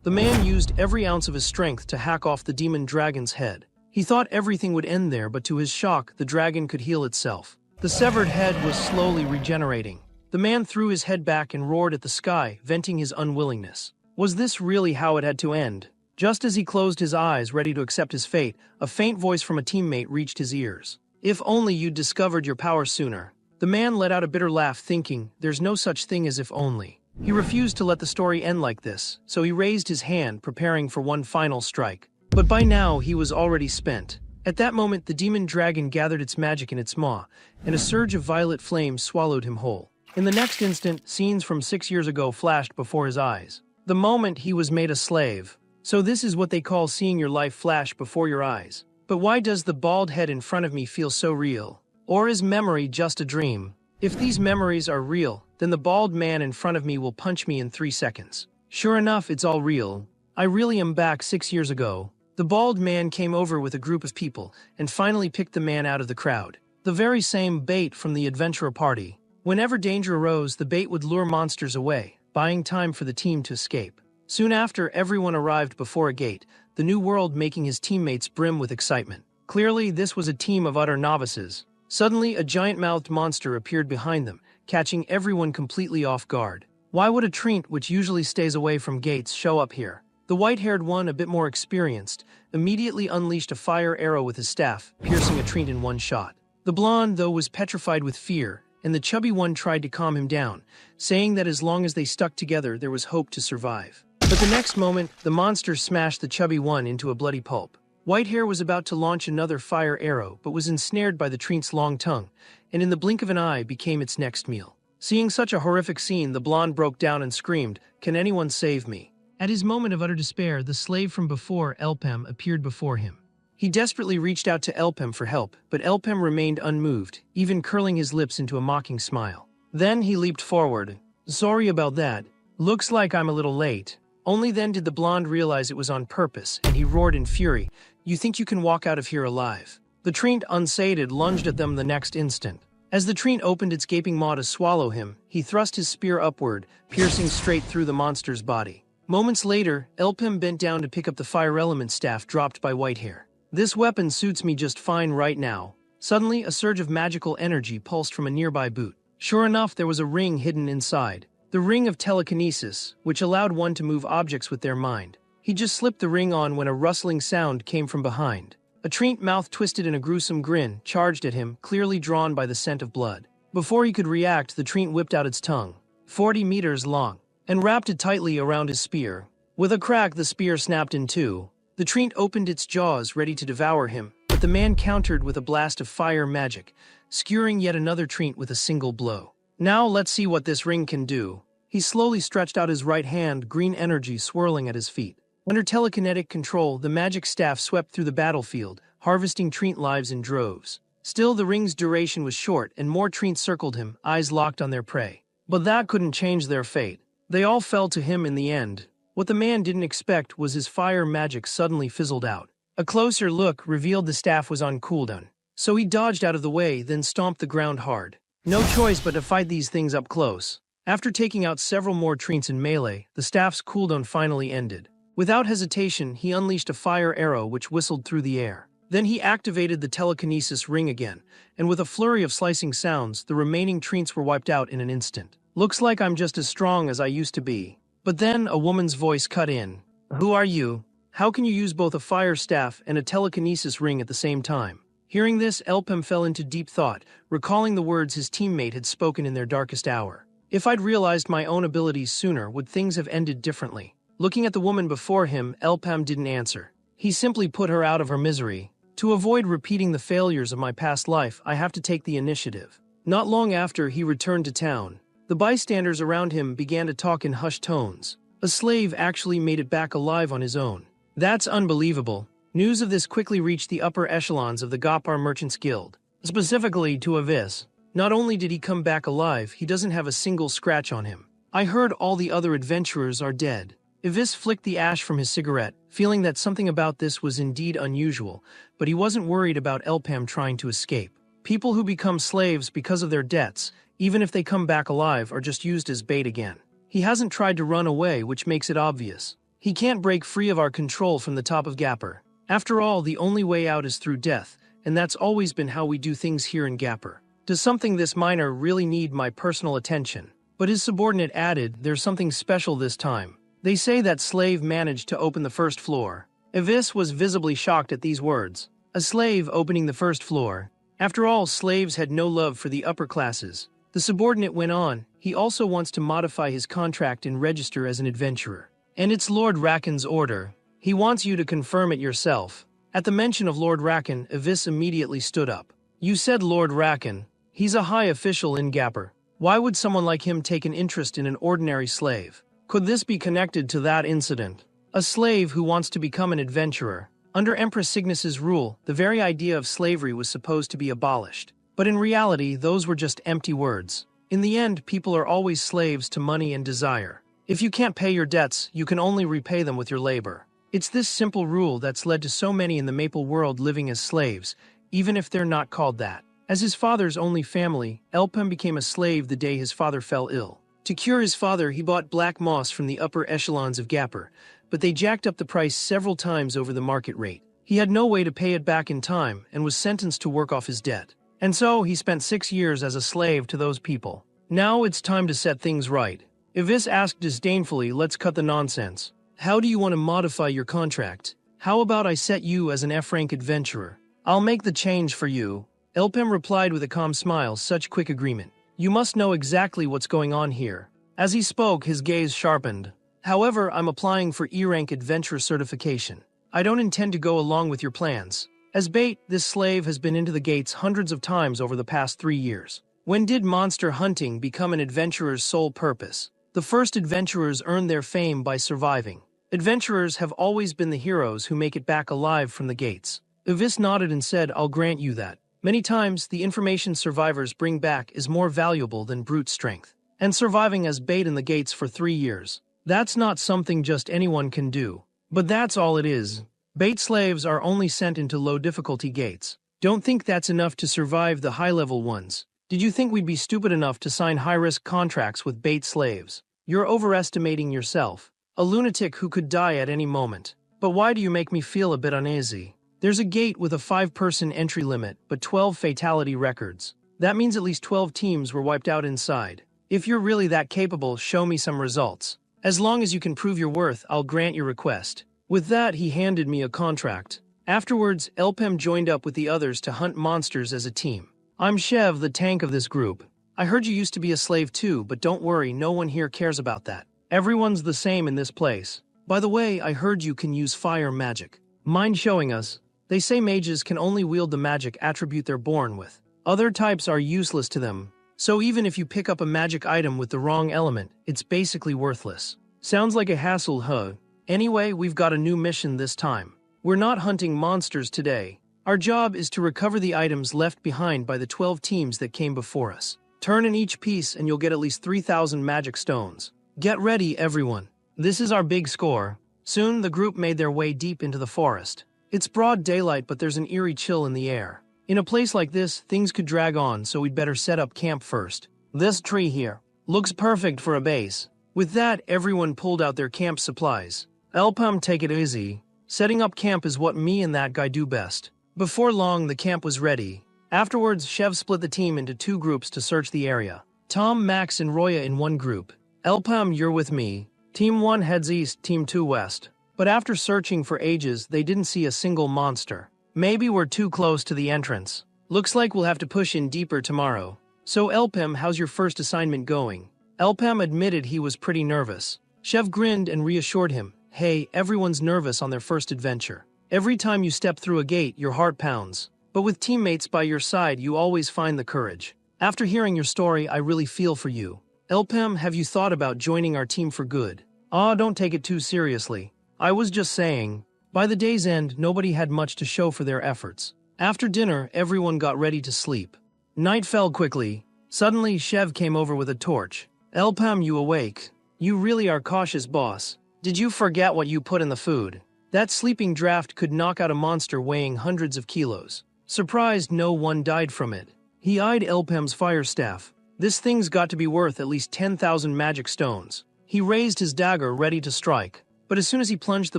The man used every ounce of his strength to hack off the demon dragon's head. He thought everything would end there, but to his shock, the dragon could heal itself. The severed head was slowly regenerating. The man threw his head back and roared at the sky, venting his unwillingness. Was this really how it had to end? Just as he closed his eyes, ready to accept his fate, a faint voice from a teammate reached his ears. "If only you'd discovered your power sooner." The man let out a bitter laugh, thinking, there's no such thing as if only. He refused to let the story end like this, so he raised his hand, preparing for one final strike. But by now, he was already spent. At that moment, the demon dragon gathered its magic in its maw, and a surge of violet flame swallowed him whole. In the next instant, scenes from 6 years ago flashed before his eyes. The moment he was made a slave. So this is what they call seeing your life flash before your eyes. But why does the bald head in front of me feel so real? Or is memory just a dream? If these memories are real, then the bald man in front of me will punch me in 3 seconds. Sure enough, it's all real. I really am back 6 years ago. The bald man came over with a group of people and finally picked the man out of the crowd. The very same bait from the adventurer party. Whenever danger arose, the bait would lure monsters away, buying time for the team to escape. Soon after, everyone arrived before a gate, the new world making his teammates brim with excitement. Clearly, this was a team of utter novices. Suddenly, a giant-mouthed monster appeared behind them, catching everyone completely off guard. Why would a treant, which usually stays away from gates, show up here? The white-haired one, a bit more experienced, immediately unleashed a fire arrow with his staff, piercing a treant in one shot. The blonde, though, was petrified with fear, and the chubby one tried to calm him down, saying that as long as they stuck together, there was hope to survive. But the next moment, the monster smashed the chubby one into a bloody pulp. Whitehair was about to launch another fire arrow, but was ensnared by the treant's long tongue, and in the blink of an eye became its next meal. Seeing such a horrific scene, the blonde broke down and screamed, "Can anyone save me?" At his moment of utter despair, the slave from before, Elpem, appeared before him. He desperately reached out to Elpem for help, but Elpem remained unmoved, even curling his lips into a mocking smile. Then he leaped forward. "Sorry about that. Looks like I'm a little late." Only then did the blonde realize it was on purpose, and he roared in fury, "You think you can walk out of here alive?" The treant, unsated, lunged at them the next instant. As the treant opened its gaping maw to swallow him, he thrust his spear upward, piercing straight through the monster's body. Moments later, Elpem bent down to pick up the fire element staff dropped by Whitehair. "This weapon suits me just fine right now." Suddenly, a surge of magical energy pulsed from a nearby boot. Sure enough, there was a ring hidden inside. The ring of telekinesis, which allowed one to move objects with their mind. He just slipped the ring on when a rustling sound came from behind. A treant, mouth twisted in a gruesome grin, charged at him, clearly drawn by the scent of blood. Before he could react, the treant whipped out its tongue, 40 meters long, and wrapped it tightly around his spear. With a crack, the spear snapped in two. The treant opened its jaws, ready to devour him, but the man countered with a blast of fire magic, skewering yet another treant with a single blow. "Now let's see what this ring can do." He slowly stretched out his right hand, green energy swirling at his feet. Under telekinetic control, the magic staff swept through the battlefield, harvesting treant lives in droves. Still, the ring's duration was short, and more treants circled him, eyes locked on their prey. But that couldn't change their fate. They all fell to him in the end. What the man didn't expect was his fire magic suddenly fizzled out. A closer look revealed the staff was on cooldown. So he dodged out of the way, then stomped the ground hard. No choice but to fight these things up close. After taking out several more treants in melee, the staff's cooldown finally ended. Without hesitation, he unleashed a fire arrow which whistled through the air. Then he activated the telekinesis ring again, and with a flurry of slicing sounds, the remaining treants were wiped out in an instant. "Looks like I'm just as strong as I used to be." But then a woman's voice cut in. "Who are you? How can you use both a fire staff and a telekinesis ring at the same time?" Hearing this, Elpem fell into deep thought, recalling the words his teammate had spoken in their darkest hour. "If I'd realized my own abilities sooner, would things have ended differently?" Looking at the woman before him, Elpem didn't answer. He simply put her out of her misery. "To avoid repeating the failures of my past life, I have to take the initiative." Not long after, he returned to town. The bystanders around him began to talk in hushed tones. A slave actually made it back alive on his own. That's unbelievable. News of this quickly reached the upper echelons of the Gopar Merchants Guild, specifically to Avis. Not only did he come back alive, he doesn't have a single scratch on him. "I heard all the other adventurers are dead." Avis flicked the ash from his cigarette, feeling that something about this was indeed unusual, but he wasn't worried about Elpem trying to escape. People who become slaves because of their debts, even if they come back alive, are just used as bait again. He hasn't tried to run away, which makes it obvious. He can't break free of our control from the top of Gapper. After all, the only way out is through death, and that's always been how we do things here in Gapper. Does something this minor really need my personal attention? But his subordinate added, there's something special this time. They say that slave managed to open the first floor. Evis was visibly shocked at these words. A slave opening the first floor. After all, slaves had no love for the upper classes. The subordinate went on, he also wants to modify his contract and register as an adventurer. And it's Lord Racken's order. He wants you to confirm it yourself. At the mention of Lord Racken, Evis immediately stood up. You said Lord Racken. He's a high official in Gapper. Why would someone like him take an interest in an ordinary slave? Could this be connected to that incident? A slave who wants to become an adventurer. Under Empress Cygnus's rule, the very idea of slavery was supposed to be abolished. But in reality, those were just empty words. In the end, people are always slaves to money and desire. If you can't pay your debts, you can only repay them with your labor. It's this simple rule that's led to so many in the Maple world living as slaves, even if they're not called that. As his father's only family, Elpem became a slave the day his father fell ill. To cure his father, he bought black moss from the upper echelons of Gapper, but they jacked up the price several times over the market rate. He had no way to pay it back in time and was sentenced to work off his debt. And so, he spent 6 years as a slave to those people. Now it's time to set things right. Evis asked disdainfully, let's cut the nonsense. How do you want to modify your contract? How about I set you as an F-rank adventurer? I'll make the change for you. Elpem replied with a calm smile, such quick agreement. You must know exactly what's going on here. As he spoke, his gaze sharpened. However, I'm applying for E-rank adventurer certification. I don't intend to go along with your plans. As bait, this slave has been into the gates hundreds of times over the past 3 years. When did monster hunting become an adventurer's sole purpose? The first adventurers earned their fame by surviving. Adventurers have always been the heroes who make it back alive from the gates. Evis nodded and said, I'll grant you that. Many times, the information survivors bring back is more valuable than brute strength. And surviving as bait in the gates for 3 years. That's not something just anyone can do. But that's all it is. Bait slaves are only sent into low-difficulty gates. Don't think that's enough to survive the high-level ones. Did you think we'd be stupid enough to sign high-risk contracts with bait slaves? You're overestimating yourself. A lunatic who could die at any moment. But why do you make me feel a bit uneasy? There's a gate with a 5-person entry limit, but 12 fatality records. That means at least 12 teams were wiped out inside. If you're really that capable, show me some results. As long as you can prove your worth, I'll grant your request. With that, he handed me a contract. Afterwards, Elpem joined up with the others to hunt monsters as a team. I'm Chev, the tank of this group. I heard you used to be a slave too, but don't worry, no one here cares about that. Everyone's the same in this place. By the way, I heard you can use fire magic. Mind showing us? They say mages can only wield the magic attribute they're born with. Other types are useless to them. So even if you pick up a magic item with the wrong element, it's basically worthless. Sounds like a hassle, huh? Anyway, we've got a new mission this time. We're not hunting monsters today. Our job is to recover the items left behind by the 12 teams that came before us. Turn in each piece and you'll get at least 3,000 magic stones. Get ready, everyone. This is our big score. Soon, the group made their way deep into the forest. It's broad daylight, but there's an eerie chill in the air. In a place like this, things could drag on, so we'd better set up camp first. This tree here looks perfect for a base. With that, everyone pulled out their camp supplies. Elpem, take it easy. Setting up camp is what me and that guy do best. Before long, the camp was ready. Afterwards, Chev split the team into 2 groups to search the area. Tom, Max, and Roya in one group. Elpem, you're with me. Team 1 heads east, Team 2 west. But after searching for ages, they didn't see a single monster. Maybe we're too close to the entrance. Looks like we'll have to push in deeper tomorrow. So Elpem, how's your first assignment going? Elpem admitted he was pretty nervous. Chev grinned and reassured him, hey, everyone's nervous on their first adventure. Every time you step through a gate, your heart pounds. But with teammates by your side, you always find the courage. After hearing your story, I really feel for you. Elpem, have you thought about joining our team for good? Don't take it too seriously. I was just saying. By the day's end, nobody had much to show for their efforts. After dinner, everyone got ready to sleep. Night fell quickly. Suddenly, Chev came over with a torch. Elpem, you awake? You really are cautious, boss. Did you forget what you put in the food? That sleeping draft could knock out a monster weighing hundreds of kilos. Surprised no one died from it. He eyed Elpem's fire staff. This thing's got to be worth at least 10,000 magic stones. He raised his dagger ready to strike. But as soon as he plunged the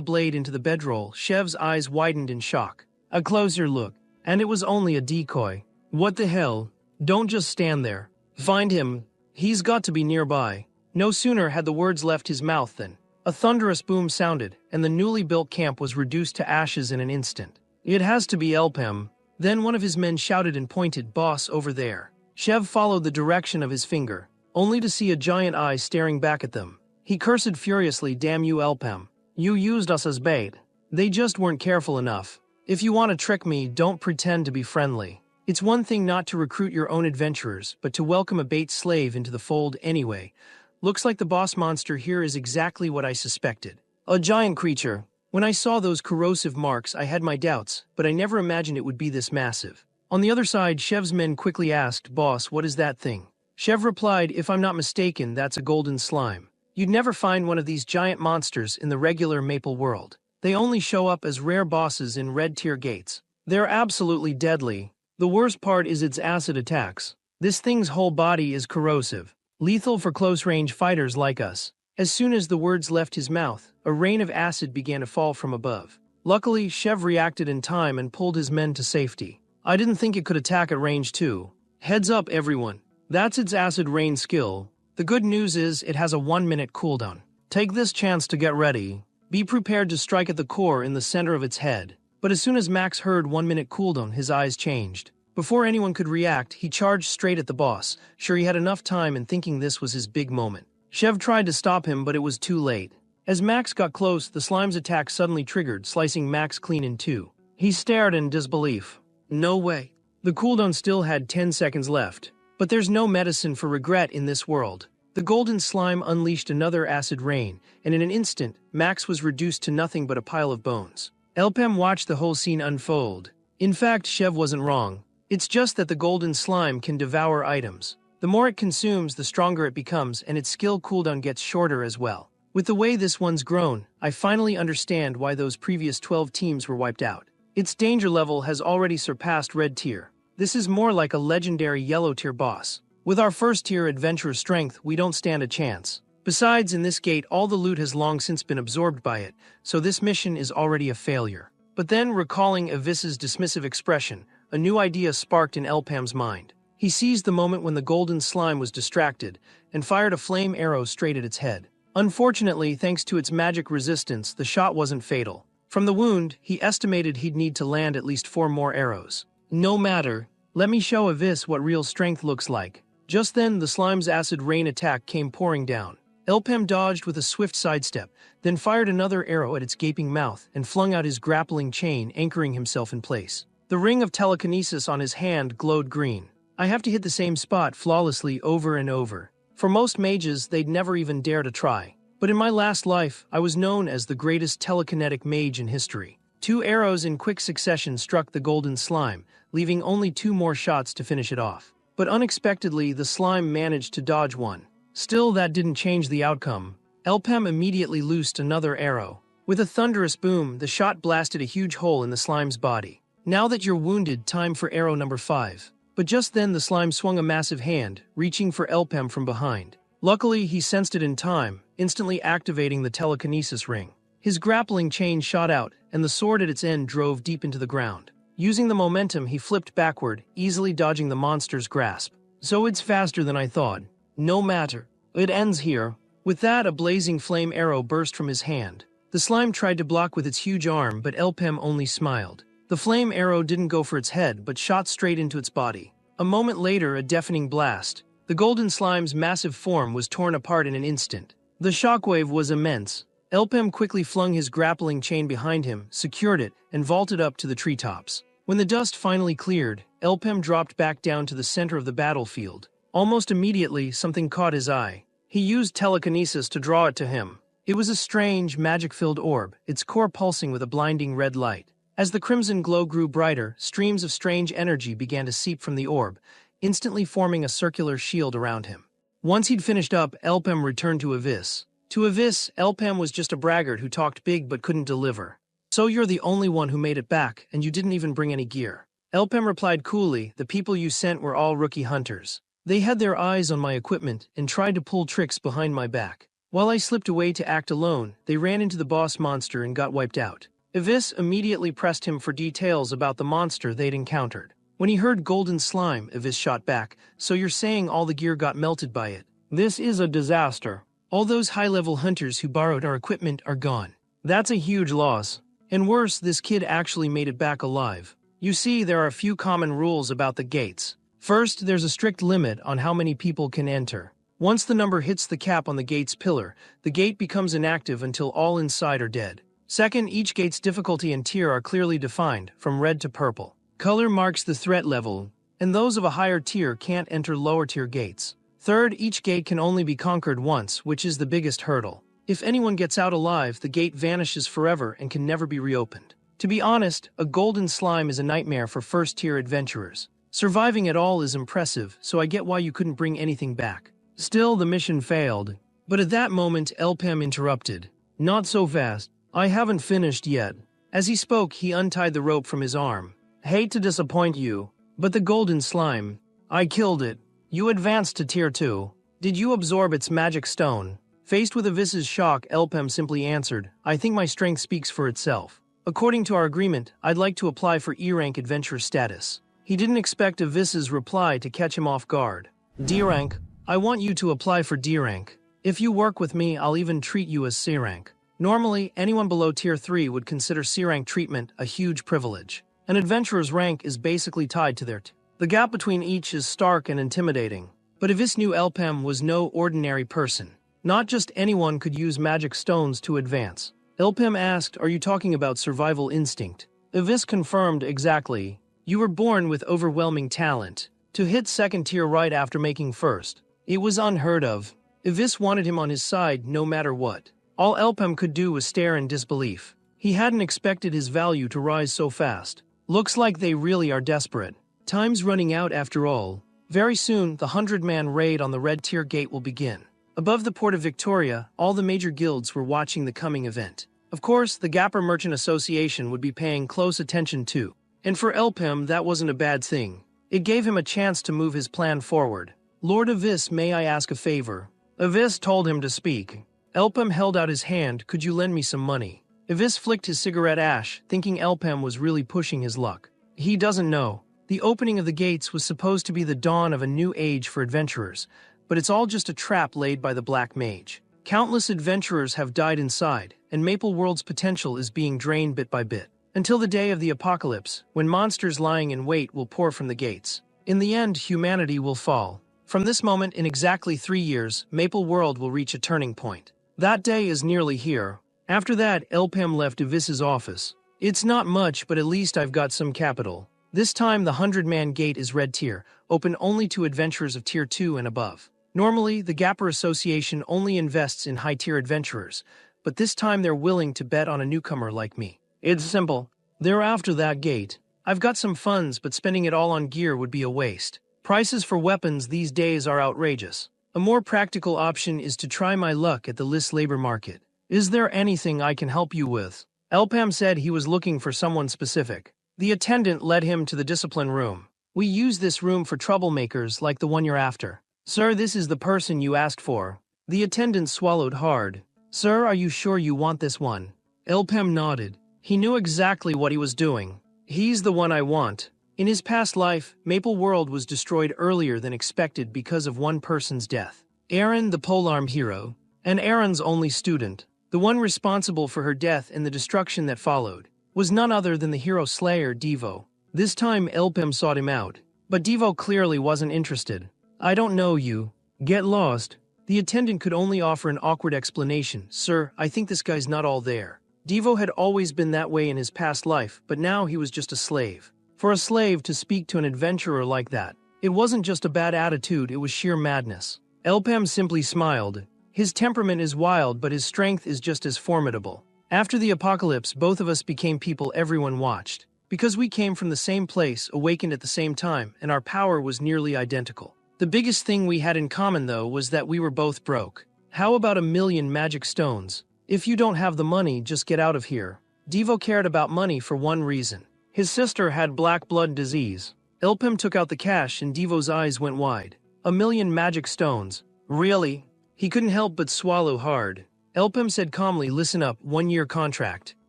blade into the bedroll, Shev's eyes widened in shock. A closer look, and it was only a decoy. What the hell? Don't just stand there. Find him. He's got to be nearby. No sooner had the words left his mouth than a thunderous boom sounded, and the newly built camp was reduced to ashes in an instant. It has to be Elpem. Then one of his men shouted and pointed, "Boss, over there." Shev followed the direction of his finger, only to see a giant eye staring back at them. He cursed furiously, "Damn you, Elpem. You used us as bait. They just weren't careful enough. If you want to trick me, don't pretend to be friendly. It's one thing not to recruit your own adventurers, but to welcome a bait slave into the fold anyway. Looks like the boss monster here is exactly what I suspected. A giant creature. When I saw those corrosive marks, I had my doubts, but I never imagined it would be this massive." On the other side, Shev's men quickly asked, "Boss, what is that thing?" Shev replied, "If I'm not mistaken, that's a golden slime. You'd never find one of these giant monsters in the regular Maple world. They only show up as rare bosses in red tier gates. They're absolutely deadly. The worst part is its acid attacks. This thing's whole body is corrosive, lethal for close-range fighters like us." As soon as the words left his mouth, a rain of acid began to fall from above. Luckily, Shev reacted in time and pulled his men to safety. "I didn't think it could attack at range too. Heads up, everyone. That's its acid rain skill. The good news is it has a 1-minute cooldown. Take this chance to get ready. Be prepared to strike at the core in the center of its head." But as soon as Max heard 1-minute cooldown, his eyes changed. Before anyone could react, he charged straight at the boss, sure he had enough time and thinking this was his big moment. Shev tried to stop him, but it was too late. As Max got close, the slime's attack suddenly triggered, slicing Max clean in two. He stared in disbelief. No way. The cooldown still had 10 seconds left. But there's no medicine for regret in this world. The golden slime unleashed another acid rain, and in an instant, Max was reduced to nothing but a pile of bones. Elpem watched the whole scene unfold. In fact, Shev wasn't wrong. It's just that the golden slime can devour items. The more it consumes, the stronger it becomes, and its skill cooldown gets shorter as well. With the way this one's grown, I finally understand why those previous 12 teams were wiped out. Its danger level has already surpassed red tier. This is more like a legendary yellow tier boss. With our first tier adventurer strength, we don't stand a chance. Besides, in this gate, all the loot has long since been absorbed by it, so this mission is already a failure. But then, recalling Avis's dismissive expression, a new idea sparked in Elpam's mind. He seized the moment when the golden slime was distracted and fired a flame arrow straight at its head. Unfortunately, thanks to its magic resistance, the shot wasn't fatal. From the wound, he estimated he'd need to land at least 4 more arrows. No matter. Let me show Avis what real strength looks like. Just then, the slime's acid rain attack came pouring down. Elpem dodged with a swift sidestep, then fired another arrow at its gaping mouth and flung out his grappling chain, anchoring himself in place. The ring of telekinesis on his hand glowed green. I have to hit the same spot flawlessly over and over. For most mages, they'd never even dare to try. But in my last life, I was known as the greatest telekinetic mage in history. 2 arrows in quick succession struck the golden slime, leaving only 2 more shots to finish it off. But unexpectedly, the slime managed to dodge one. Still, that didn't change the outcome. Elpem immediately loosed another arrow. With a thunderous boom, the shot blasted a huge hole in the slime's body. "Now that you're wounded, time for arrow number 5. But just then the slime swung a massive hand, reaching for Elpem from behind. Luckily, he sensed it in time, instantly activating the telekinesis ring. His grappling chain shot out, and the sword at its end drove deep into the ground. Using the momentum, he flipped backward, easily dodging the monster's grasp. "So it's faster than I thought. No matter. It ends here." With that, a blazing flame arrow burst from his hand. The slime tried to block with its huge arm, but Elpem only smiled. The flame arrow didn't go for its head, but shot straight into its body. A moment later, a deafening blast. The golden slime's massive form was torn apart in an instant. The shockwave was immense. Elpem quickly flung his grappling chain behind him, secured it, and vaulted up to the treetops. When the dust finally cleared, Elpem dropped back down to the center of the battlefield. Almost immediately, something caught his eye. He used telekinesis to draw it to him. It was a strange, magic-filled orb, its core pulsing with a blinding red light. As the crimson glow grew brighter, streams of strange energy began to seep from the orb, instantly forming a circular shield around him. Once he'd finished up, Elpem returned to Avis. To Avis, Elpem was just a braggart who talked big but couldn't deliver. "So you're the only one who made it back, and you didn't even bring any gear." Elpem replied coolly, "The people you sent were all rookie hunters. They had their eyes on my equipment and tried to pull tricks behind my back. While I slipped away to act alone, they ran into the boss monster and got wiped out. Ivis immediately pressed him for details about the monster they'd encountered. When he heard golden slime, Ivis shot back, "So you're saying all the gear got melted by it? This is a disaster. All those high-level hunters who borrowed our equipment are gone. That's a huge loss. And worse, this kid actually made it back alive. You see, there are a few common rules about the gates. First, there's a strict limit on how many people can enter. Once the number hits the cap on the gate's pillar, the gate becomes inactive until all inside are dead. Second, each gate's difficulty and tier are clearly defined, from red to purple. Color marks the threat level, and those of a higher tier can't enter lower-tier gates. Third, each gate can only be conquered once, which is the biggest hurdle. If anyone gets out alive, the gate vanishes forever and can never be reopened. To be honest, a golden slime is a nightmare for first-tier adventurers. Surviving at all is impressive, so I get why you couldn't bring anything back. Still, the mission failed. But at that moment, Elpem interrupted. "Not so fast. I haven't finished yet." As he spoke, he untied the rope from his arm. "Hate to disappoint you, but the golden slime, I killed it. You advanced to Tier 2. Did you absorb its magic stone?" Faced with Avis's shock, Elpem simply answered, "I think my strength speaks for itself. According to our agreement, I'd like to apply for E-rank adventurer status." He didn't expect Avis's reply to catch him off guard. "D-rank? I want you to apply for D-rank. If you work with me, I'll even treat you as C-rank." Normally, anyone below Tier 3 would consider C-rank treatment a huge privilege. An adventurer's rank is basically tied to their The gap between each is stark and intimidating. But Avis knew Elpem was no ordinary person. Not just anyone could use magic stones to advance. Elpem asked, "Are you talking about survival instinct?" Avis confirmed, "Exactly. You were born with overwhelming talent. To hit second tier right after making first. It was unheard of." Avis wanted him on his side no matter what. All Elpem could do was stare in disbelief. He hadn't expected his value to rise so fast. Looks like they really are desperate. Time's running out after all. Very soon, the 100-man raid on the red tier gate will begin. Above the port of Victoria, all the major guilds were watching the coming event. Of course, the Gapper Merchant Association would be paying close attention too. And for Elpem, that wasn't a bad thing. It gave him a chance to move his plan forward. "Lord Avis, may I ask a favor?" Avis told him to speak. Elpem held out his hand. "Could you lend me some money?" Avis flicked his cigarette ash, thinking Elpem was really pushing his luck. He doesn't know. The opening of the gates was supposed to be the dawn of a new age for adventurers, but it's all just a trap laid by the Black Mage. Countless adventurers have died inside, and Maple World's potential is being drained bit by bit. Until the day of the apocalypse, when monsters lying in wait will pour from the gates. In the end, humanity will fall. From this moment, in exactly 3 years, Maple World will reach a turning point. That day is nearly here. After that, Elpem left Avis's office. "It's not much, but at least I've got some capital. This time, the 100-man gate is red tier, open only to adventurers of Tier 2 and above. Normally, the Gapper Association only invests in high-tier adventurers, but this time they're willing to bet on a newcomer like me. It's simple. They're after that gate. I've got some funds, but spending it all on gear would be a waste. Prices for weapons these days are outrageous. A more practical option is to try my luck at the List labor market. Is there anything I can help you with?" Elpem said he was looking for someone specific. The attendant led him to the discipline room. "We use this room for troublemakers like the one you're after. Sir, this is the person you asked for." The attendant swallowed hard. "Sir, are you sure you want this one?" Elpem nodded. He knew exactly what he was doing. "He's the one I want." In his past life, Maple World was destroyed earlier than expected because of one person's death. Aaron, the polearm hero, and Aaron's only student, the one responsible for her death and the destruction that followed, was none other than the hero slayer Devo. This time Elpem sought him out, but Devo clearly wasn't interested. "I don't know you. Get lost." The attendant could only offer an awkward explanation. "Sir, I think this guy's not all there." Devo had always been that way in his past life, but now he was just a slave. For a slave to speak to an adventurer like that, it wasn't just a bad attitude, it was sheer madness. Elpem simply smiled. His temperament is wild, but his strength is just as formidable. After the apocalypse, both of us became people everyone watched. Because we came from the same place, awakened at the same time, and our power was nearly identical. The biggest thing we had in common, though, was that we were both broke. How about 1,000,000 magic stones? If you don't have the money, just get out of here. Devo cared about money for one reason. His sister had black blood disease. Elpem took out the cash and Devo's eyes went wide. 1,000,000 magic stones. Really? He couldn't help but swallow hard. Elpem said calmly, listen up, 1-year contract.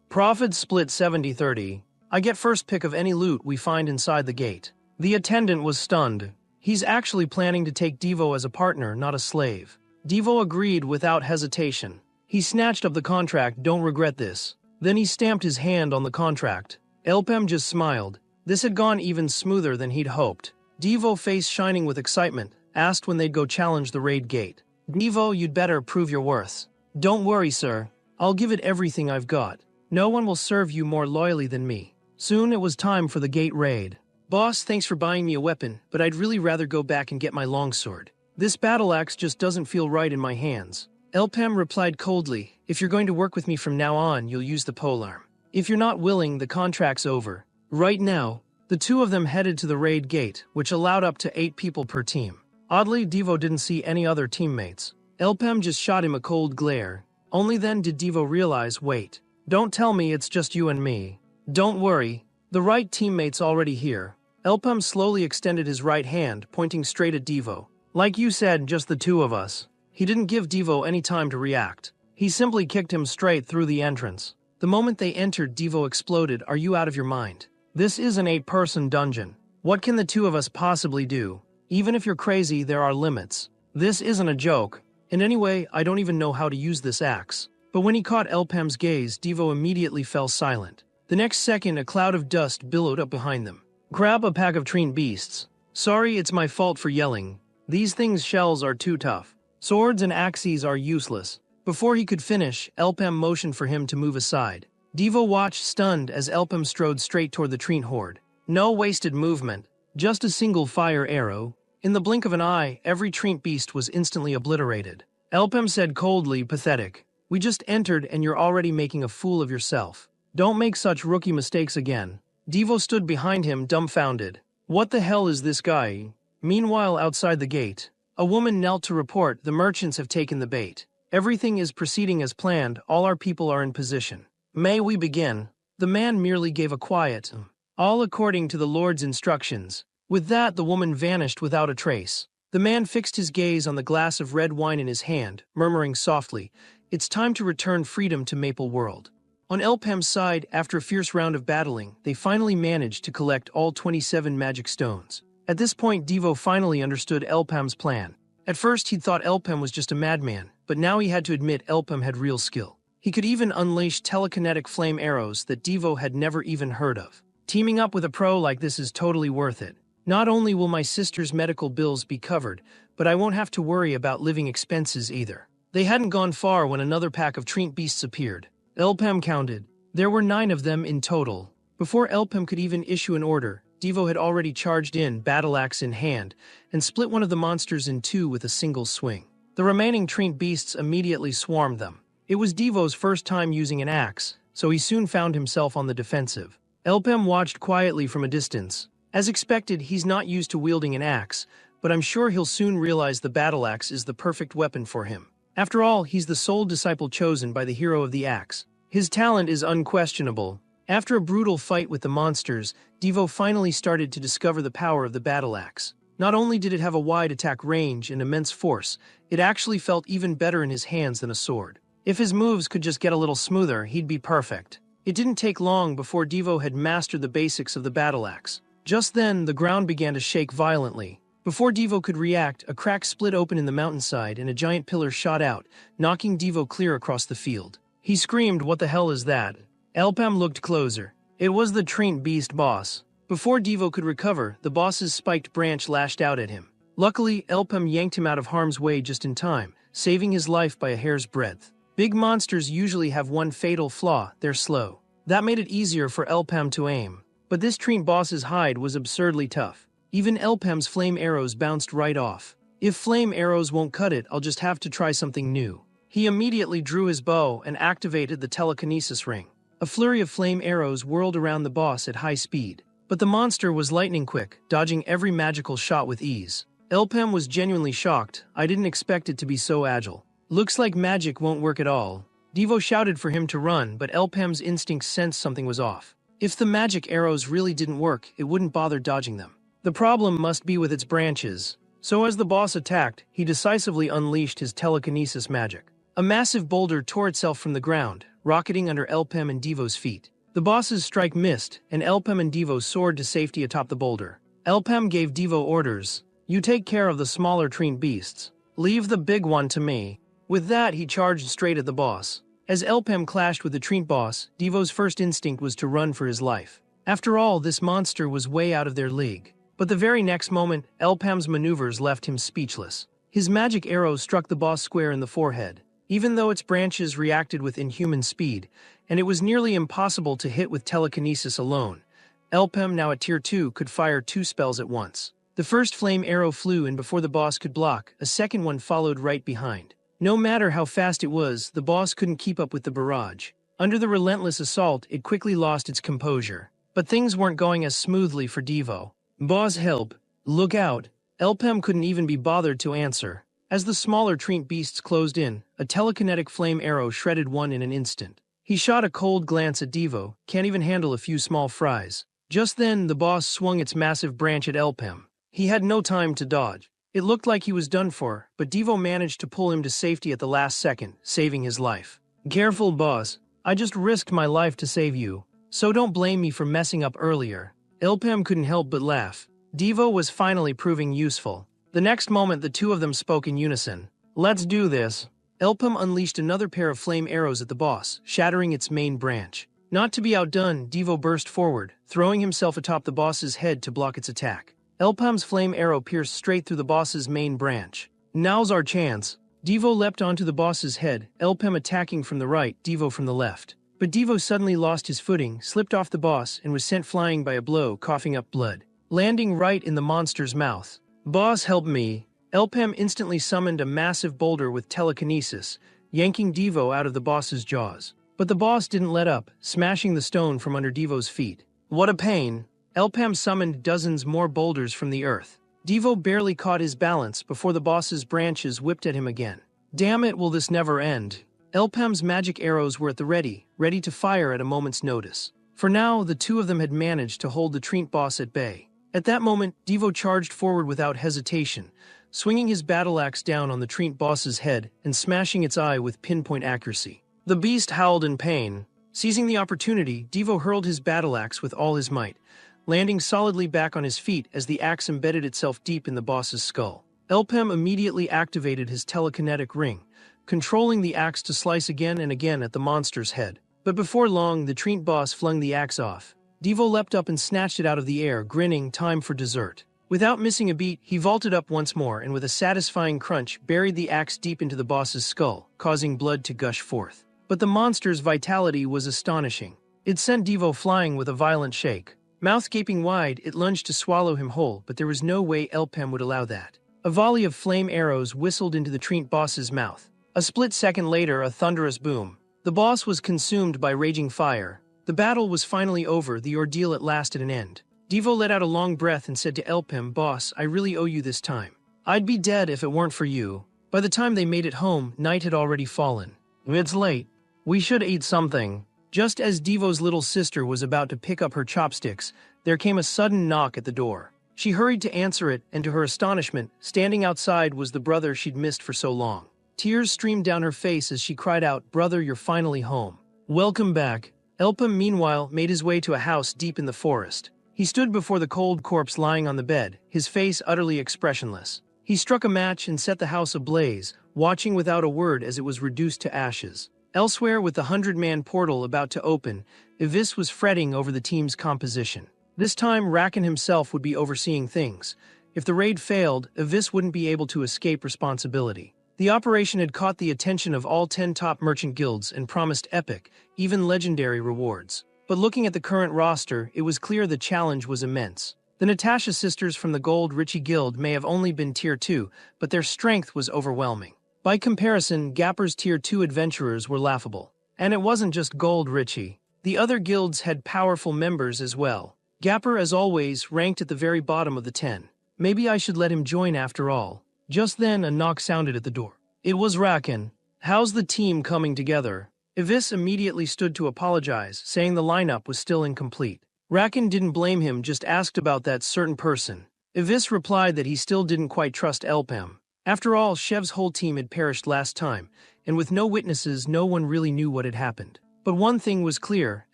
Profit split 70-30. I get first pick of any loot we find inside the gate. The attendant was stunned. He's actually planning to take Devo as a partner, not a slave. Devo agreed without hesitation. He snatched up the contract, don't regret this. Then he stamped his hand on the contract. Elpem just smiled. This had gone even smoother than he'd hoped. Devo, face shining with excitement, asked when they'd go challenge the raid gate. Devo, you'd better prove your worth. Don't worry, sir. I'll give it everything I've got. No one will serve you more loyally than me. Soon it was time for the gate raid. Boss, thanks for buying me a weapon, but I'd really rather go back and get my longsword. This battle axe just doesn't feel right in my hands. Elpem replied coldly, if you're going to work with me from now on, you'll use the polearm. If you're not willing, the contract's over. Right now, the two of them headed to the raid gate, which allowed up to 8 people per team. Oddly, Devo didn't see any other teammates. Elpem just shot him a cold glare. Only then did Devo realize, wait, don't tell me it's just you and me. Don't worry, the right teammate's already here. Elpem slowly extended his right hand, pointing straight at Devo. Like you said, just the two of us. He didn't give Devo any time to react. He simply kicked him straight through the entrance. The moment they entered, Devo exploded, are you out of your mind? This is an 8-person dungeon. What can the two of us possibly do? Even if you're crazy, there are limits. This isn't a joke. And anyway, I don't even know how to use this axe. But when he caught Elpem's gaze, Devo immediately fell silent. The next second, a cloud of dust billowed up behind them. Grab a pack of trained beasts. Sorry, it's my fault for yelling. These things' shells are too tough. Swords and axes are useless. Before he could finish, Elpem motioned for him to move aside. Devo watched stunned as Elpem strode straight toward the Treen horde. No wasted movement, just a single fire arrow. In the blink of an eye, every Treen beast was instantly obliterated. Elpem said coldly, pathetic. We just entered and you're already making a fool of yourself. Don't make such rookie mistakes again. Devo stood behind him, dumbfounded. What the hell is this guy? Meanwhile, outside the gate, a woman knelt to report the merchants have taken the bait. Everything is proceeding as planned, all our people are in position. May we begin? The man merely gave a quiet, all according to the Lord's instructions. With that, the woman vanished without a trace. The man fixed his gaze on the glass of red wine in his hand, murmuring softly, it's time to return freedom to Maple World. On Elpem's side, after a fierce round of battling, they finally managed to collect all 27 magic stones. At this point, Devo finally understood Elpem's plan. At first, he'd thought Elpem was just a madman, but now he had to admit Elpem had real skill. He could even unleash telekinetic flame arrows that Devo had never even heard of. Teaming up with a pro like this is totally worth it. Not only will my sister's medical bills be covered, but I won't have to worry about living expenses either. They hadn't gone far when another pack of treant beasts appeared. Elpem counted. There were 9 of them in total. Before Elpem could even issue an order, Devo had already charged in, battle axe in hand, and split one of the monsters in 2 with a single swing. The remaining treant beasts immediately swarmed them. It was Devo's first time using an axe, so he soon found himself on the defensive. Elpem watched quietly from a distance. As expected, he's not used to wielding an axe, but I'm sure he'll soon realize the battle axe is the perfect weapon for him. After all, he's the sole disciple chosen by the hero of the axe. His talent is unquestionable. After a brutal fight with the monsters, Devo finally started to discover the power of the battle axe. Not only did it have a wide attack range and immense force, it actually felt even better in his hands than a sword. If his moves could just get a little smoother, he'd be perfect. It didn't take long before Devo had mastered the basics of the battle axe. Just then, the ground began to shake violently. Before Devo could react, a crack split open in the mountainside and a giant pillar shot out, knocking Devo clear across the field. He screamed, "What the hell is that?" Elpem looked closer. It was the treant beast boss. Before Devo could recover, the boss's spiked branch lashed out at him. Luckily, Elpem yanked him out of harm's way just in time, saving his life by a hair's breadth. Big monsters usually have one fatal flaw: they're slow. That made it easier for Elpem to aim. But this treant boss's hide was absurdly tough. Even Elpem's flame arrows bounced right off. If flame arrows won't cut it, I'll just have to try something new. He immediately drew his bow and activated the telekinesis ring. A flurry of flame arrows whirled around the boss at high speed. But the monster was lightning quick, dodging every magical shot with ease. Elpem was genuinely shocked. I didn't expect it to be so agile. Looks like magic won't work at all. Devo shouted for him to run, but Elpem's instincts sensed something was off. If the magic arrows really didn't work, it wouldn't bother dodging them. The problem must be with its branches. So as the boss attacked, he decisively unleashed his telekinesis magic. A massive boulder tore itself from the ground, rocketing under Elpem and Devo's feet. The boss's strike missed, and Elpem and Devo soared to safety atop the boulder. Elpem gave Devo orders. "You take care of the smaller treant beasts. Leave the big one to me." With that, he charged straight at the boss. As Elpem clashed with the treant boss, Devo's first instinct was to run for his life. After all, this monster was way out of their league. But the very next moment, Elpem's maneuvers left him speechless. His magic arrow struck the boss square in the forehead. Even though its branches reacted with inhuman speed, and it was nearly impossible to hit with telekinesis alone, Elpem, now at Tier 2, could fire 2 spells at once. The first flame arrow flew and before the boss could block, a second one followed right behind. No matter how fast it was, the boss couldn't keep up with the barrage. Under the relentless assault, it quickly lost its composure. But things weren't going as smoothly for Devo. "Boss, help! Look out!" Elpem couldn't even be bothered to answer. As the smaller treant beasts closed in, a telekinetic flame arrow shredded one in an instant. He shot a cold glance at Devo, can't even handle a few small fries. Just then, the boss swung its massive branch at Elpem. He had no time to dodge. It looked like he was done for, but Devo managed to pull him to safety at the last second, saving his life. "Careful, boss. I just risked my life to save you, so don't blame me for messing up earlier." Elpem couldn't help but laugh. Devo was finally proving useful. The next moment, the two of them spoke in unison. "Let's do this." Elpem unleashed another pair of flame arrows at the boss, shattering its main branch. Not to be outdone, Devo burst forward, throwing himself atop the boss's head to block its attack. Elpem's flame arrow pierced straight through the boss's main branch. "Now's our chance." Devo leapt onto the boss's head, Elpem attacking from the right, Devo from the left. But Devo suddenly lost his footing, slipped off the boss, and was sent flying by a blow, coughing up blood, landing right in the monster's mouth. "Boss, help me." Elpem instantly summoned a massive boulder with telekinesis, yanking Devo out of the boss's jaws. But the boss didn't let up, smashing the stone from under Devo's feet. What a pain! Elpem summoned dozens more boulders from the earth. Devo barely caught his balance before the boss's branches whipped at him again. Damn it, will this never end? Elpem's magic arrows were at the ready to fire at a moment's notice. For now, the two of them had managed to hold the treant boss at bay. At that moment, Devo charged forward without hesitation, swinging his battle axe down on the treant boss's head and smashing its eye with pinpoint accuracy. The beast howled in pain. Seizing the opportunity, Devo hurled his battle axe with all his might, landing solidly back on his feet as the axe embedded itself deep in the boss's skull. Elpem immediately activated his telekinetic ring, controlling the axe to slice again and again at the monster's head. But before long, the treant boss flung the axe off. Devo leapt up and snatched it out of the air, grinning, time for dessert. Without missing a beat, he vaulted up once more and with a satisfying crunch buried the axe deep into the boss's skull, causing blood to gush forth. But the monster's vitality was astonishing. It sent Devo flying with a violent shake. Mouth gaping wide, it lunged to swallow him whole, but there was no way Elpem would allow that. A volley of flame arrows whistled into the treant boss's mouth. A split second later, a thunderous boom. The boss was consumed by raging fire. The battle was finally over, the ordeal at last at an end. Devo let out a long breath and said to Elpem, "Boss, I really owe you this time. I'd be dead if it weren't for you." By the time they made it home, night had already fallen. "It's late. We should eat something." Just as Devo's little sister was about to pick up her chopsticks, there came a sudden knock at the door. She hurried to answer it, and to her astonishment, standing outside was the brother she'd missed for so long. Tears streamed down her face as she cried out, "Brother, you're finally home. Welcome back." Elpem, meanwhile, made his way to a house deep in the forest. He stood before the cold corpse lying on the bed, his face utterly expressionless. He struck a match and set the house ablaze, watching without a word as it was reduced to ashes. Elsewhere, with the 100-man portal about to open, Ivis was fretting over the team's composition. This time, Rakan himself would be overseeing things. If the raid failed, Ivis wouldn't be able to escape responsibility. The operation had caught the attention of all 10 top merchant guilds and promised epic, even legendary rewards. But looking at the current roster, it was clear the challenge was immense. The Natasha sisters from the Gold Richie Guild may have only been Tier 2, but their strength was overwhelming. By comparison, Gapper's Tier 2 adventurers were laughable. And it wasn't just Gold Richie. The other guilds had powerful members as well. Gapper, as always, ranked at the very bottom of the 10. Maybe I should let him join after all. Just then, a knock sounded at the door. It was Rakan. "How's the team coming together?" Ivis immediately stood to apologize, saying the lineup was still incomplete. Rakan didn't blame him, just asked about that certain person. Ivis replied that he still didn't quite trust Elpam. After all, Shev's whole team had perished last time, and with no witnesses, no one really knew what had happened. But one thing was clear,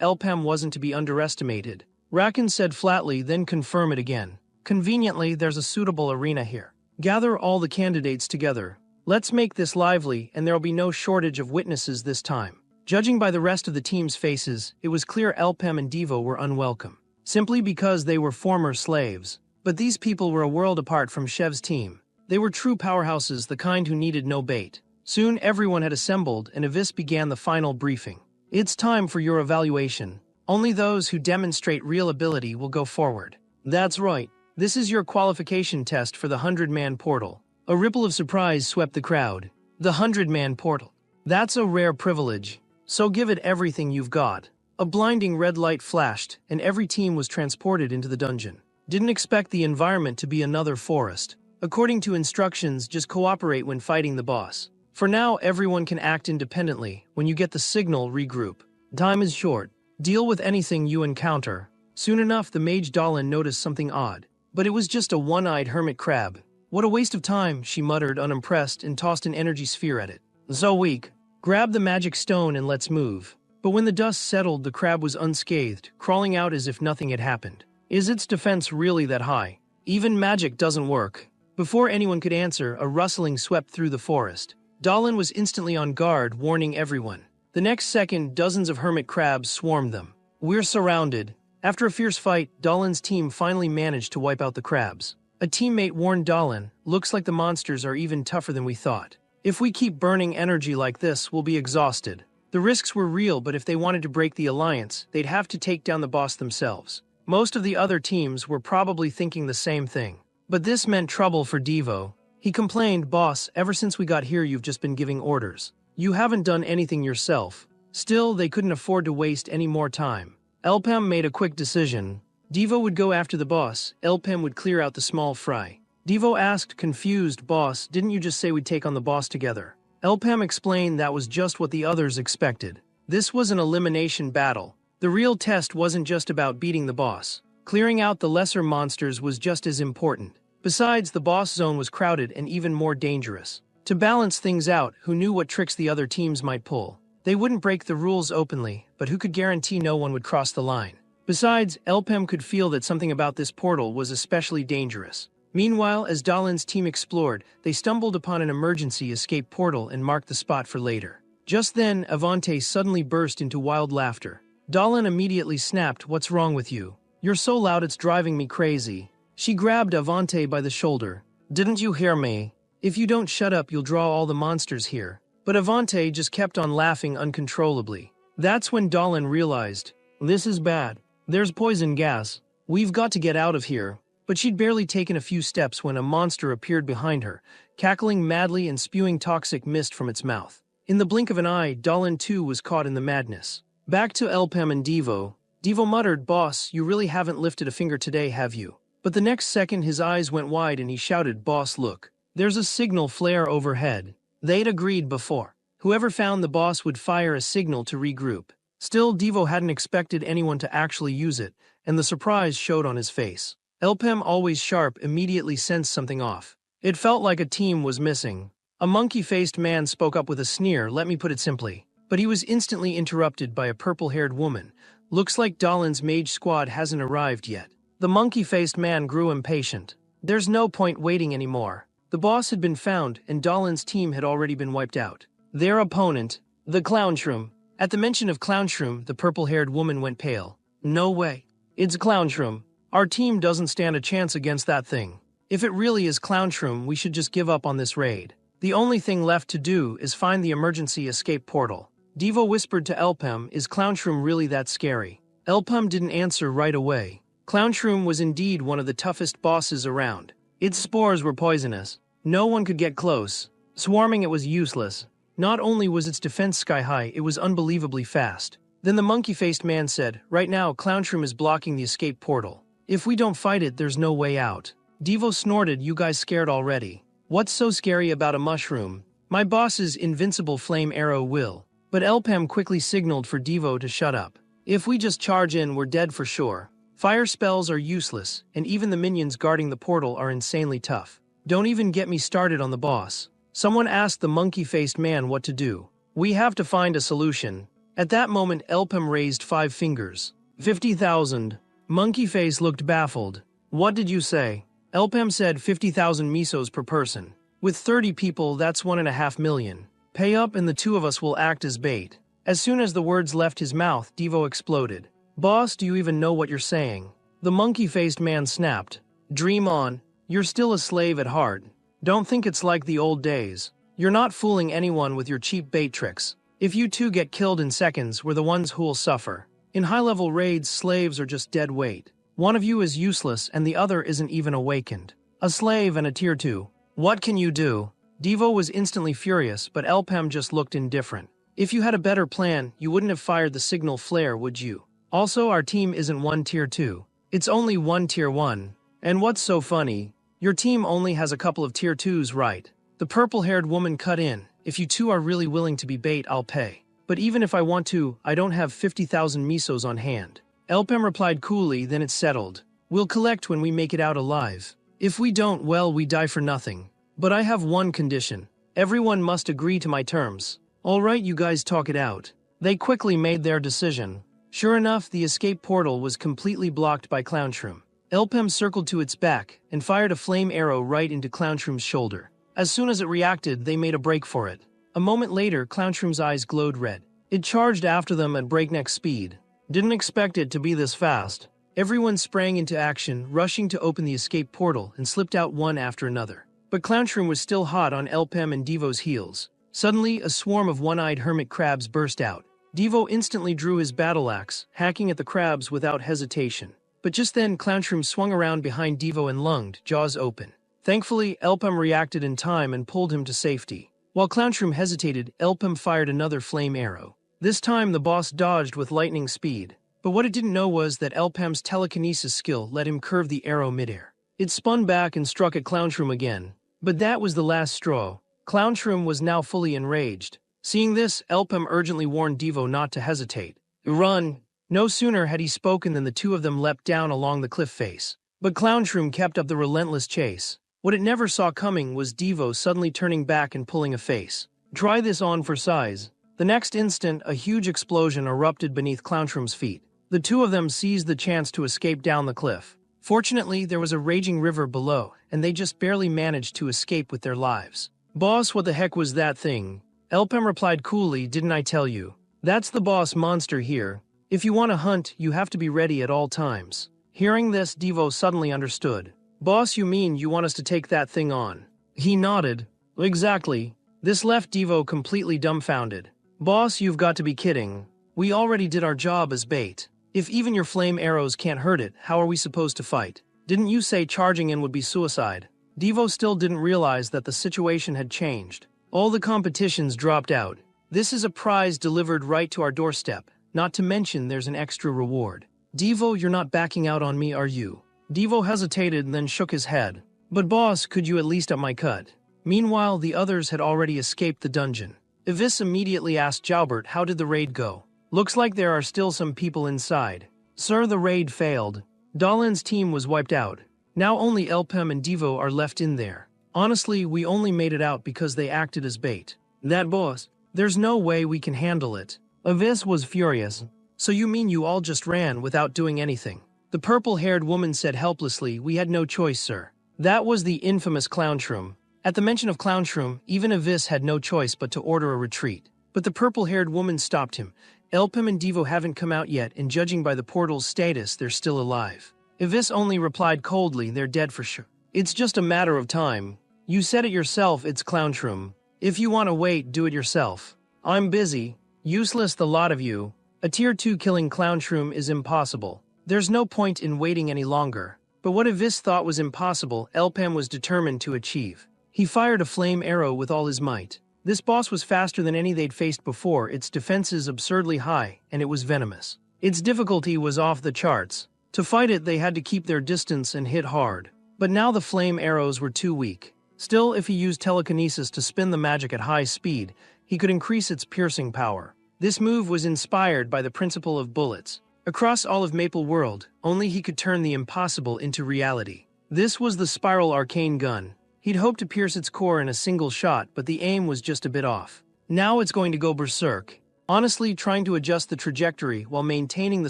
Elpam wasn't to be underestimated. Rakan said flatly, then confirm it again. Conveniently, there's a suitable arena here. Gather all the candidates together. Let's make this lively, and there'll be no shortage of witnesses this time. Judging by the rest of the team's faces, it was clear Elpam and Devo were unwelcome, simply because they were former slaves. But these people were a world apart from Shev's team. They were true powerhouses, the kind who needed no bait. Soon everyone had assembled, and Ivis began the final briefing. It's time for your evaluation. Only those who demonstrate real ability will go forward. That's right. This is your qualification test for the 100-man portal. A ripple of surprise swept the crowd. The 100-man portal. That's a rare privilege. So give it everything you've got. A blinding red light flashed, and every team was transported into the dungeon. Didn't expect the environment to be another forest. According to instructions, just cooperate when fighting the boss. For now, everyone can act independently. When you get the signal, regroup. Time is short. Deal with anything you encounter. Soon enough, the mage Dahlan noticed something odd. But it was just a one-eyed hermit crab. What a waste of time, she muttered, unimpressed, and tossed an energy sphere at it. So weak. Grab the magic stone and let's move. But when the dust settled, the crab was unscathed, crawling out as if nothing had happened. Is its defense really that high? Even magic doesn't work. Before anyone could answer, a rustling swept through the forest. Dahlan was instantly on guard, warning everyone. The next second, dozens of hermit crabs swarmed them. We're surrounded. After a fierce fight, Dahlan's team finally managed to wipe out the crabs. A teammate warned Dahlan, looks like the monsters are even tougher than we thought. If we keep burning energy like this, we'll be exhausted. The risks were real, but if they wanted to break the alliance, they'd have to take down the boss themselves. Most of the other teams were probably thinking the same thing. But this meant trouble for Devo. He complained, "Boss, ever since we got here you've just been giving orders. You haven't done anything yourself." Still, they couldn't afford to waste any more time. Elpam made a quick decision. Devo would go after the boss, Elpam would clear out the small fry. Devo asked, confused, "Boss, didn't you just say we'd take on the boss together?" Elpam explained that was just what the others expected. This was an elimination battle. The real test wasn't just about beating the boss. Clearing out the lesser monsters was just as important. Besides, the boss zone was crowded and even more dangerous. To balance things out, who knew what tricks the other teams might pull? They wouldn't break the rules openly, but who could guarantee no one would cross the line? Besides, Elpam could feel that something about this portal was especially dangerous. Meanwhile, as Dahlan's team explored, they stumbled upon an emergency escape portal and marked the spot for later. Just then, Avante suddenly burst into wild laughter. Dahlan immediately snapped, "What's wrong with you? You're so loud it's driving me crazy." She grabbed Avante by the shoulder. "Didn't you hear me? If you don't shut up, you'll draw all the monsters here." But Avante just kept on laughing uncontrollably. That's when Dahlan realized, this is bad. There's poison gas. We've got to get out of here. But she'd barely taken a few steps when a monster appeared behind her, cackling madly and spewing toxic mist from its mouth. In the blink of an eye, Dahlan too was caught in the madness. Back to Elpam and Devo. Devo muttered, "Boss, you really haven't lifted a finger today, have you?" But the next second his eyes went wide and he shouted, "Boss, look. There's a signal flare overhead." They'd agreed before. Whoever found the boss would fire a signal to regroup. Still, Devo hadn't expected anyone to actually use it, and the surprise showed on his face. Elpam, always sharp, immediately sensed something off. It felt like a team was missing. A monkey-faced man spoke up with a sneer, let me put it simply. But he was instantly interrupted by a purple-haired woman. Looks like Dahlan's mage squad hasn't arrived yet. The monkey-faced man grew impatient. There's no point waiting anymore. The boss had been found, and Dahlan's team had already been wiped out. Their opponent, the Clownshroom. At the mention of Clownshroom, the purple-haired woman went pale. No way. It's Clownshroom. Our team doesn't stand a chance against that thing. If it really is Clownshroom, we should just give up on this raid. The only thing left to do is find the emergency escape portal. Devo whispered to Elpam, is Clownshroom really that scary? Elpam didn't answer right away. Clownshroom was indeed one of the toughest bosses around. Its spores were poisonous. No one could get close. Swarming it was useless. Not only was its defense sky-high, it was unbelievably fast. Then the monkey-faced man said, right now, Clownshroom is blocking the escape portal. If we don't fight it, there's no way out. Devo snorted, you guys scared already. What's so scary about a mushroom? My boss's invincible flame arrow will. But Elpam quickly signaled for Devo to shut up. If we just charge in, we're dead for sure. Fire spells are useless, and even the minions guarding the portal are insanely tough. Don't even get me started on the boss. Someone asked the monkey-faced man what to do. We have to find a solution. At that moment, Elpem raised 5 fingers. 50,000. Monkey-face looked baffled. What did you say? Elpem said 50,000 misos per person. With 30 people, that's 1.5 million. Pay up and the 2 of us will act as bait. As soon as the words left his mouth, Devo exploded. Boss, do you even know what you're saying? The monkey-faced man snapped. Dream on. You're still a slave at heart. Don't think it's like the old days. You're not fooling anyone with your cheap bait tricks. If you two get killed in seconds, we're the ones who'll suffer. In high-level raids, slaves are just dead weight. One of you is useless and the other isn't even awakened. A slave and a tier 2. What can you do? Devo was instantly furious, but Elpem just looked indifferent. If you had a better plan, you wouldn't have fired the signal flare, would you? Also, our team isn't 1 tier 2. It's only 1 tier 1. And what's so funny? Your team only has a couple of tier 2s, right? The purple-haired woman cut in. If you two are really willing to be bait, I'll pay. But even if I want to, I don't have 50,000 misos on hand. Elpem replied coolly, then it's settled. We'll collect when we make it out alive. If we don't, well, we die for nothing. But I have one condition. Everyone must agree to my terms. All right, you guys talk it out. They quickly made their decision. Sure enough, the escape portal was completely blocked by Clownshroom. Elpem circled to its back and fired a flame arrow right into Clownshroom's shoulder. As soon as it reacted, they made a break for it. A moment later, Clownshroom's eyes glowed red. It charged after them at breakneck speed. Didn't expect it to be this fast. Everyone sprang into action, rushing to open the escape portal and slipped out one after another. But Clownshroom was still hot on Elpem and Devo's heels. Suddenly, a swarm of one-eyed hermit crabs burst out. Devo instantly drew his battle axe, hacking at the crabs without hesitation. But just then, Clownshroom swung around behind Devo and lunged, jaws open. Thankfully, Elpem reacted in time and pulled him to safety. While Clownshroom hesitated, Elpem fired another flame arrow. This time, the boss dodged with lightning speed. But what it didn't know was that Elpem's telekinesis skill let him curve the arrow midair. It spun back and struck at Clownshroom again. But that was the last straw. Clownshroom was now fully enraged. Seeing this, Elpem urgently warned Devo not to hesitate. Run! No sooner had he spoken than the two of them leapt down along the cliff face. But Clownshroom kept up the relentless chase. What it never saw coming was Devo suddenly turning back and pulling a face. Try this on for size. The next instant, a huge explosion erupted beneath Clownshroom's feet. The two of them seized the chance to escape down the cliff. Fortunately, there was a raging river below, and they just barely managed to escape with their lives. Boss, what the heck was that thing? Elpem replied coolly, didn't I tell you? That's the boss monster here. If you want to hunt, you have to be ready at all times. Hearing this, Devo suddenly understood. Boss, you mean you want us to take that thing on? He nodded. Exactly. This left Devo completely dumbfounded. Boss, you've got to be kidding. We already did our job as bait. If even your flame arrows can't hurt it, how are we supposed to fight? Didn't you say charging in would be suicide? Devo still didn't realize that the situation had changed. All the competitions dropped out. This is a prize delivered right to our doorstep, not to mention there's an extra reward. Devo, you're not backing out on me, are you? Devo hesitated and then shook his head. But boss, could you at least up my cut? Meanwhile, the others had already escaped the dungeon. Ivis immediately asked Joubert how did the raid go. Looks like there are still some people inside. Sir, the raid failed. Dalin's team was wiped out. Now only Elpem and Devo are left in there. Honestly, we only made it out because they acted as bait. That boss, there's no way we can handle it. Ivis was furious. So you mean you all just ran without doing anything? The purple-haired woman said helplessly, we had no choice, sir. That was the infamous Clownshroom. At the mention of Clownshroom, even Ivis had no choice but to order a retreat. But the purple-haired woman stopped him. Elpem and Devo haven't come out yet, and judging by the portal's status, they're still alive. Ivis only replied coldly, they're dead for sure. It's just a matter of time. You said it yourself, it's Clownshroom. If you want to wait, do it yourself. I'm busy. Useless the lot of you. A tier 2 killing Clownshroom is impossible. There's no point in waiting any longer. But what Ivis thought was impossible, Elpem was determined to achieve. He fired a flame arrow with all his might. This boss was faster than any they'd faced before, its defenses absurdly high, and it was venomous. Its difficulty was off the charts. To fight it, they had to keep their distance and hit hard. But now the flame arrows were too weak. Still, if he used telekinesis to spin the magic at high speed, he could increase its piercing power. This move was inspired by the principle of bullets. Across all of Maple World, only he could turn the impossible into reality. This was the Spiral Arcane Gun. He'd hoped to pierce its core in a single shot, but the aim was just a bit off. Now it's going to go berserk. Honestly, trying to adjust the trajectory while maintaining the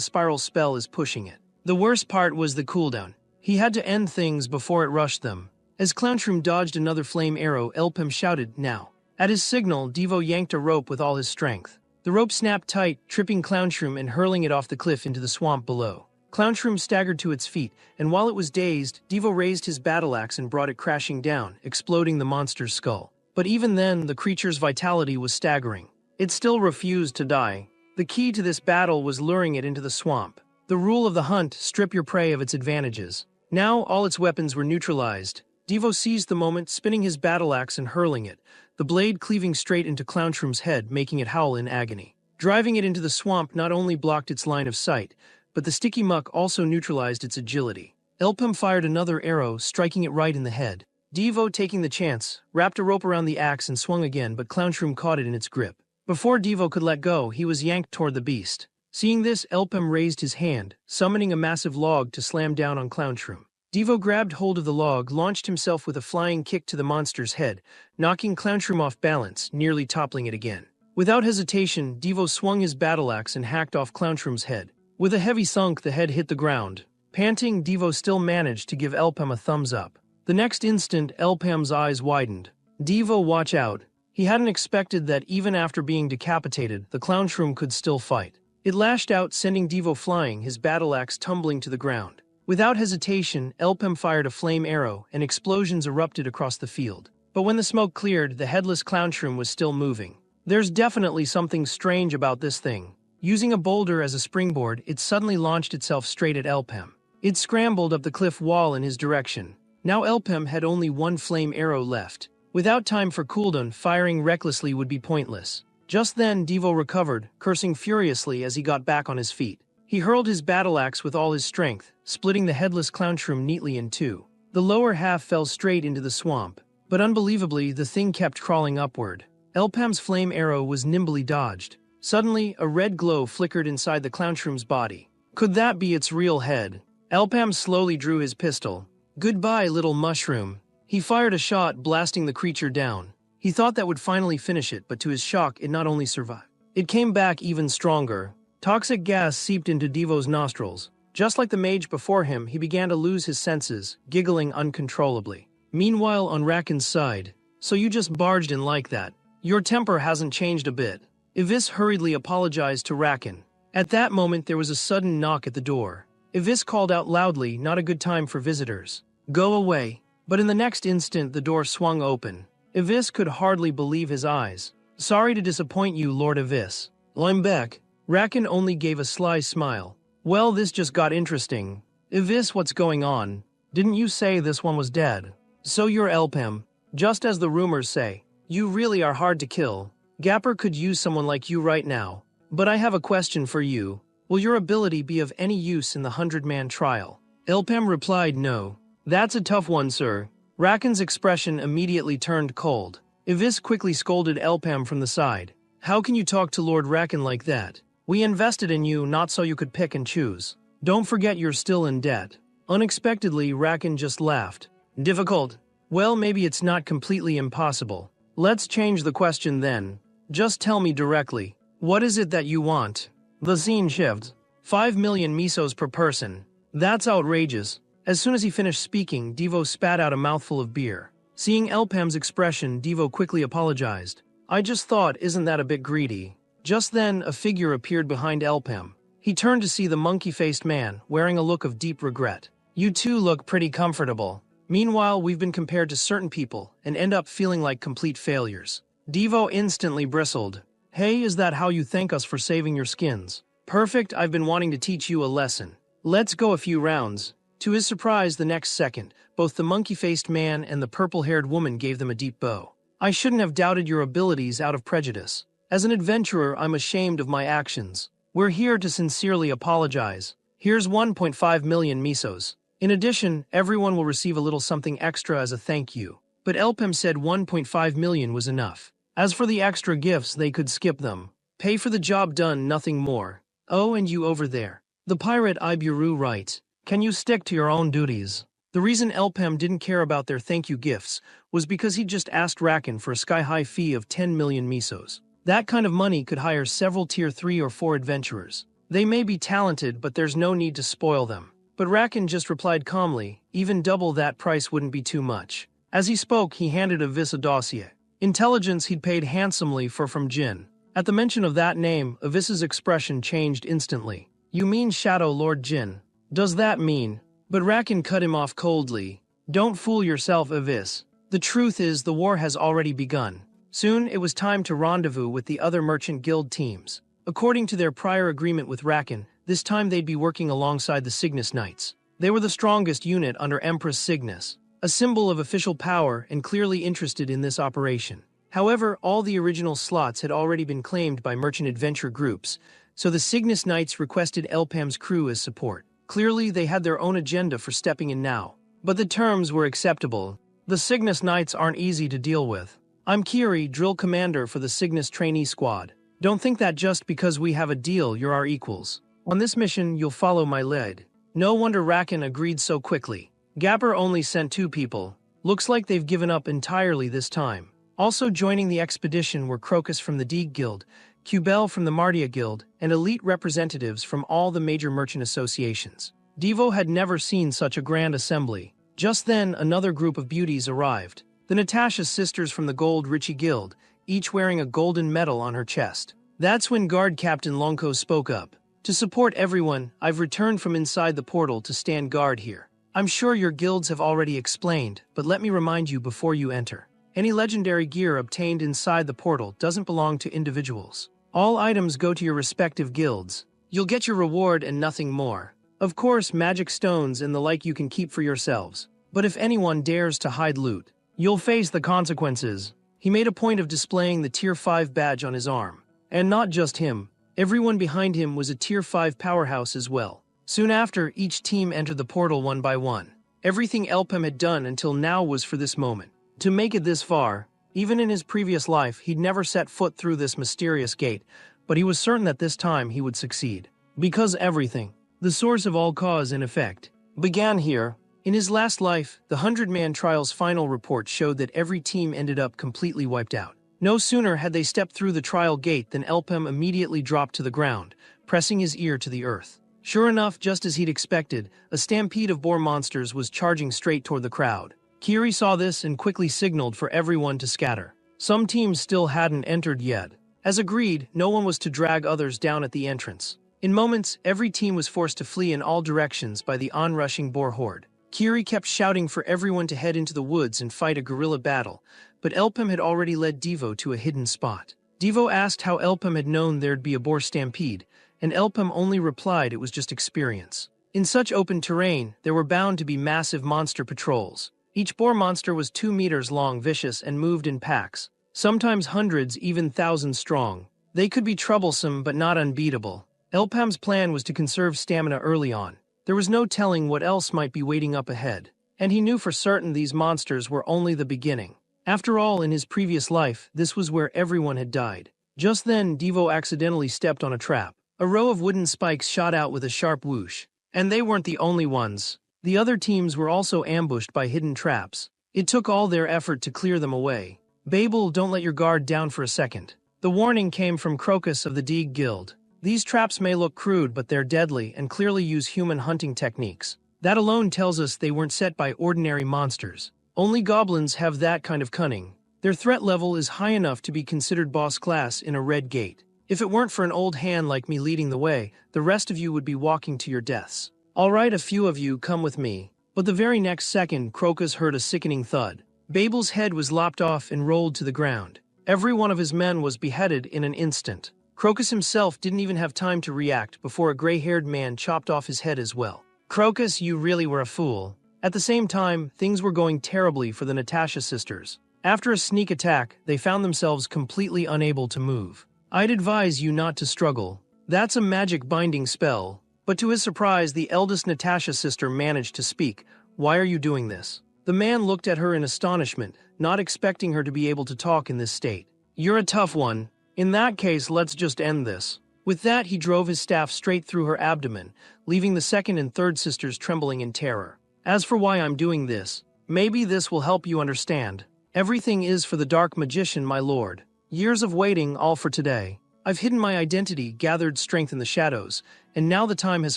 spiral spell is pushing it. The worst part was the cooldown. He had to end things before it rushed them. As Clownshroom dodged another flame arrow, Elpem shouted, "Now!" At his signal, Devo yanked a rope with all his strength. The rope snapped tight, tripping Clownshroom and hurling it off the cliff into the swamp below. Clownshroom staggered to its feet, and while it was dazed, Devo raised his battle axe and brought it crashing down, exploding the monster's skull. But even then, the creature's vitality was staggering. It still refused to die. The key to this battle was luring it into the swamp. The rule of the hunt: strip your prey of its advantages. Now all its weapons were neutralized. Devo seized the moment, spinning his battle axe and hurling it, the blade cleaving straight into Clownshroom's head, making it howl in agony. Driving it into the swamp not only blocked its line of sight, but the sticky muck also neutralized its agility. Elpem fired another arrow, striking it right in the head. Devo, taking the chance, wrapped a rope around the axe and swung again, but Clownshroom caught it in its grip. Before Devo could let go, he was yanked toward the beast. Seeing this, Elpem raised his hand, summoning a massive log to slam down on Clownshroom. Devo grabbed hold of the log, launched himself with a flying kick to the monster's head, knocking Clownshroom off balance, nearly toppling it again. Without hesitation, Devo swung his battle axe and hacked off Clownshroom's head. With a heavy thunk, the head hit the ground. Panting, Devo still managed to give Elpem a thumbs up. The next instant, Elpem's eyes widened. "Devo, watch out." He hadn't expected that even after being decapitated, the Clownshroom could still fight. It lashed out, sending Devo flying, his battle axe tumbling to the ground. Without hesitation, Elpem fired a flame arrow, and explosions erupted across the field. But when the smoke cleared, the headless Clownshroom was still moving. There's definitely something strange about this thing. Using a boulder as a springboard, it suddenly launched itself straight at Elpem. It scrambled up the cliff wall in his direction. Now Elpem had only one flame arrow left. Without time for cooldown, firing recklessly would be pointless. Just then, Devo recovered, cursing furiously as he got back on his feet. He hurled his battle axe with all his strength, splitting the headless Clownshroom neatly in two. The lower half fell straight into the swamp, but unbelievably, the thing kept crawling upward. Elpem's flame arrow was nimbly dodged. Suddenly, a red glow flickered inside the Clownshroom's body. Could that be its real head? Elpem slowly drew his pistol. "Goodbye, little mushroom." He fired a shot, blasting the creature down. He thought that would finally finish it, but to his shock, it not only survived. It came back even stronger. Toxic gas seeped into Devo's nostrils. Just like the mage before him, he began to lose his senses, giggling uncontrollably. Meanwhile, on Raken's side, "So you just barged in like that. Your temper hasn't changed a bit." Ivis hurriedly apologized to Raken. At that moment, there was a sudden knock at the door. Ivis called out loudly, "Not a good time for visitors. Go away." But in the next instant, the door swung open. Ivis could hardly believe his eyes. "Sorry to disappoint you, Lord Ivis. I'm back." Raken only gave a sly smile. "Well, this just got interesting. Ivis, what's going on? Didn't you say this one was dead? So you're Elpem. Just as the rumors say. You really are hard to kill. Gapper could use someone like you right now. But I have a question for you. Will your ability be of any use in the 100-man trial?" Elpem replied, "No." "That's a tough one, sir." Raken's expression immediately turned cold. Ivis quickly scolded Elpem from the side. "How can you talk to Lord Raken like that? We invested in you not so you could pick and choose. Don't forget you're still in debt." Unexpectedly, Raken just laughed. "Difficult? Well, maybe it's not completely impossible. Let's change the question then. Just tell me directly. What is it that you want?" The scene shifts. 5 million misos per person. That's outrageous. As soon as he finished speaking, Devo spat out a mouthful of beer. Seeing Elpem's expression, Devo quickly apologized. "I just thought, isn't that a bit greedy?" Just then, a figure appeared behind Elpem. He turned to see the monkey-faced man, wearing a look of deep regret. "You two look pretty comfortable. Meanwhile, we've been compared to certain people and end up feeling like complete failures." Devo instantly bristled. "Hey, is that how you thank us for saving your skins? Perfect, I've been wanting to teach you a lesson. Let's go a few rounds." To his surprise, the next second, both the monkey-faced man and the purple-haired woman gave them a deep bow. "I shouldn't have doubted your abilities out of prejudice. As an adventurer, I'm ashamed of my actions. We're here to sincerely apologize. Here's 1.5 million misos. In addition, everyone will receive a little something extra as a thank you." But Elpem said 1.5 million was enough. As for the extra gifts, they could skip them. Pay for the job done, nothing more. "Oh, and you over there." The pirate Iburu writes, "Can you stick to your own duties?" The reason Elpem didn't care about their thank you gifts was because he'd just asked Rakan for a sky-high fee of 10 million misos. That kind of money could hire several tier 3 or 4 adventurers. They may be talented, but there's no need to spoil them. But Rakan just replied calmly, even double that price wouldn't be too much. As he spoke, he handed Avis a dossier. Intelligence he'd paid handsomely for from Jin. At the mention of that name, Avis's expression changed instantly. "You mean Shadow Lord Jin? Does that mean?" But Rakan cut him off coldly. "Don't fool yourself, Avis. The truth is the war has already begun." Soon it was time to rendezvous with the other Merchant Guild teams. According to their prior agreement with Rakan, this time they'd be working alongside the Cygnus Knights. They were the strongest unit under Empress Cygnus, a symbol of official power and clearly interested in this operation. However, all the original slots had already been claimed by merchant adventure groups, so the Cygnus Knights requested Elpam's crew as support. Clearly, they had their own agenda for stepping in now. But the terms were acceptable. The Cygnus Knights aren't easy to deal with. "I'm Kiri, drill commander for the Cygnus trainee squad. Don't think that just because we have a deal you're our equals. On this mission, you'll follow my lead." No wonder Rakan agreed so quickly. Gapper only sent 2 people. Looks like they've given up entirely this time. Also joining the expedition were Crocus from the Deeg Guild, Cubel from the Mardia Guild, and elite representatives from all the major merchant associations. Devo had never seen such a grand assembly. Just then, another group of beauties arrived. The Natasha sisters from the Gold Ritchie Guild, each wearing a golden medal on her chest. That's when Guard Captain Lonko spoke up. "To support everyone, I've returned from inside the portal to stand guard here. I'm sure your guilds have already explained, but let me remind you before you enter. Any legendary gear obtained inside the portal doesn't belong to individuals. All items go to your respective guilds. You'll get your reward and nothing more. Of course, magic stones and the like you can keep for yourselves. But if anyone dares to hide loot, you'll face the consequences." He made a point of displaying the Tier 5 badge on his arm. And not just him. Everyone behind him was a Tier 5 powerhouse as well. Soon after, each team entered the portal one by one. Everything Elpem had done until now was for this moment. To make it this far, even in his previous life, he'd never set foot through this mysterious gate, but he was certain that this time he would succeed. Because everything, the source of all cause and effect, began here. In his last life, the 100-man trial's final report showed that every team ended up completely wiped out. No sooner had they stepped through the trial gate than Elpem immediately dropped to the ground, pressing his ear to the earth. Sure enough, just as he'd expected, a stampede of boar monsters was charging straight toward the crowd. Kiri saw this and quickly signaled for everyone to scatter. Some teams still hadn't entered yet. As agreed, no one was to drag others down at the entrance. In moments, every team was forced to flee in all directions by the onrushing boar horde. Kiri kept shouting for everyone to head into the woods and fight a guerrilla battle, but Elpem had already led Devo to a hidden spot. Devo asked how Elpem had known there'd be a boar stampede, and Elpem only replied it was just experience. In such open terrain, there were bound to be massive monster patrols. Each boar monster was 2 meters long, vicious, and moved in packs, sometimes hundreds, even thousands strong. They could be troublesome but not unbeatable. Elpem's plan was to conserve stamina early on. There was no telling what else might be waiting up ahead, and he knew for certain these monsters were only the beginning. After all, in his previous life, this was where everyone had died. Just then, Devo accidentally stepped on a trap. A row of wooden spikes shot out with a sharp whoosh. And they weren't the only ones. The other teams were also ambushed by hidden traps. It took all their effort to clear them away. "Babel, don't let your guard down for a second." The warning came from Crocus of the Deeg Guild. "These traps may look crude, but they're deadly and clearly use human hunting techniques. That alone tells us they weren't set by ordinary monsters. Only goblins have that kind of cunning. Their threat level is high enough to be considered boss class in a red gate. If it weren't for an old hand like me leading the way, the rest of you would be walking to your deaths. All right, a few of you come with me." But the very next second, Crocus heard a sickening thud. Babel's head was lopped off and rolled to the ground. Every one of his men was beheaded in an instant. Crocus himself didn't even have time to react before a gray-haired man chopped off his head as well. "Crocus, you really were a fool." At the same time, things were going terribly for the Natasha sisters. After a sneak attack, they found themselves completely unable to move. "I'd advise you not to struggle. That's a magic binding spell." But to his surprise, the eldest Natasha sister managed to speak. "Why are you doing this?" The man looked at her in astonishment, not expecting her to be able to talk in this state. "You're a tough one. In that case, let's just end this." With that, he drove his staff straight through her abdomen, leaving the second and third sisters trembling in terror. As for why I'm doing this, maybe this will help you understand. Everything is for the dark magician, my lord. Years of waiting, all for today. I've hidden my identity, gathered strength in the shadows, and now the time has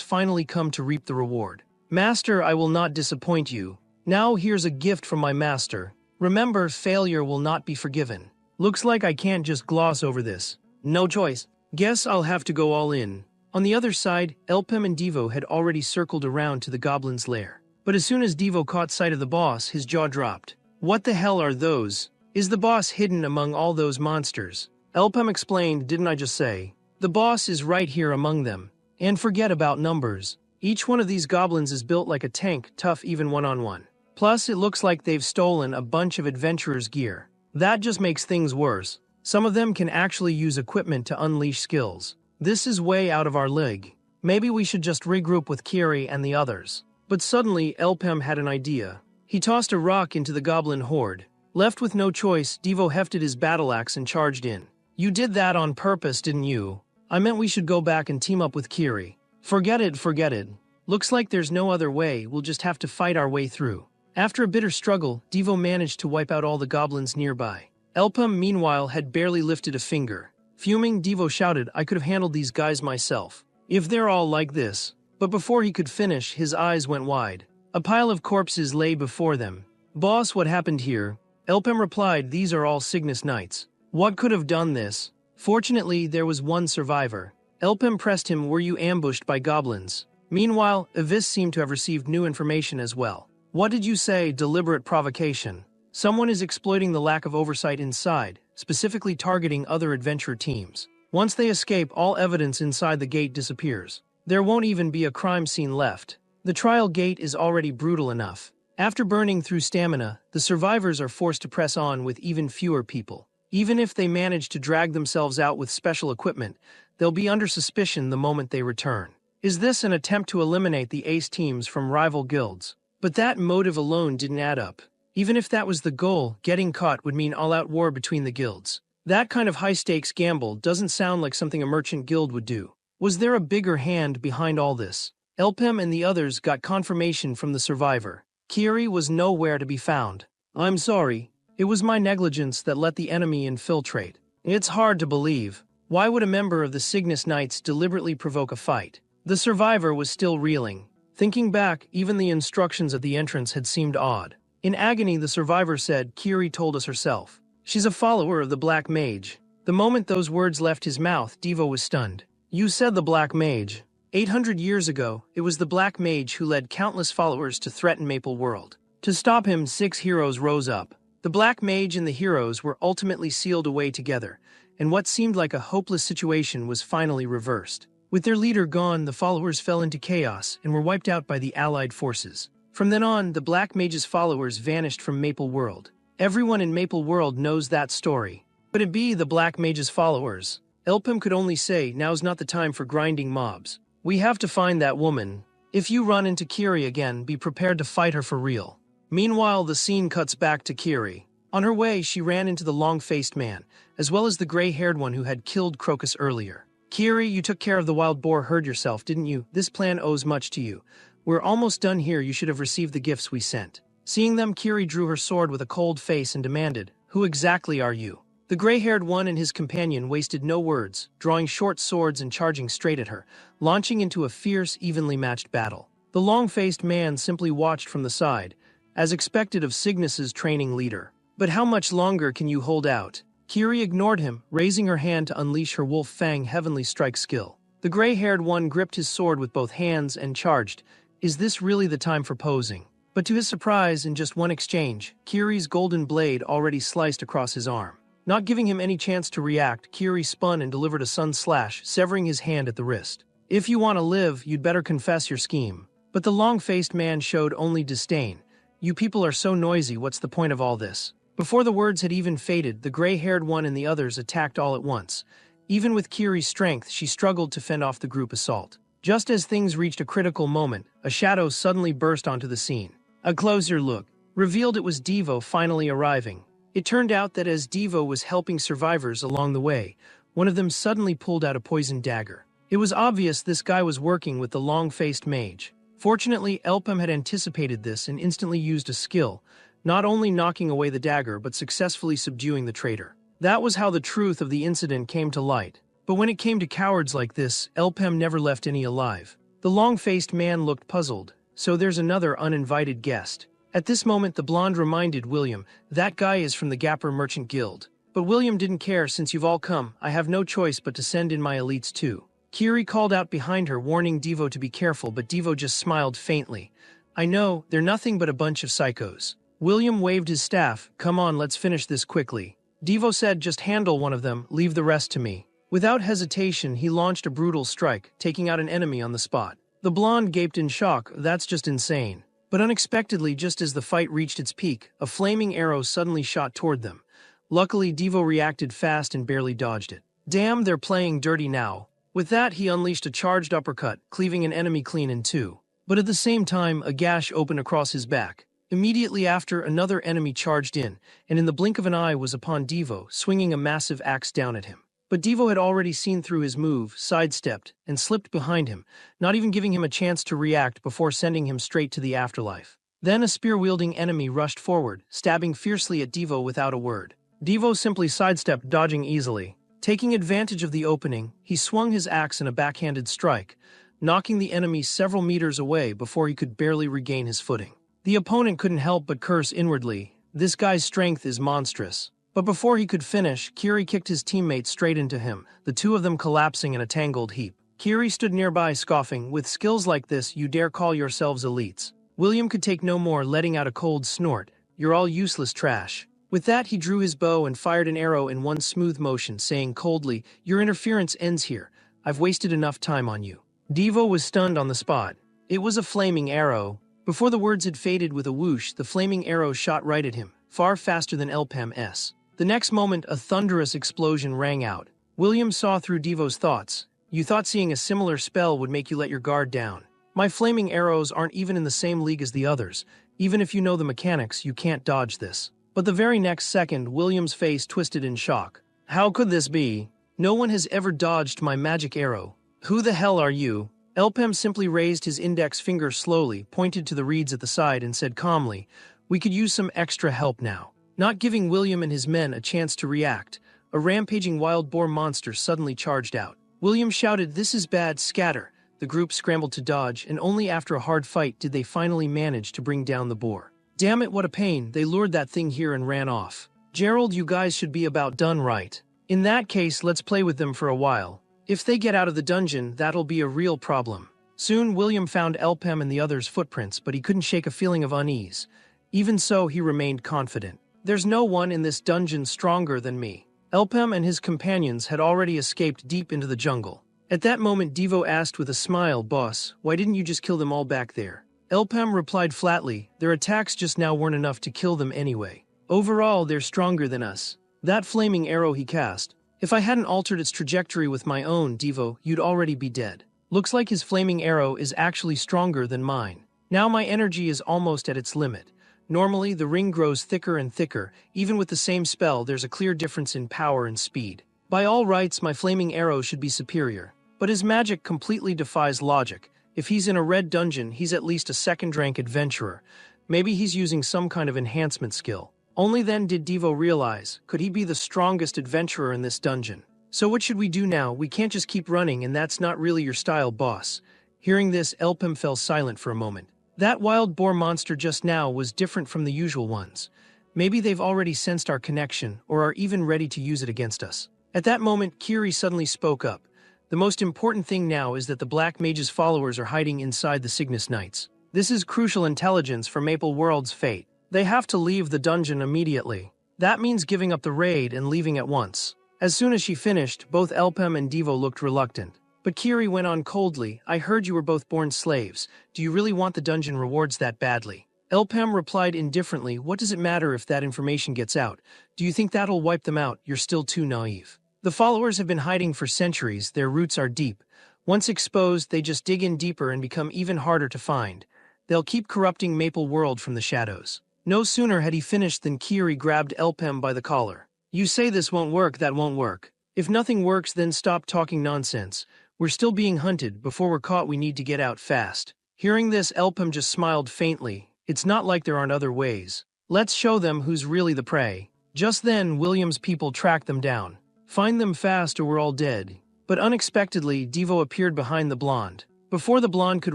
finally come to reap the reward. Master, I will not disappoint you. Now here's a gift from my master. Remember, failure will not be forgiven. Looks like I can't just gloss over this. No choice. Guess I'll have to go all in. On the other side, Elpem and Devo had already circled around to the goblin's lair. But as soon as Devo caught sight of the boss, his jaw dropped. What the hell are those? Is the boss hidden among all those monsters? Elpem explained, didn't I just say? The boss is right here among them. And forget about numbers. Each one of these goblins is built like a tank, tough even one-on-one. Plus, it looks like they've stolen a bunch of adventurers' gear. That just makes things worse. Some of them can actually use equipment to unleash skills. This is way out of our league. Maybe we should just regroup with Kiri and the others. But suddenly, Elpem had an idea. He tossed a rock into the goblin horde. Left with no choice, Devo hefted his battle axe and charged in. You did that on purpose, didn't you? I meant we should go back and team up with Kiri. Forget it. Looks like there's no other way, we'll just have to fight our way through. After a bitter struggle, Devo managed to wipe out all the goblins nearby. Elpem, meanwhile, had barely lifted a finger. Fuming, Devo shouted, I could have handled these guys myself. If they're all like this. But before he could finish, his eyes went wide. A pile of corpses lay before them. Boss, what happened here? Elpem replied, these are all Cygnus Knights. What could have done this? Fortunately, there was one survivor. Elpem pressed him, were you ambushed by goblins? Meanwhile, Avis seemed to have received new information as well. What did you say, deliberate provocation? Someone is exploiting the lack of oversight inside, specifically targeting other adventure teams. Once they escape, all evidence inside the gate disappears. There won't even be a crime scene left. The trial gate is already brutal enough. After burning through stamina, the survivors are forced to press on with even fewer people. Even if they manage to drag themselves out with special equipment, they'll be under suspicion the moment they return. Is this an attempt to eliminate the ace teams from rival guilds? But that motive alone didn't add up. Even if that was the goal, getting caught would mean all-out war between the guilds. That kind of high-stakes gamble doesn't sound like something a merchant guild would do. Was there a bigger hand behind all this? Elpem and the others got confirmation from the survivor. Kiri was nowhere to be found. I'm sorry. It was my negligence that let the enemy infiltrate. It's hard to believe. Why would a member of the Cygnus Knights deliberately provoke a fight? The survivor was still reeling. Thinking back, even the instructions at the entrance had seemed odd. In agony, the survivor said, Kiri told us herself. She's a follower of the Black Mage. The moment those words left his mouth, Devo was stunned. You said the Black Mage. 800 years ago, it was the Black Mage who led countless followers to threaten Maple World. To stop him, 6 heroes rose up. The Black Mage and the heroes were ultimately sealed away together, and what seemed like a hopeless situation was finally reversed. With their leader gone, the followers fell into chaos and were wiped out by the Allied forces. From then on, the Black Mage's followers vanished from Maple World. Everyone in Maple World knows that story. But it be the Black Mage's followers. Elpem could only say, now's not the time for grinding mobs. We have to find that woman. If you run into Kiri again, be prepared to fight her for real. Meanwhile, the scene cuts back to Kiri. On her way, she ran into the long-faced man, as well as the gray-haired one who had killed Crocus earlier. Kiri, you took care of the wild boar herd yourself, didn't you? This plan owes much to you. We're almost done here, you should have received the gifts we sent. Seeing them, Kiri drew her sword with a cold face and demanded, who exactly are you? The gray-haired one and his companion wasted no words, drawing short swords and charging straight at her, launching into a fierce, evenly matched battle. The long-faced man simply watched from the side, as expected of Cygnus's training leader. But how much longer can you hold out? Kiri ignored him, raising her hand to unleash her Wolf Fang Heavenly Strike skill. The gray-haired one gripped his sword with both hands and charged. Is this really the time for posing? But to his surprise, in just one exchange, Kiri's golden blade already sliced across his arm. Not giving him any chance to react, Kiri spun and delivered a sun slash, severing his hand at the wrist. If you want to live, you'd better confess your scheme. But the long-faced man showed only disdain. You people are so noisy, what's the point of all this? Before the words had even faded, the gray-haired one and the others attacked all at once. Even with Kiri's strength, she struggled to fend off the group assault. Just as things reached a critical moment, a shadow suddenly burst onto the scene. A closer look revealed it was Devo finally arriving. It turned out that as Devo was helping survivors along the way, one of them suddenly pulled out a poisoned dagger. It was obvious this guy was working with the long-faced mage. Fortunately, Elpem had anticipated this and instantly used a skill, not only knocking away the dagger but successfully subduing the traitor. That was how the truth of the incident came to light. But when it came to cowards like this, Elpem never left any alive. The long-faced man looked puzzled. So there's another uninvited guest. At this moment, the blonde reminded William, that guy is from the Gapper Merchant Guild. But William didn't care. Since you've all come, I have no choice but to send in my elites too. Kiri called out behind her, warning Devo to be careful, but Devo just smiled faintly. I know, they're nothing but a bunch of psychos. William waved his staff. Come on, let's finish this quickly. Devo said, just handle one of them, leave the rest to me. Without hesitation, he launched a brutal strike, taking out an enemy on the spot. The blonde gaped in shock. That's just insane. But unexpectedly, just as the fight reached its peak, a flaming arrow suddenly shot toward them. Luckily, Devo reacted fast and barely dodged it. Damn, they're playing dirty now. With that, he unleashed a charged uppercut, cleaving an enemy clean in two. But at the same time, a gash opened across his back. Immediately after, another enemy charged in, and in the blink of an eye was upon Devo, swinging a massive axe down at him. But Devo had already seen through his move, sidestepped, and slipped behind him, not even giving him a chance to react before sending him straight to the afterlife. Then a spear-wielding enemy rushed forward, stabbing fiercely at Devo without a word. Devo simply sidestepped, dodging easily. Taking advantage of the opening, he swung his axe in a backhanded strike, knocking the enemy several meters away before he could barely regain his footing. The opponent couldn't help but curse inwardly. This guy's strength is monstrous. But before he could finish, Kiri kicked his teammate straight into him, the two of them collapsing in a tangled heap. Kiri stood nearby, scoffing, with skills like this, you dare call yourselves elites. William could take no more, letting out a cold snort. You're all useless trash. With that, he drew his bow and fired an arrow in one smooth motion, saying coldly, your interference ends here. I've wasted enough time on you. Devo was stunned on the spot. It was a flaming arrow. Before the words had faded with a whoosh, the flaming arrow shot right at him, far faster than Elpem's. The next moment, a thunderous explosion rang out. William saw through Devo's thoughts. You thought seeing a similar spell would make you let your guard down. My flaming arrows aren't even in the same league as the others. Even if you know the mechanics, you can't dodge this. But the very next second, William's face twisted in shock. How could this be? No one has ever dodged my magic arrow. Who the hell are you? Elpem simply raised his index finger slowly, pointed to the reeds at the side, and said calmly, we could use some extra help now. Not giving William and his men a chance to react, a rampaging wild boar monster suddenly charged out. William shouted, this is bad, scatter. The group scrambled to dodge, and only after a hard fight did they finally manage to bring down the boar. Damn it, what a pain, they lured that thing here and ran off. Gerald, you guys should be about done right. In that case, let's play with them for a while. If they get out of the dungeon, that'll be a real problem. Soon, William found Elpem and the others' footprints, but he couldn't shake a feeling of unease. Even so, he remained confident. There's no one in this dungeon stronger than me. Elpem and his companions had already escaped deep into the jungle. At that moment, Devo asked with a smile, boss, why didn't you just kill them all back there? Elpem replied flatly, their attacks just now weren't enough to kill them anyway. Overall, they're stronger than us. That flaming arrow he cast, if I hadn't altered its trajectory with my own, Devo, you'd already be dead. Looks like his flaming arrow is actually stronger than mine. Now my energy is almost at its limit. Normally, the ring grows thicker and thicker. Even with the same spell, there's a clear difference in power and speed. By all rights, my flaming arrow should be superior. But his magic completely defies logic. If he's in a red dungeon, he's at least a second-rank adventurer. Maybe he's using some kind of enhancement skill. Only then did Devo realize, could he be the strongest adventurer in this dungeon? So what should we do now? We can't just keep running, and that's not really your style, boss. Hearing this, Elpem fell silent for a moment. That wild boar monster just now was different from the usual ones. Maybe they've already sensed our connection, or are even ready to use it against us. At that moment, Kiri suddenly spoke up. The most important thing now is that the Black Mage's followers are hiding inside the Cygnus Knights. This is crucial intelligence for Maple World's fate. They have to leave the dungeon immediately. That means giving up the raid and leaving at once. As soon as she finished, both Elpem and Devo looked reluctant. But Kiri went on coldly, I heard you were both born slaves. Do you really want the dungeon rewards that badly? Elpem replied indifferently, what does it matter if that information gets out? Do you think that'll wipe them out? You're still too naive. The followers have been hiding for centuries, their roots are deep. Once exposed, they just dig in deeper and become even harder to find. They'll keep corrupting Maple World from the shadows. No sooner had he finished than Kiri grabbed Elpem by the collar. You say this won't work, that won't work. If nothing works, then stop talking nonsense. We're still being hunted. Before we're caught, we need to get out fast. Hearing this, Elpham just smiled faintly. It's not like there aren't other ways. Let's show them who's really the prey. Just then, William's people tracked them down. Find them fast or we're all dead. But unexpectedly, Devo appeared behind the blonde. Before the blonde could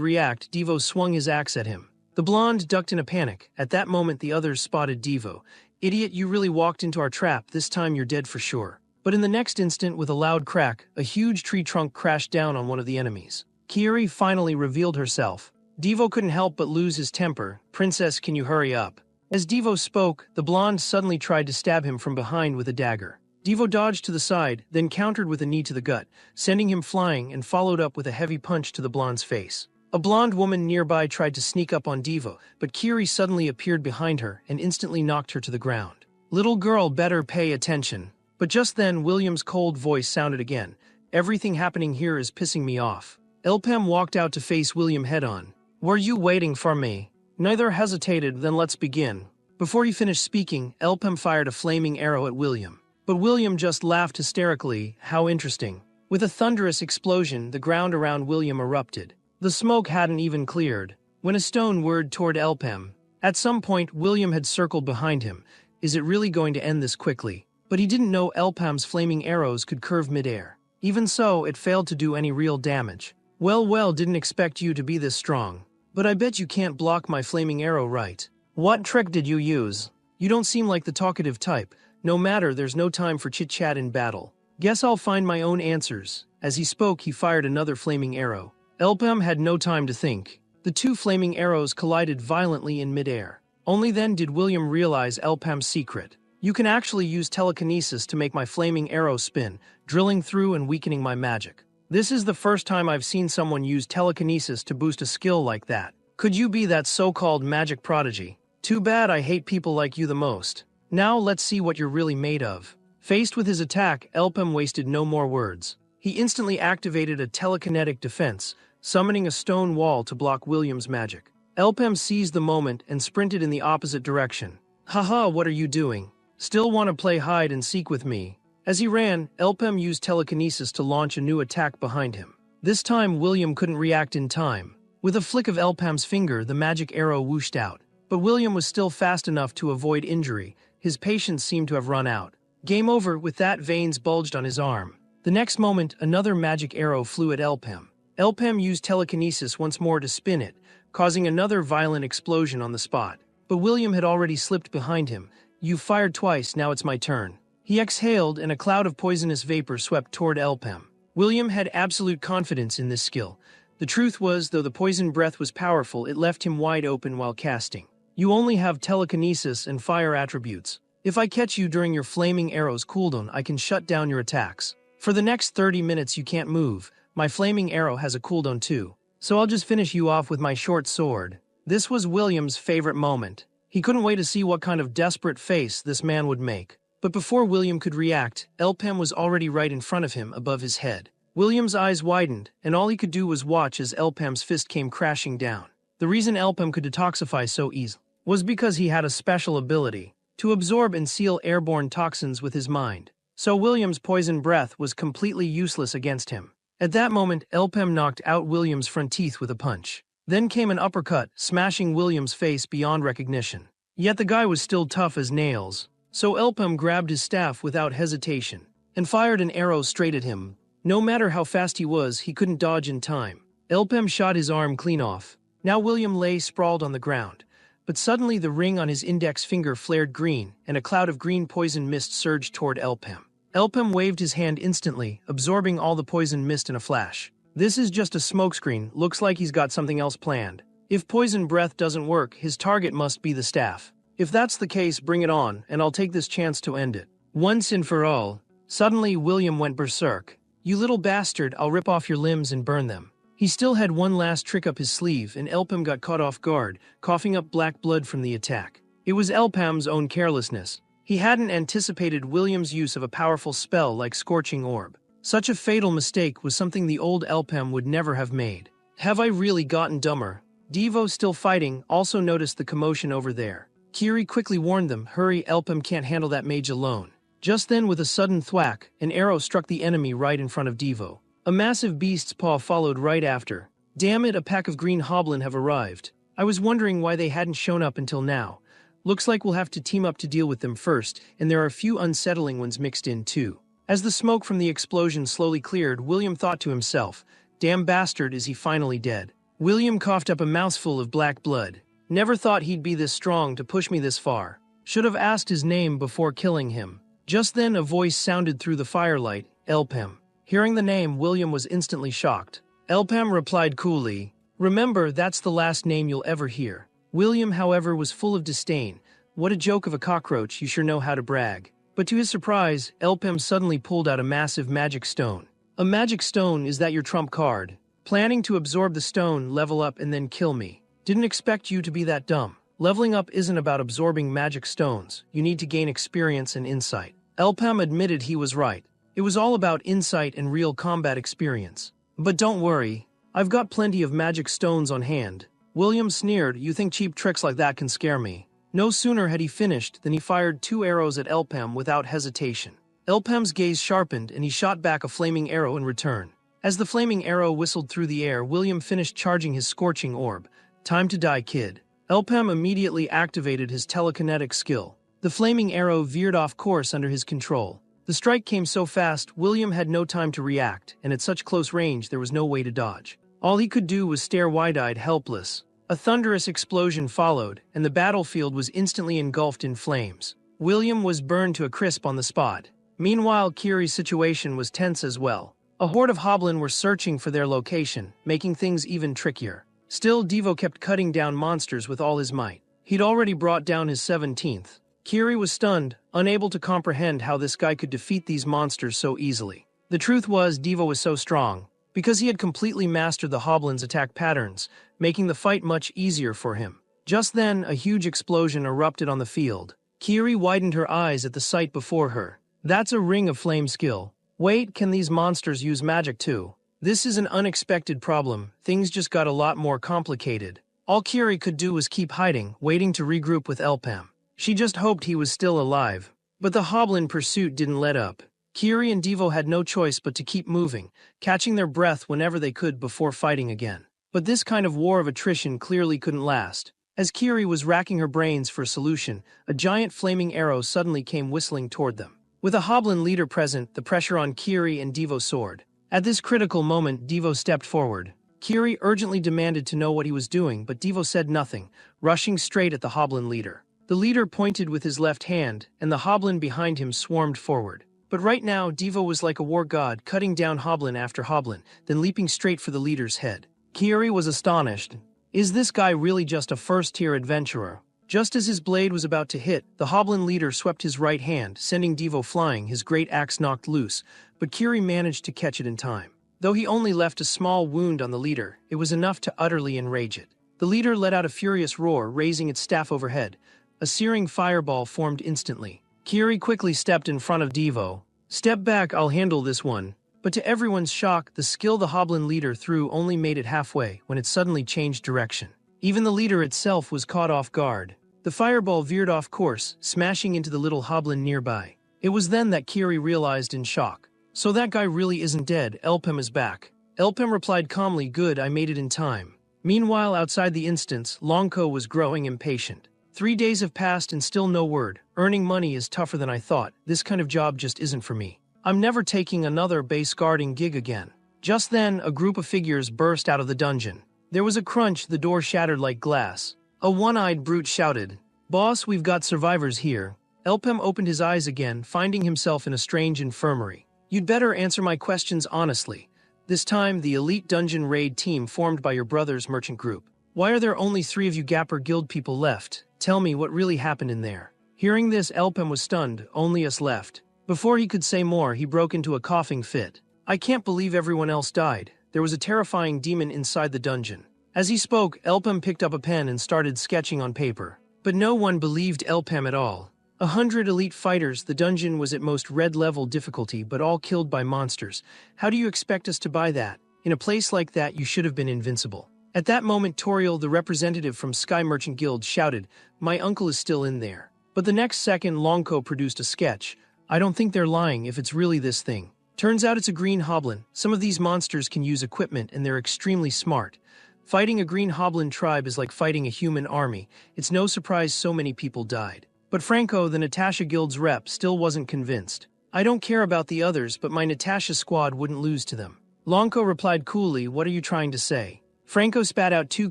react, Devo swung his axe at him. The blonde ducked in a panic. At that moment, the others spotted Devo. Idiot, you really walked into our trap. This time you're dead for sure. But in the next instant, with a loud crack, a huge tree trunk crashed down on one of the enemies. Kiri finally revealed herself. Devo couldn't help but lose his temper. Princess, can you hurry up? As Devo spoke, the blonde suddenly tried to stab him from behind with a dagger. Devo dodged to the side, then countered with a knee to the gut, sending him flying and followed up with a heavy punch to the blonde's face. A blonde woman nearby tried to sneak up on Devo, but Kiri suddenly appeared behind her and instantly knocked her to the ground. Little girl, better pay attention. But just then, William's cold voice sounded again. Everything happening here is pissing me off. Elpham walked out to face William head-on. Were you waiting for me? Neither hesitated. Then let's begin. Before he finished speaking, Elpham fired a flaming arrow at William. But William just laughed hysterically. How interesting. With a thunderous explosion, the ground around William erupted. The smoke hadn't even cleared when a stone whirred toward Elpham. At some point, William had circled behind him. Is it really going to end this quickly? But he didn't know Elpham's flaming arrows could curve midair. Even so, it failed to do any real damage. Well, didn't expect you to be this strong. But I bet you can't block my flaming arrow, right? What trick did you use? You don't seem like the talkative type. No matter, there's no time for chit-chat in battle. Guess I'll find my own answers. As he spoke, he fired another flaming arrow. Elpham had no time to think. The two flaming arrows collided violently in midair. Only then did William realize Elpham's secret. You can actually use telekinesis to make my flaming arrow spin, drilling through and weakening my magic. This is the first time I've seen someone use telekinesis to boost a skill like that. Could you be that so-called magic prodigy? Too bad, I hate people like you the most. Now let's see what you're really made of. Faced with his attack, Elpham wasted no more words. He instantly activated a telekinetic defense, summoning a stone wall to block William's magic. Elpham seized the moment and sprinted in the opposite direction. Haha, what are you doing? Still want to play hide and seek with me? As he ran, Elpham used telekinesis to launch a new attack behind him. This time, William couldn't react in time. With a flick of Elpham's finger, the magic arrow whooshed out. But William was still fast enough to avoid injury. His patience seemed to have run out. Game over. With that, veins bulged on his arm. The next moment, another magic arrow flew at Elpham. Elpham used telekinesis once more to spin it, causing another violent explosion on the spot. But William had already slipped behind him. You fired twice, now it's my turn. He exhaled, and a cloud of poisonous vapor swept toward Elpham. William had absolute confidence in this skill. The truth was, though the poison breath was powerful, it left him wide open while casting. You only have telekinesis and fire attributes. If I catch you during your flaming arrow's cooldown, I can shut down your attacks. For the next 30 minutes you can't move. My flaming arrow has a cooldown too. So I'll just finish you off with my short sword. This was William's favorite moment. He couldn't wait to see what kind of desperate face this man would make. But before William could react, Elpham was already right in front of him, above his head. William's eyes widened, and all he could do was watch as Elpham's fist came crashing down. The reason Elpham could detoxify so easily was because he had a special ability to absorb and seal airborne toxins with his mind. So William's poison breath was completely useless against him. At that moment, Elpham knocked out William's front teeth with a punch. Then came an uppercut, smashing William's face beyond recognition. Yet the guy was still tough as nails. So Elpham grabbed his staff without hesitation and fired an arrow straight at him. No matter how fast he was, he couldn't dodge in time. Elpham shot his arm clean off. Now William lay sprawled on the ground. But suddenly the ring on his index finger flared green, and a cloud of green poison mist surged toward Elpham. Elpham waved his hand instantly, absorbing all the poison mist in a flash. This is just a smokescreen. Looks like he's got something else planned. If poison breath doesn't work, his target must be the staff. If that's the case, bring it on, and I'll take this chance to end it. Once and for all. Suddenly, William went berserk. You little bastard, I'll rip off your limbs and burn them. He still had one last trick up his sleeve, and Elpham got caught off guard, coughing up black blood from the attack. It was Elpham's own carelessness. He hadn't anticipated William's use of a powerful spell like Scorching Orb. Such a fatal mistake was something the old Elpham would never have made. Have I really gotten dumber? Devo, still fighting, also noticed the commotion over there. Kiri quickly warned them, hurry, Elpham can't handle that mage alone. Just then, with a sudden thwack, an arrow struck the enemy right in front of Devo. A massive beast's paw followed right after. Damn it, a pack of green hoblin have arrived. I was wondering why they hadn't shown up until now. Looks like we'll have to team up to deal with them first, and there are a few unsettling ones mixed in too. As the smoke from the explosion slowly cleared, William thought to himself, damn bastard, is he finally dead? William coughed up a mouthful of black blood. Never thought he'd be this strong to push me this far. Should have asked his name before killing him. Just then a voice sounded through the firelight, Elpem. Hearing the name, William was instantly shocked. Elpem replied coolly, remember, that's the last name you'll ever hear. William, however, was full of disdain. What a joke of a cockroach, you sure know how to brag. But to his surprise, Elpem suddenly pulled out a massive magic stone. A magic stone, is that your trump card? Planning to absorb the stone, level up and then kill me. Didn't expect you to be that dumb. Leveling up isn't about absorbing magic stones, you need to gain experience and insight. Elpem admitted he was right. It was all about insight and real combat experience. But don't worry, I've got plenty of magic stones on hand. William sneered, you think cheap tricks like that can scare me? No sooner had he finished than he fired 2 arrows at Elpem without hesitation. Elpem's gaze sharpened and he shot back a flaming arrow in return. As the flaming arrow whistled through the air, William finished charging his scorching orb. Time to die, kid. Elpem immediately activated his telekinetic skill. The flaming arrow veered off course under his control. The strike came so fast, William had no time to react, and at such close range there was no way to dodge. All he could do was stare wide-eyed, helpless. A thunderous explosion followed, and the battlefield was instantly engulfed in flames. William was burned to a crisp on the spot. Meanwhile, Kiri's situation was tense as well. A horde of hoblin were searching for their location, making things even trickier. Still, Devo kept cutting down monsters with all his might. He'd already brought down his 17th. Kiri was stunned, unable to comprehend how this guy could defeat these monsters so easily. The truth was, Devo was so strong, because he had completely mastered the hoblin's attack patterns, making the fight much easier for him. Just then, a huge explosion erupted on the field. Kiri widened her eyes at the sight before her. That's a ring of flame skill. Wait, can these monsters use magic too? This is an unexpected problem. Things just got a lot more complicated. All Kiri could do was keep hiding, waiting to regroup with Elpem. She just hoped he was still alive. But the hoblin pursuit didn't let up. Kiri and Devo had no choice but to keep moving, catching their breath whenever they could before fighting again. But this kind of war of attrition clearly couldn't last. As Kiri was racking her brains for a solution, a giant flaming arrow suddenly came whistling toward them. With a hoblin leader present, the pressure on Kiri and Devo soared. At this critical moment, Devo stepped forward. Kiri urgently demanded to know what he was doing, but Devo said nothing, rushing straight at the hoblin leader. The leader pointed with his left hand, and the hoblin behind him swarmed forward. But right now, Devo was like a war god, cutting down hoblin after hoblin, then leaping straight for the leader's head. Kiri was astonished. Is this guy really just a first-tier adventurer? Just as his blade was about to hit, the hoblin leader swept his right hand, sending Devo flying, his great axe knocked loose, but Kiri managed to catch it in time. Though he only left a small wound on the leader, it was enough to utterly enrage it. The leader let out a furious roar, raising its staff overhead. A searing fireball formed instantly. Kiri quickly stepped in front of Devo. Step back, I'll handle this one. But to everyone's shock, the skill the hoblin leader threw only made it halfway when it suddenly changed direction. Even the leader itself was caught off guard. The fireball veered off course, smashing into the little hoblin nearby. It was then that Kiri realized in shock. So that guy really isn't dead, Elpem is back. Elpem replied calmly, good, I made it in time. Meanwhile, outside the instance, Longko was growing impatient. 3 days have passed and still no word. Earning money is tougher than I thought. This kind of job just isn't for me. I'm never taking another base guarding gig again. Just then, a group of figures burst out of the dungeon. There was a crunch, the door shattered like glass. A one-eyed brute shouted, Boss, we've got survivors here. Elpem opened his eyes again, finding himself in a strange infirmary. You'd better answer my questions honestly. This time, the elite dungeon raid team formed by your brother's merchant group. Why are there only 3 of you Gapper Guild people left? Tell me what really happened in there. Hearing this, Elpem was stunned. Only us left. Before he could say more, he broke into a coughing fit. I can't believe everyone else died. There was a terrifying demon inside the dungeon. As he spoke, Elpem picked up a pen and started sketching on paper. But no one believed Elpem at all. 100 elite fighters, the dungeon was at most red-level difficulty, but all killed by monsters. How do you expect us to buy that? In a place like that, you should have been invincible. At that moment, Toriel, the representative from Sky Merchant Guild, shouted, My uncle is still in there. But the next second, Longko produced a sketch. I don't think they're lying if it's really this thing. Turns out it's a green hoblin. Some of these monsters can use equipment and they're extremely smart. Fighting a green hoblin tribe is like fighting a human army. It's no surprise so many people died. But Franco, the Natasha Guild's rep, still wasn't convinced. I don't care about the others, but my Natasha squad wouldn't lose to them. Lonko replied coolly, what are you trying to say? Franco spat out 2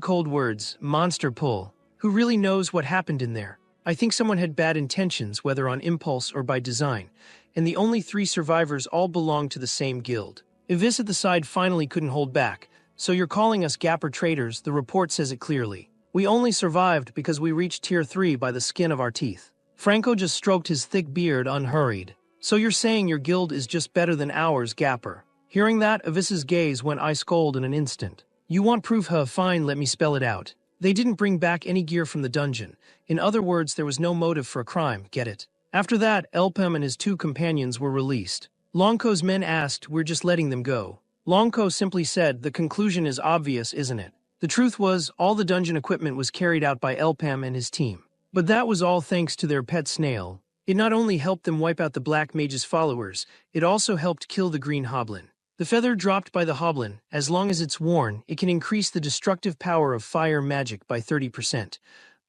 cold words, monster pull. Who really knows what happened in there? I think someone had bad intentions, whether on impulse or by design, and the only 3 survivors all belonged to the same guild. Ivis at the side finally couldn't hold back. So you're calling us Gapper traitors, the report says it clearly. We only survived because we reached tier 3 by the skin of our teeth. Franco just stroked his thick beard unhurried. So you're saying your guild is just better than ours, Gapper? Hearing that, Ivis's gaze went ice cold in an instant. You want proof, huh? Fine, let me spell it out. They didn't bring back any gear from the dungeon. In other words, there was no motive for a crime, get it? After that, Elpem and his 2 companions were released. Lonko's men asked, we're just letting them go. Lonko simply said, the conclusion is obvious, isn't it? The truth was, all the dungeon equipment was carried out by Elpem and his team. But that was all thanks to their pet snail. It not only helped them wipe out the Black Mage's followers, it also helped kill the Green Hoblin. The feather dropped by the Hoblin, as long as it's worn, it can increase the destructive power of fire magic by 30%.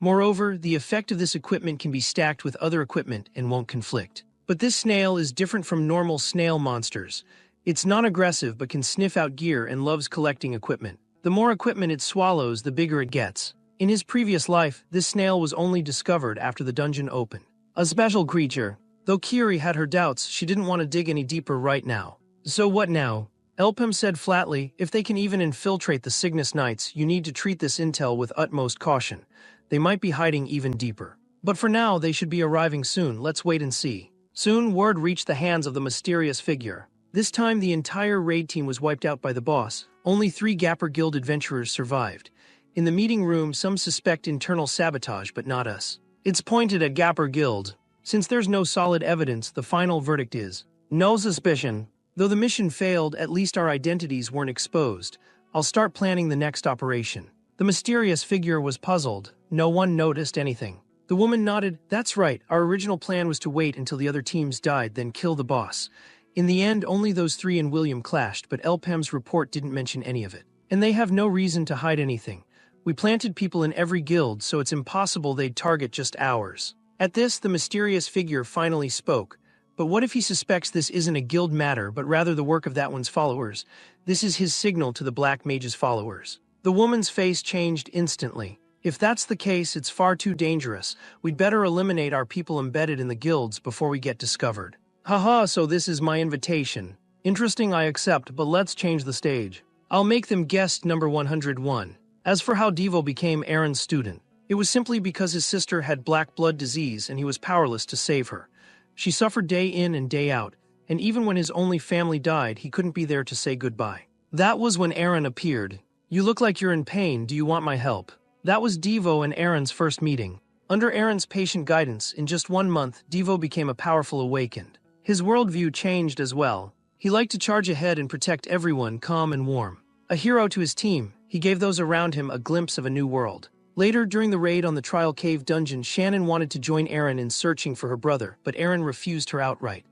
Moreover, the effect of this equipment can be stacked with other equipment and won't conflict. But this snail is different from normal snail monsters. It's non-aggressive but can sniff out gear and loves collecting equipment. The more equipment it swallows, the bigger it gets. In his previous life, this snail was only discovered after the dungeon opened. A special creature. Though Kiri had her doubts, she didn't want to dig any deeper right now. So what now? Elpem said flatly, if they can even infiltrate the Cygnus Knights, you need to treat this intel with utmost caution. They might be hiding even deeper. But for now, they should be arriving soon. Let's wait and see. Soon, word reached the hands of the mysterious figure. This time, the entire raid team was wiped out by the boss. Only 3 Gapper Guild adventurers survived. In the meeting room, some suspect internal sabotage, but not us. It's pointed at Gapper Guild. Since there's no solid evidence, the final verdict is no suspicion. Though the mission failed, at least our identities weren't exposed. I'll start planning the next operation. The mysterious figure was puzzled. No one noticed anything. The woman nodded. That's right, our original plan was to wait until the other teams died, then kill the boss. In the end, only those 3 and William clashed, but Elpem's report didn't mention any of it. And they have no reason to hide anything. We planted people in every guild, so it's impossible they'd target just ours. At this, the mysterious figure finally spoke. But what if he suspects this isn't a guild matter, but rather the work of that one's followers? This is his signal to the Black Mage's followers. The woman's face changed instantly. If that's the case, it's far too dangerous. We'd better eliminate our people embedded in the guilds before we get discovered. Haha, so this is my invitation. Interesting, I accept, but let's change the stage. I'll make them guest number 101. As for how Devo became Aaron's student, it was simply because his sister had black blood disease and he was powerless to save her. She suffered day in and day out, and even when his only family died, he couldn't be there to say goodbye. That was when Aaron appeared. You look like you're in pain, do you want my help? That was Devo and Aaron's first meeting. Under Aaron's patient guidance, in just 1 month, Devo became a powerful awakened. His worldview changed as well. He liked to charge ahead and protect everyone, calm and warm. A hero to his team, he gave those around him a glimpse of a new world. Later, during the raid on the Trial Cave dungeon, Shannon wanted to join Aaron in searching for her brother, but Aaron refused her outright.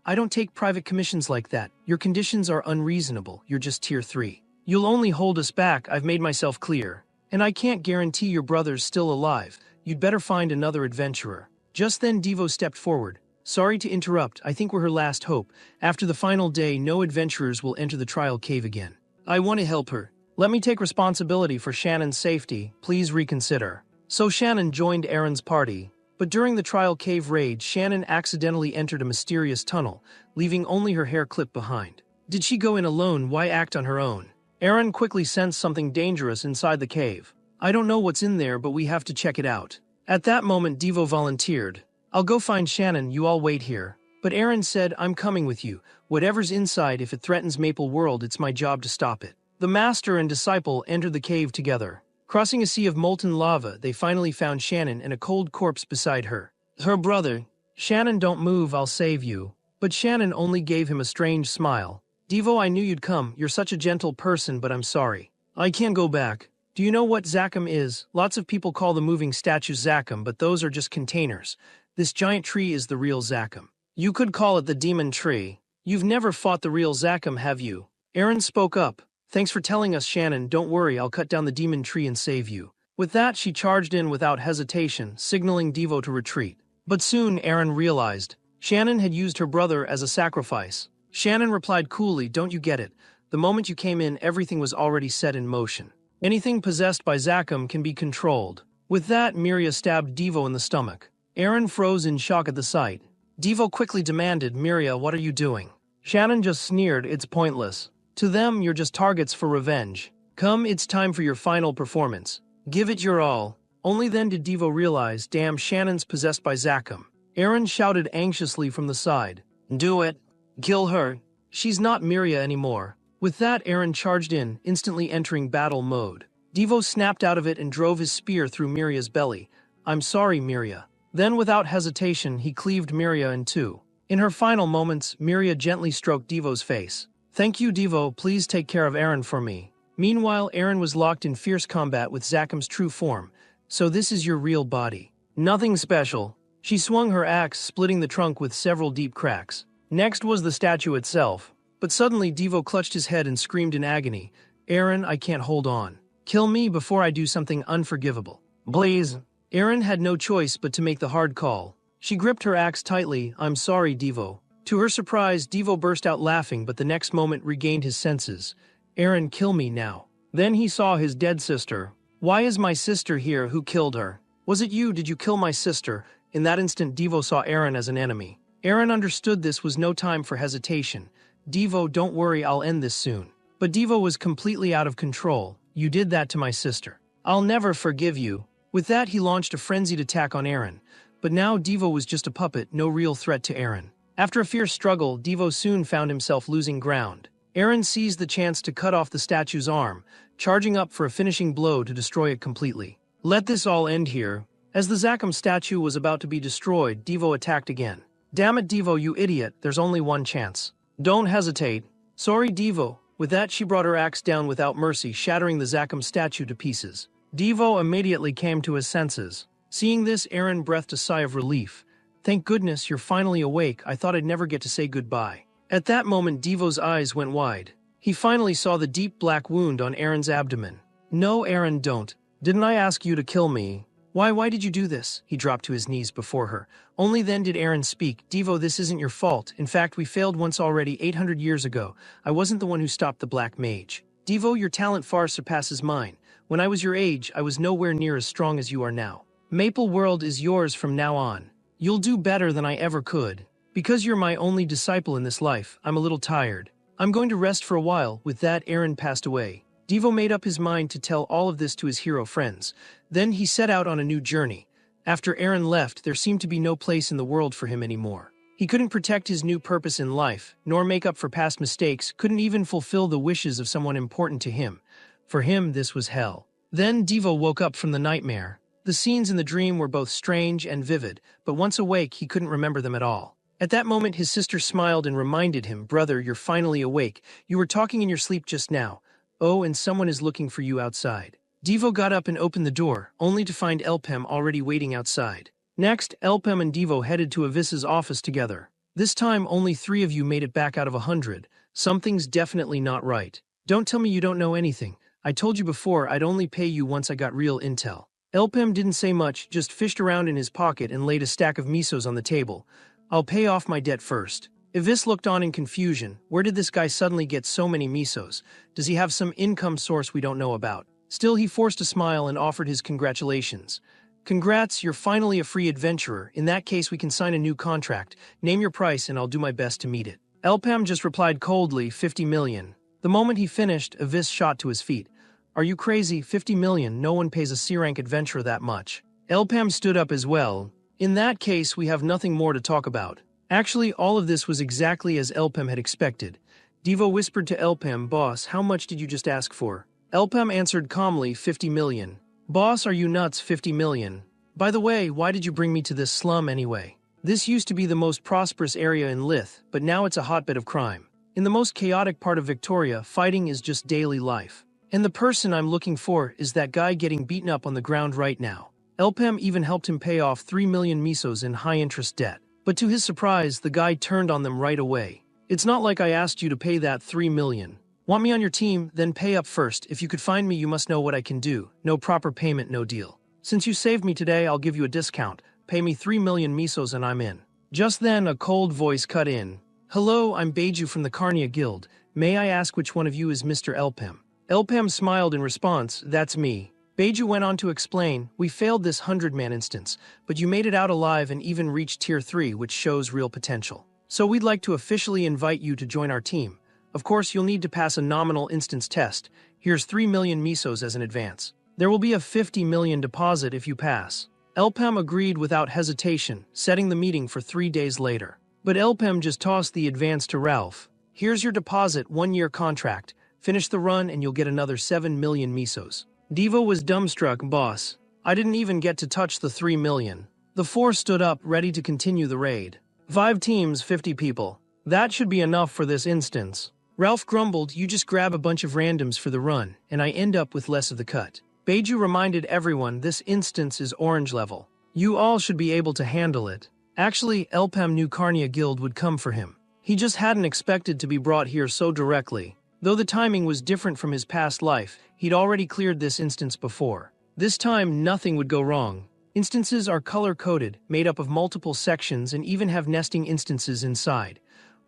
I don't take private commissions like that. Your conditions are unreasonable. You're just tier 3. You'll only hold us back, I've made myself clear. And I can't guarantee your brother's still alive. You'd better find another adventurer. Just then Devo stepped forward. Sorry to interrupt, I think we're her last hope. After the final day, no adventurers will enter the Trial Cave again. I want to help her. Let me take responsibility for Shannon's safety. Please reconsider. So Shannon joined Aaron's party. But during the Trial Cave raid, Shannon accidentally entered a mysterious tunnel, leaving only her hair clipped behind. Did she go in alone? Why act on her own? Aaron quickly sensed something dangerous inside the cave. I don't know what's in there, but we have to check it out. At that moment, Devo volunteered. I'll go find Shannon, you all wait here. But Aaron said, I'm coming with you. Whatever's inside, if it threatens Maple World, it's my job to stop it. The master and disciple entered the cave together. Crossing a sea of molten lava, they finally found Shannon and a cold corpse beside her. Her brother. Shannon, don't move, I'll save you. But Shannon only gave him a strange smile. Devo, I knew you'd come. You're such a gentle person, but I'm sorry. I can't go back. Do you know what Zakum is? Lots of people call the moving statues Zakum, but those are just containers. This giant tree is the real Zakum. You could call it the demon tree. You've never fought the real Zachem, have you? Aaron spoke up. Thanks for telling us, Shannon. Don't worry, I'll cut down the demon tree and save you. With that, she charged in without hesitation, signaling Devo to retreat. But soon Aaron realized Shannon had used her brother as a sacrifice. Shannon replied coolly, don't you get it? The moment you came in, everything was already set in motion. Anything possessed by Zachem can be controlled. With that, Miria stabbed Devo in the stomach. Aaron froze in shock at the sight. Devo quickly demanded, Miria, what are you doing? Shannon just sneered, it's pointless. To them, you're just targets for revenge. Come, it's time for your final performance. Give it your all. Only then did Devo realize, damn, Shannon's possessed by Zachem. Aaron shouted anxiously from the side. Do it. Kill her. She's not Miria anymore. With that, Aaron charged in, instantly entering battle mode. Devo snapped out of it and drove his spear through Miria's belly. I'm sorry, Miria. Then, without hesitation, he cleaved Miria in two. In her final moments, Miria gently stroked Devo's face. Thank you, Devo. Please take care of Aaron for me. Meanwhile, Aaron was locked in fierce combat with Zachem's true form. So this is your real body. Nothing special. She swung her axe, splitting the trunk with several deep cracks. Next was the statue itself. But suddenly, Devo clutched his head and screamed in agony. Aaron, I can't hold on. Kill me before I do something unforgivable. Please. Aaron had no choice but to make the hard call. She gripped her axe tightly. I'm sorry, Devo. To her surprise, Devo burst out laughing, but the next moment regained his senses. Aaron, kill me now. Then he saw his dead sister. Why is my sister here? Who killed her? Was it you? Did you kill my sister? In that instant, Devo saw Aaron as an enemy. Aaron understood this was no time for hesitation. Devo, don't worry, I'll end this soon. But Devo was completely out of control. You did that to my sister. I'll never forgive you. With that, he launched a frenzied attack on Aaron. But now Devo was just a puppet, no real threat to Aaron. After a fierce struggle, Devo soon found himself losing ground. Aaron seized the chance to cut off the statue's arm, charging up for a finishing blow to destroy it completely. Let this all end here. As the Zachem statue was about to be destroyed, Devo attacked again. Damn it, Devo, you idiot, there's only one chance. Don't hesitate. Sorry, Devo. With that, she brought her axe down without mercy, shattering the Zachem statue to pieces. Devo immediately came to his senses. Seeing this, Aaron breathed a sigh of relief. Thank goodness you're finally awake. I thought I'd never get to say goodbye. At that moment, Devo's eyes went wide. He finally saw the deep black wound on Aaron's abdomen. No, Aaron, don't. Didn't I ask you to kill me? Why did you do this? He dropped to his knees before her. Only then did Aaron speak. Devo, this isn't your fault. In fact, we failed once already 800 years ago. I wasn't the one who stopped the Black Mage. Devo, your talent far surpasses mine. When I was your age, I was nowhere near as strong as you are now. Maple World is yours from now on. You'll do better than I ever could. Because you're my only disciple in this life, I'm a little tired. I'm going to rest for a while. With that, Aaron passed away. Devo made up his mind to tell all of this to his hero friends. Then he set out on a new journey. After Aaron left, there seemed to be no place in the world for him anymore. He couldn't protect his new purpose in life, nor make up for past mistakes, couldn't even fulfill the wishes of someone important to him. For him, this was hell. Then Devo woke up from the nightmare. The scenes in the dream were both strange and vivid, but once awake, he couldn't remember them at all. At that moment, his sister smiled and reminded him, Brother, you're finally awake. You were talking in your sleep just now. Oh, and someone is looking for you outside. Devo got up and opened the door, only to find Elpem already waiting outside. Next, Elpem and Devo headed to Avis's office together. This time, only 3 of you made it back out of 100. Something's definitely not right. Don't tell me you don't know anything. I told you before I'd only pay you once I got real intel. Elpem didn't say much, just fished around in his pocket and laid a stack of misos on the table. I'll pay off my debt first. Avis looked on in confusion. Where did this guy suddenly get so many misos? Does he have some income source we don't know about? Still, he forced a smile and offered his congratulations. Congrats, you're finally a free adventurer. In that case, we can sign a new contract. Name your price and I'll do my best to meet it. Elpem just replied coldly, 50 million. The moment he finished, Avis shot to his feet. Are you crazy? 50 million? No one pays a C-rank adventurer that much. Elpem stood up as well. In that case, we have nothing more to talk about. Actually, all of this was exactly as Elpem had expected. Devo whispered to Elpem, Boss, how much did you just ask for? Elpem answered calmly, 50 million. Boss, are you nuts? 50 million. By the way, why did you bring me to this slum anyway? This used to be the most prosperous area in Lith, but now it's a hotbed of crime. In the most chaotic part of Victoria, fighting is just daily life. And the person I'm looking for is that guy getting beaten up on the ground right now. Elpem even helped him pay off 3 million misos in high-interest debt. But to his surprise, the guy turned on them right away. "It's not like I asked you to pay that 3 million. Want me on your team? Then pay up first. If you could find me, you must know what I can do. No proper payment, no deal. Since you saved me today, I'll give you a discount. Pay me 3 million misos and I'm in." Just then, a cold voice cut in. "Hello, I'm Beiju from the Carnia Guild. May I ask which one of you is Mr. Elpem?" Elpem smiled in response. "That's me." Beiju went on to explain, "We failed this 100-man instance, but you made it out alive and even reached Tier 3, which shows real potential. So we'd like to officially invite you to join our team. Of course, you'll need to pass a nominal instance test. Here's 3 million misos as an advance. There will be a 50 million deposit if you pass." Elpem agreed without hesitation, setting the meeting for 3 days later. But Elpem just tossed the advance to Ralph. "Here's your deposit, 1-year contract. Finish the run and you'll get another 7 million misos." Devo was dumbstruck. "Boss, I didn't even get to touch the 3 million. The 4 stood up, ready to continue the raid. 5 teams, 50 people. That should be enough for this instance." Ralph grumbled, "You just grab a bunch of randoms for the run, and I end up with less of the cut." Beiju reminded everyone this instance is orange level. You all should be able to handle it. Actually, Elpem knew Carnia Guild would come for him. He just hadn't expected to be brought here so directly. Though the timing was different from his past life, he'd already cleared this instance before. This time, nothing would go wrong. Instances are color-coded, made up of multiple sections, and even have nesting instances inside.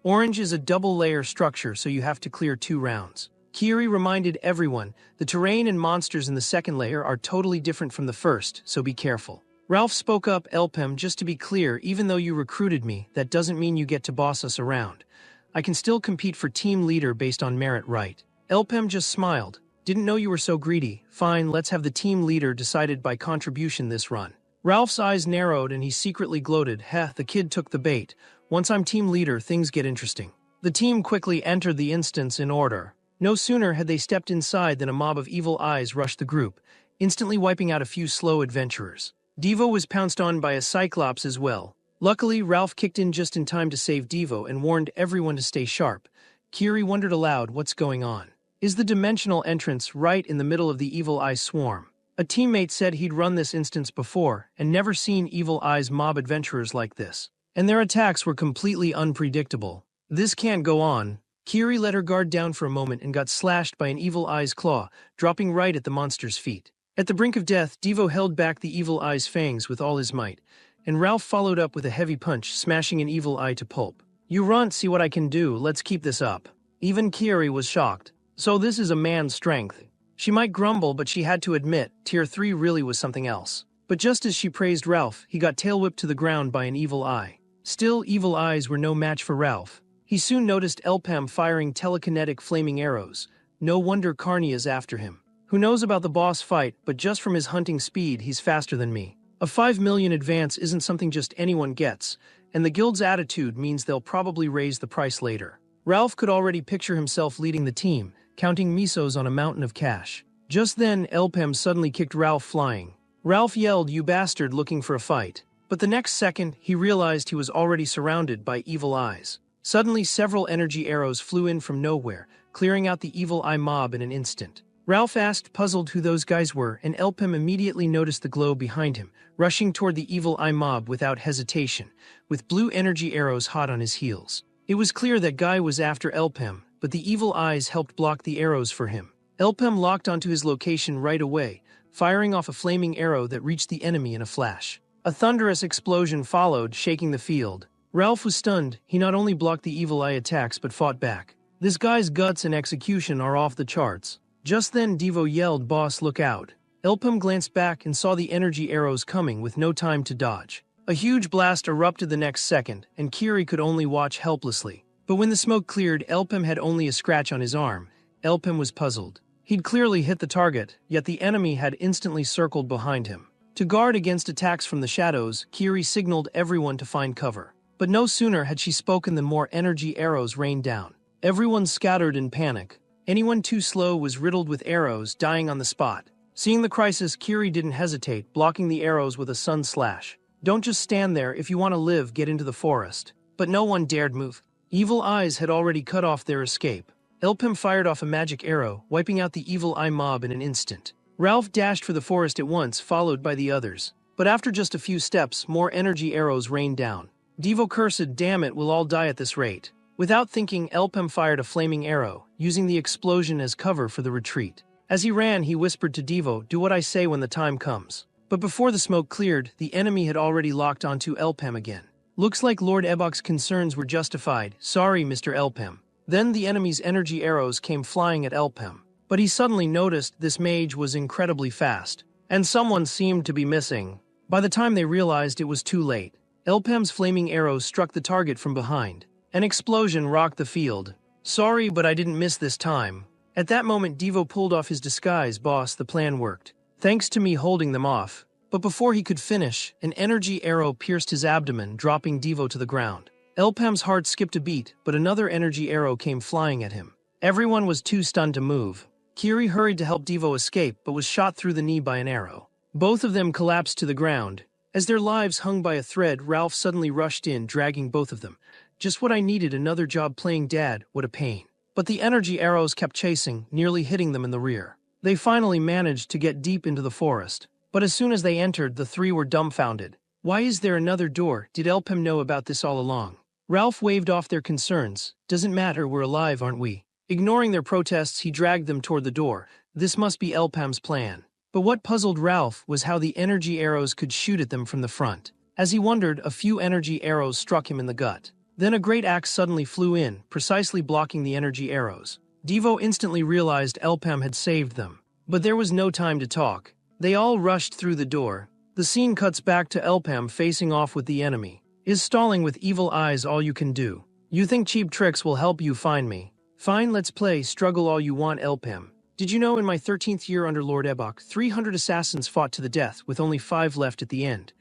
Orange is a double-layer structure, so you have to clear 2 rounds. Kiri reminded everyone, the terrain and monsters in the second layer are totally different from the first, so be careful. Ralph spoke up. "Elpem, just to be clear, even though you recruited me, that doesn't mean you get to boss us around. I can still compete for team leader based on merit, right?" Elpem just smiled. "Didn't know you were so greedy. Fine, let's have the team leader decided by contribution this run." Ralph's eyes narrowed and he secretly gloated. "Heh, the kid took the bait. Once I'm team leader, things get interesting." The team quickly entered the instance in order. No sooner had they stepped inside than a mob of evil eyes rushed the group, instantly wiping out a few slow adventurers. Devo was pounced on by a Cyclops as well. Luckily, Ralph kicked in just in time to save Devo and warned everyone to stay sharp. Kiri wondered aloud, what's going on? Is the dimensional entrance right in the middle of the Evil Eye swarm? A teammate said he'd run this instance before and never seen Evil Eye's mob adventurers like this. And their attacks were completely unpredictable. This can't go on. Kiri let her guard down for a moment and got slashed by an Evil Eye's claw, dropping right at the monster's feet. At the brink of death, Devo held back the Evil Eye's fangs with all his might, and Ralph followed up with a heavy punch, smashing an Evil Eye to pulp. "You runt, see what I can do, let's keep this up." Even Kiri was shocked. So this is a man's strength. She might grumble, but she had to admit, Tier 3 really was something else. But just as she praised Ralph, he got tail-whipped to the ground by an Evil Eye. Still, Evil Eyes were no match for Ralph. He soon noticed Elpem firing telekinetic flaming arrows. No wonder Carnia's after him. Who knows about the boss fight, but just from his hunting speed, he's faster than me. A 5 million advance isn't something just anyone gets, and the guild's attitude means they'll probably raise the price later. Ralph could already picture himself leading the team, counting misos on a mountain of cash. Just then, Elpem suddenly kicked Ralph flying. Ralph yelled, "You bastard," looking for a fight. But the next second, he realized he was already surrounded by Evil Eyes. Suddenly, several energy arrows flew in from nowhere, clearing out the Evil Eye mob in an instant. Ralph asked, puzzled, who those guys were, and Elpem immediately noticed the glow behind him, rushing toward the Evil Eye mob without hesitation, with blue energy arrows hot on his heels. It was clear that guy was after Elpem, but the Evil Eyes helped block the arrows for him. Elpem locked onto his location right away, firing off a flaming arrow that reached the enemy in a flash. A thunderous explosion followed, shaking the field. Ralph was stunned. He not only blocked the Evil Eye attacks but fought back. This guy's guts and execution are off the charts. Just then Devo yelled, "Boss, look out." Elpem glanced back and saw the energy arrows coming with no time to dodge. A huge blast erupted the next second, and Kiri could only watch helplessly. But when the smoke cleared, Elpem had only a scratch on his arm. Elpem was puzzled. He'd clearly hit the target, yet the enemy had instantly circled behind him. To guard against attacks from the shadows, Kiri signaled everyone to find cover. But no sooner had she spoken than more energy arrows rained down. Everyone scattered in panic. Anyone too slow was riddled with arrows, dying on the spot. Seeing the crisis, Kiri didn't hesitate, blocking the arrows with a sun slash. "Don't just stand there. If you want to live, get into the forest." But no one dared move. Evil Eyes had already cut off their escape. Elpem fired off a magic arrow, wiping out the Evil Eye mob in an instant. Ralph dashed for the forest at once, followed by the others. But after just a few steps, more energy arrows rained down. Devo cursed, damn it, we'll all die at this rate. Without thinking, Elpem fired a flaming arrow, using the explosion as cover for the retreat. As he ran, he whispered to Devo, do what I say when the time comes. But before the smoke cleared, the enemy had already locked onto Elpem again. Looks like Lord Ebok's concerns were justified. Sorry, Mr. Elpem. Then the enemy's energy arrows came flying at Elpem. But he suddenly noticed this mage was incredibly fast, and someone seemed to be missing. By the time they realized, it was too late. Elpem's flaming arrows struck the target from behind. An explosion rocked the field. Sorry, but I didn't miss this time. At that moment, Devo pulled off his disguise. Boss, the plan worked. Thanks to me holding them off. But before he could finish, an energy arrow pierced his abdomen, dropping Devo to the ground. Elpem's heart skipped a beat, but another energy arrow came flying at him. Everyone was too stunned to move. Kiri hurried to help Devo escape, but was shot through the knee by an arrow. Both of them collapsed to the ground. As their lives hung by a thread, Ralph suddenly rushed in, dragging both of them. Just what I needed, another job playing dad, what a pain. But the energy arrows kept chasing, nearly hitting them in the rear. They finally managed to get deep into the forest. But as soon as they entered, the three were dumbfounded. Why is there another door? Did Elpem know about this all along? Ralph waved off their concerns. Doesn't matter, we're alive, aren't we? Ignoring their protests, he dragged them toward the door. This must be Elpem's plan. But what puzzled Ralph was how the energy arrows could shoot at them from the front. As he wondered, a few energy arrows struck him in the gut. Then a great axe suddenly flew in, precisely blocking the energy arrows. Devo instantly realized Elpem had saved them. But there was no time to talk. They all rushed through the door. The scene cuts back to Elpem facing off with the enemy. Is stalling with evil eyes all you can do? You think cheap tricks will help you find me? Fine, let's play, struggle all you want, Elpem. Did you know in my 13th year under Lord Ebok, 300 assassins fought to the death, with only 5 left at the end.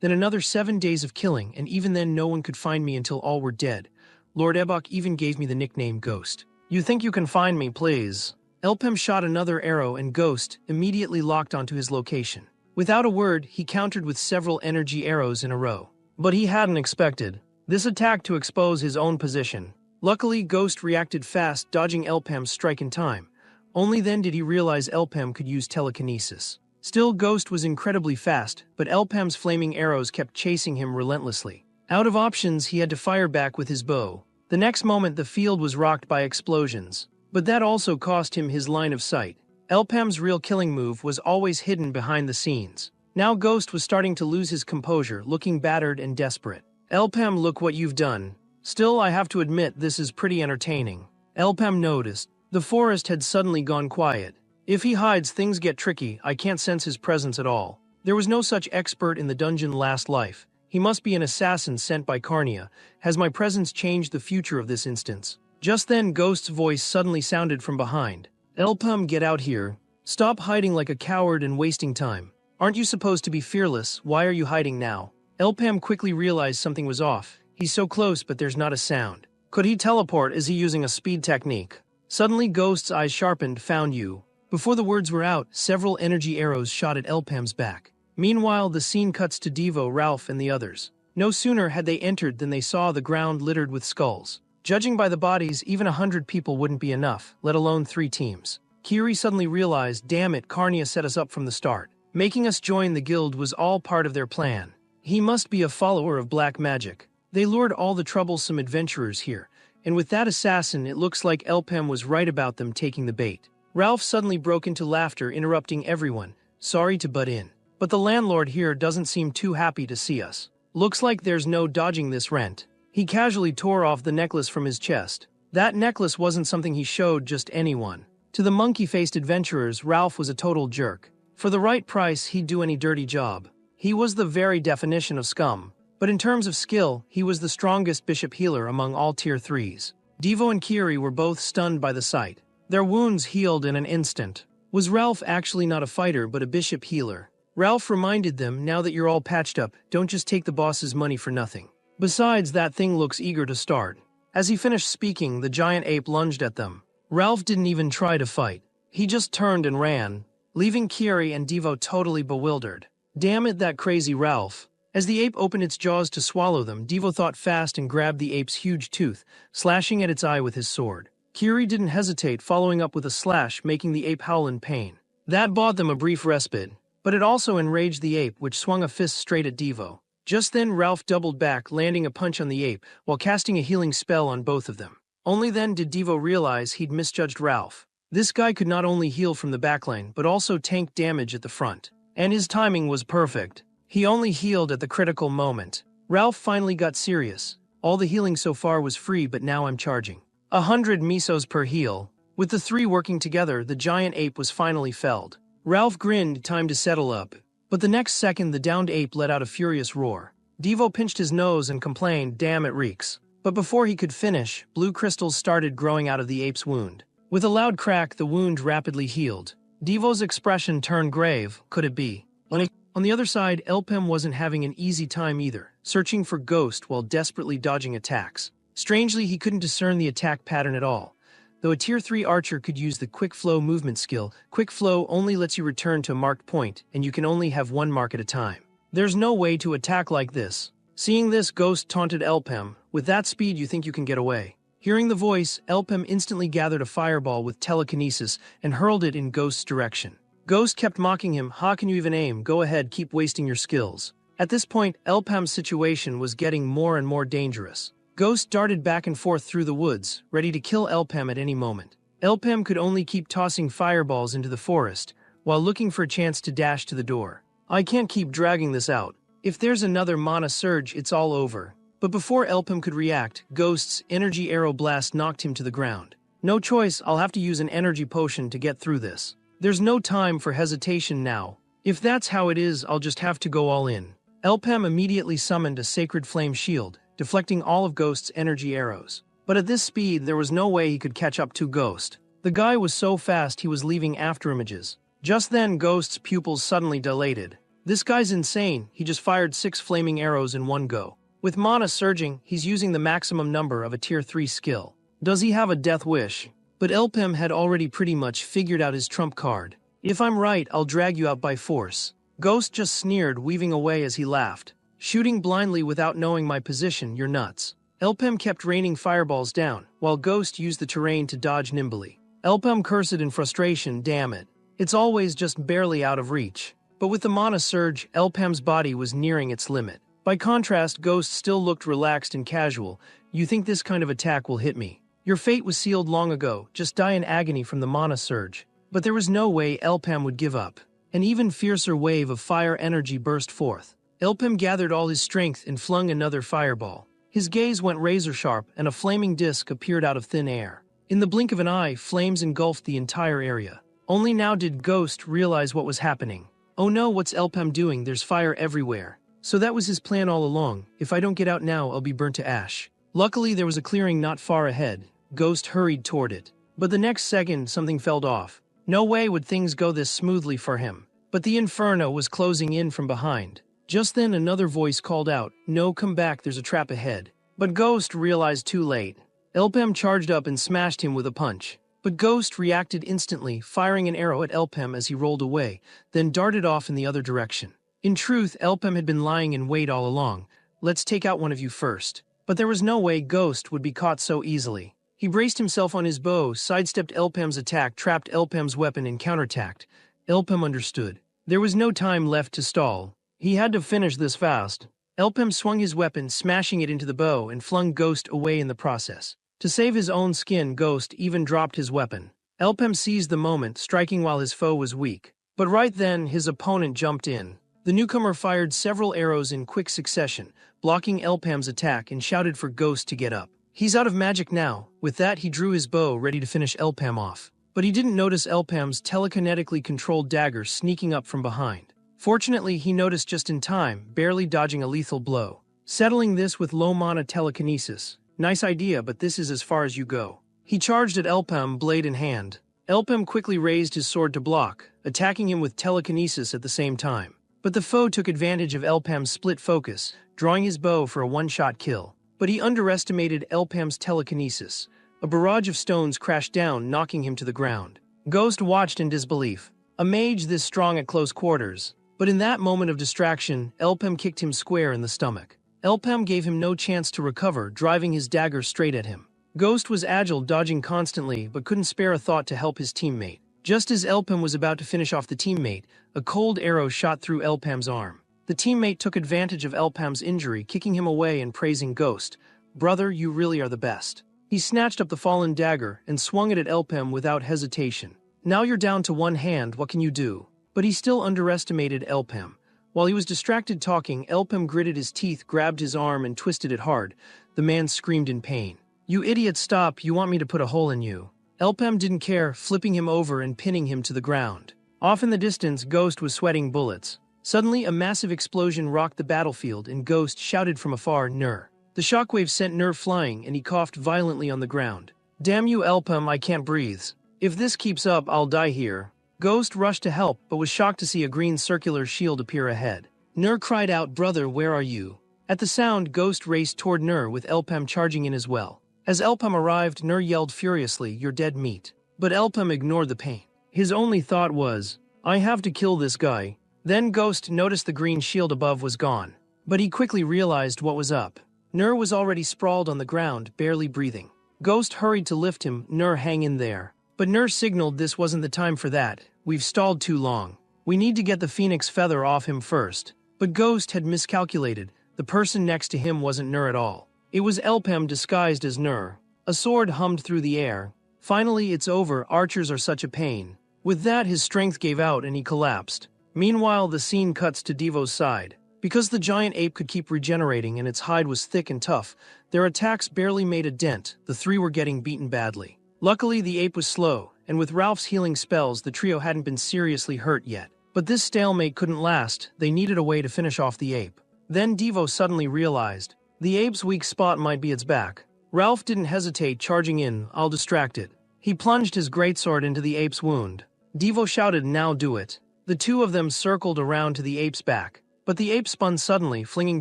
Then another 7 days of killing, and even then no one could find me until all were dead. Lord Ebok even gave me the nickname Ghost. You think you can find me, please? Elpem shot another arrow and Ghost immediately locked onto his location. Without a word, he countered with several energy arrows in a row. But he hadn't expected this attack to expose his own position. Luckily, Ghost reacted fast, dodging Elpem's strike in time. Only then did he realize Elpem could use telekinesis. Still, Ghost was incredibly fast, but Elpem's flaming arrows kept chasing him relentlessly. Out of options, he had to fire back with his bow. The next moment, the field was rocked by explosions. But that also cost him his line of sight. Elpem's real killing move was always hidden behind the scenes. Now Ghost was starting to lose his composure, looking battered and desperate. Elpem, look what you've done. Still, I have to admit, this is pretty entertaining. Elpem noticed. The forest had suddenly gone quiet. If he hides, things get tricky. I can't sense his presence at all. There was no such expert in the dungeon last life. He must be an assassin sent by Carnia. Has my presence changed the future of this instance? Just then, Ghost's voice suddenly sounded from behind. Elpem, get out here. Stop hiding like a coward and wasting time. Aren't you supposed to be fearless? Why are you hiding now? Elpem quickly realized something was off. He's so close, but there's not a sound. Could he teleport? Is he using a speed technique? Suddenly, Ghost's eyes sharpened. Found you. Before the words were out, several energy arrows shot at Elpem's back. Meanwhile, the scene cuts to Devo, Ralph, and the others. No sooner had they entered than they saw the ground littered with skulls. Judging by the bodies, even 100 people wouldn't be enough, let alone 3 teams. Kiri suddenly realized, damn it, Carnia set us up from the start. Making us join the guild was all part of their plan. He must be a follower of black magic. They lured all the troublesome adventurers here, and with that assassin, it looks like Elpem was right about them taking the bait. Ralph suddenly broke into laughter, interrupting everyone. Sorry to butt in, but the landlord here doesn't seem too happy to see us. Looks like there's no dodging this rent. He casually tore off the necklace from his chest. That necklace wasn't something he showed just anyone. To the monkey-faced adventurers, Ralph was a total jerk. For the right price, he'd do any dirty job. He was the very definition of scum. But in terms of skill, he was the strongest bishop healer among all tier 3s. Devo and Kiri were both stunned by the sight. Their wounds healed in an instant. Was Ralph actually not a fighter but a bishop healer? Ralph reminded them, now that you're all patched up, don't just take the boss's money for nothing. Besides, that thing looks eager to start. As he finished speaking, the giant ape lunged at them. Ralph didn't even try to fight. He just turned and ran, leaving Kiri and Devo totally bewildered. Damn it, that crazy Ralph. As the ape opened its jaws to swallow them, Devo thought fast and grabbed the ape's huge tooth, slashing at its eye with his sword. Kiri didn't hesitate, following up with a slash, making the ape howl in pain. That bought them a brief respite, but it also enraged the ape, which swung a fist straight at Devo. Just then Ralph doubled back, landing a punch on the ape, while casting a healing spell on both of them. Only then did Devo realize he'd misjudged Ralph. This guy could not only heal from the backline, but also tank damage at the front. And his timing was perfect. He only healed at the critical moment. Ralph finally got serious. All the healing so far was free, but now I'm charging 100 misos per heal. With the three working together, the giant ape was finally felled. Ralph grinned, time to settle up. But the next second, the downed ape let out a furious roar. Devo pinched his nose and complained, "Damn, it reeks." But before he could finish, blue crystals started growing out of the ape's wound. With a loud crack, the wound rapidly healed. Devo's expression turned grave. Could it be? On the other side, Elpem wasn't having an easy time either, searching for Ghost while desperately dodging attacks. Strangely, he couldn't discern the attack pattern at all. Though a Tier 3 archer could use the Quick Flow movement skill, Quick Flow only lets you return to a marked point, and you can only have one mark at a time. There's no way to attack like this. Seeing this, Ghost taunted Elpem, "With that speed, you think you can get away?" Hearing the voice, Elpem instantly gathered a fireball with telekinesis and hurled it in Ghost's direction. Ghost kept mocking him, "How can you even aim? Go ahead, keep wasting your skills." At this point, Elpem's situation was getting more and more dangerous. Ghost darted back and forth through the woods, ready to kill Elpem at any moment. Elpem could only keep tossing fireballs into the forest, while looking for a chance to dash to the door. "I can't keep dragging this out. If there's another mana surge, it's all over." But before Elpem could react, Ghost's energy arrow blast knocked him to the ground. "No choice, I'll have to use an energy potion to get through this. There's no time for hesitation now. If that's how it is, I'll just have to go all in." Elpem immediately summoned a sacred flame shield, deflecting all of Ghost's energy arrows. But at this speed, there was no way he could catch up to Ghost. The guy was so fast he was leaving afterimages. Just then, Ghost's pupils suddenly dilated. "This guy's insane, he just fired 6 flaming arrows in one go. With mana surging, he's using the maximum number of a Tier 3 skill. Does he have a death wish?" But Elpem had already pretty much figured out his trump card. "If I'm right, I'll drag you out by force." Ghost just sneered, weaving away as he laughed. "Shooting blindly without knowing my position, you're nuts." Elpem kept raining fireballs down, while Ghost used the terrain to dodge nimbly. Elpem cursed in frustration, "Damn it. It's always just barely out of reach." But with the mana surge, Elpem's body was nearing its limit. By contrast, Ghost still looked relaxed and casual. "You think this kind of attack will hit me? Your fate was sealed long ago, just die in agony from the mana surge." But there was no way Elpem would give up. An even fiercer wave of fire energy burst forth. Elpem gathered all his strength and flung another fireball. His gaze went razor-sharp, and a flaming disc appeared out of thin air. In the blink of an eye, flames engulfed the entire area. Only now did Ghost realize what was happening. "Oh no, what's Elpem doing? There's fire everywhere." So that was his plan all along. "If I don't get out now, I'll be burnt to ash." Luckily, there was a clearing not far ahead. Ghost hurried toward it. But the next second, something fell off. No way would things go this smoothly for him. But the inferno was closing in from behind. Just then, another voice called out, "No, come back, there's a trap ahead." But Ghost realized too late. Elpem charged up and smashed him with a punch. But Ghost reacted instantly, firing an arrow at Elpem as he rolled away, then darted off in the other direction. In truth, Elpem had been lying in wait all along. "Let's take out one of you first." But there was no way Ghost would be caught so easily. He braced himself on his bow, sidestepped Elpem's attack, trapped Elpem's weapon, and counterattacked. Elpem understood. There was no time left to stall. He had to finish this fast. Elpem swung his weapon, smashing it into the bow, and flung Ghost away in the process. To save his own skin, Ghost even dropped his weapon. Elpem seized the moment, striking while his foe was weak. But right then, his opponent jumped in. The newcomer fired several arrows in quick succession, blocking Elpem's attack, and shouted for Ghost to get up. "He's out of magic now." With that, he drew his bow, ready to finish Elpem off. But he didn't notice Elpem's telekinetically controlled dagger sneaking up from behind. Fortunately, he noticed just in time, barely dodging a lethal blow. Settling this with low mana telekinesis. "Nice idea, but this is as far as you go." He charged at Elpem, blade in hand. Elpem quickly raised his sword to block, attacking him with telekinesis at the same time. But the foe took advantage of Elpem's split focus, drawing his bow for a one-shot kill. But he underestimated Elpem's telekinesis. A barrage of stones crashed down, knocking him to the ground. Ghost watched in disbelief. A mage this strong at close quarters. But in that moment of distraction, Elpem kicked him square in the stomach. Elpem gave him no chance to recover, driving his dagger straight at him. Ghost was agile, dodging constantly, but couldn't spare a thought to help his teammate. Just as Elpem was about to finish off the teammate, a cold arrow shot through Elpem's arm. The teammate took advantage of Elpam's injury, kicking him away and praising Ghost. "Brother, you really are the best." He snatched up the fallen dagger and swung it at Elpam without hesitation. "Now you're down to one hand, what can you do?" But he still underestimated Elpam. While he was distracted talking, Elpam gritted his teeth, grabbed his arm, and twisted it hard. The man screamed in pain. "You idiot, stop, you want me to put a hole in you." Elpam didn't care, flipping him over and pinning him to the ground. Off in the distance, Ghost was sweating bullets. Suddenly, a massive explosion rocked the battlefield, and Ghost shouted from afar, "Nur." The shockwave sent Nur flying, and he coughed violently on the ground. "Damn you, Elpam, I can't breathe. If this keeps up, I'll die here." Ghost rushed to help, but was shocked to see a green circular shield appear ahead. Nur cried out, "Brother, where are you?" At the sound, Ghost raced toward Nur, with Elpam charging in as well. As Elpam arrived, Nur yelled furiously, "You're dead meat." But Elpam ignored the pain. His only thought was, "I have to kill this guy." Then Ghost noticed the green shield above was gone. But he quickly realized what was up. Nur was already sprawled on the ground, barely breathing. Ghost hurried to lift him. "Nur, hang in there." But Nur signaled this wasn't the time for that. "We've stalled too long. We need to get the phoenix feather off him first." But Ghost had miscalculated. The person next to him wasn't Nur at all. It was Elpam disguised as Nur. A sword hummed through the air. "Finally, it's over. Archers are such a pain." With that, his strength gave out and he collapsed. Meanwhile, the scene cuts to Devo's side. Because the giant ape could keep regenerating and its hide was thick and tough, their attacks barely made a dent. The three were getting beaten badly. Luckily, the ape was slow, and with Ralph's healing spells, the trio hadn't been seriously hurt yet. But this stalemate couldn't last. They needed a way to finish off the ape. Then Devo suddenly realized the ape's weak spot might be its back. Ralph didn't hesitate, charging in. "I'll distract it." He plunged his greatsword into the ape's wound. Devo shouted, "Now do it." The two of them circled around to the ape's back. But the ape spun suddenly, flinging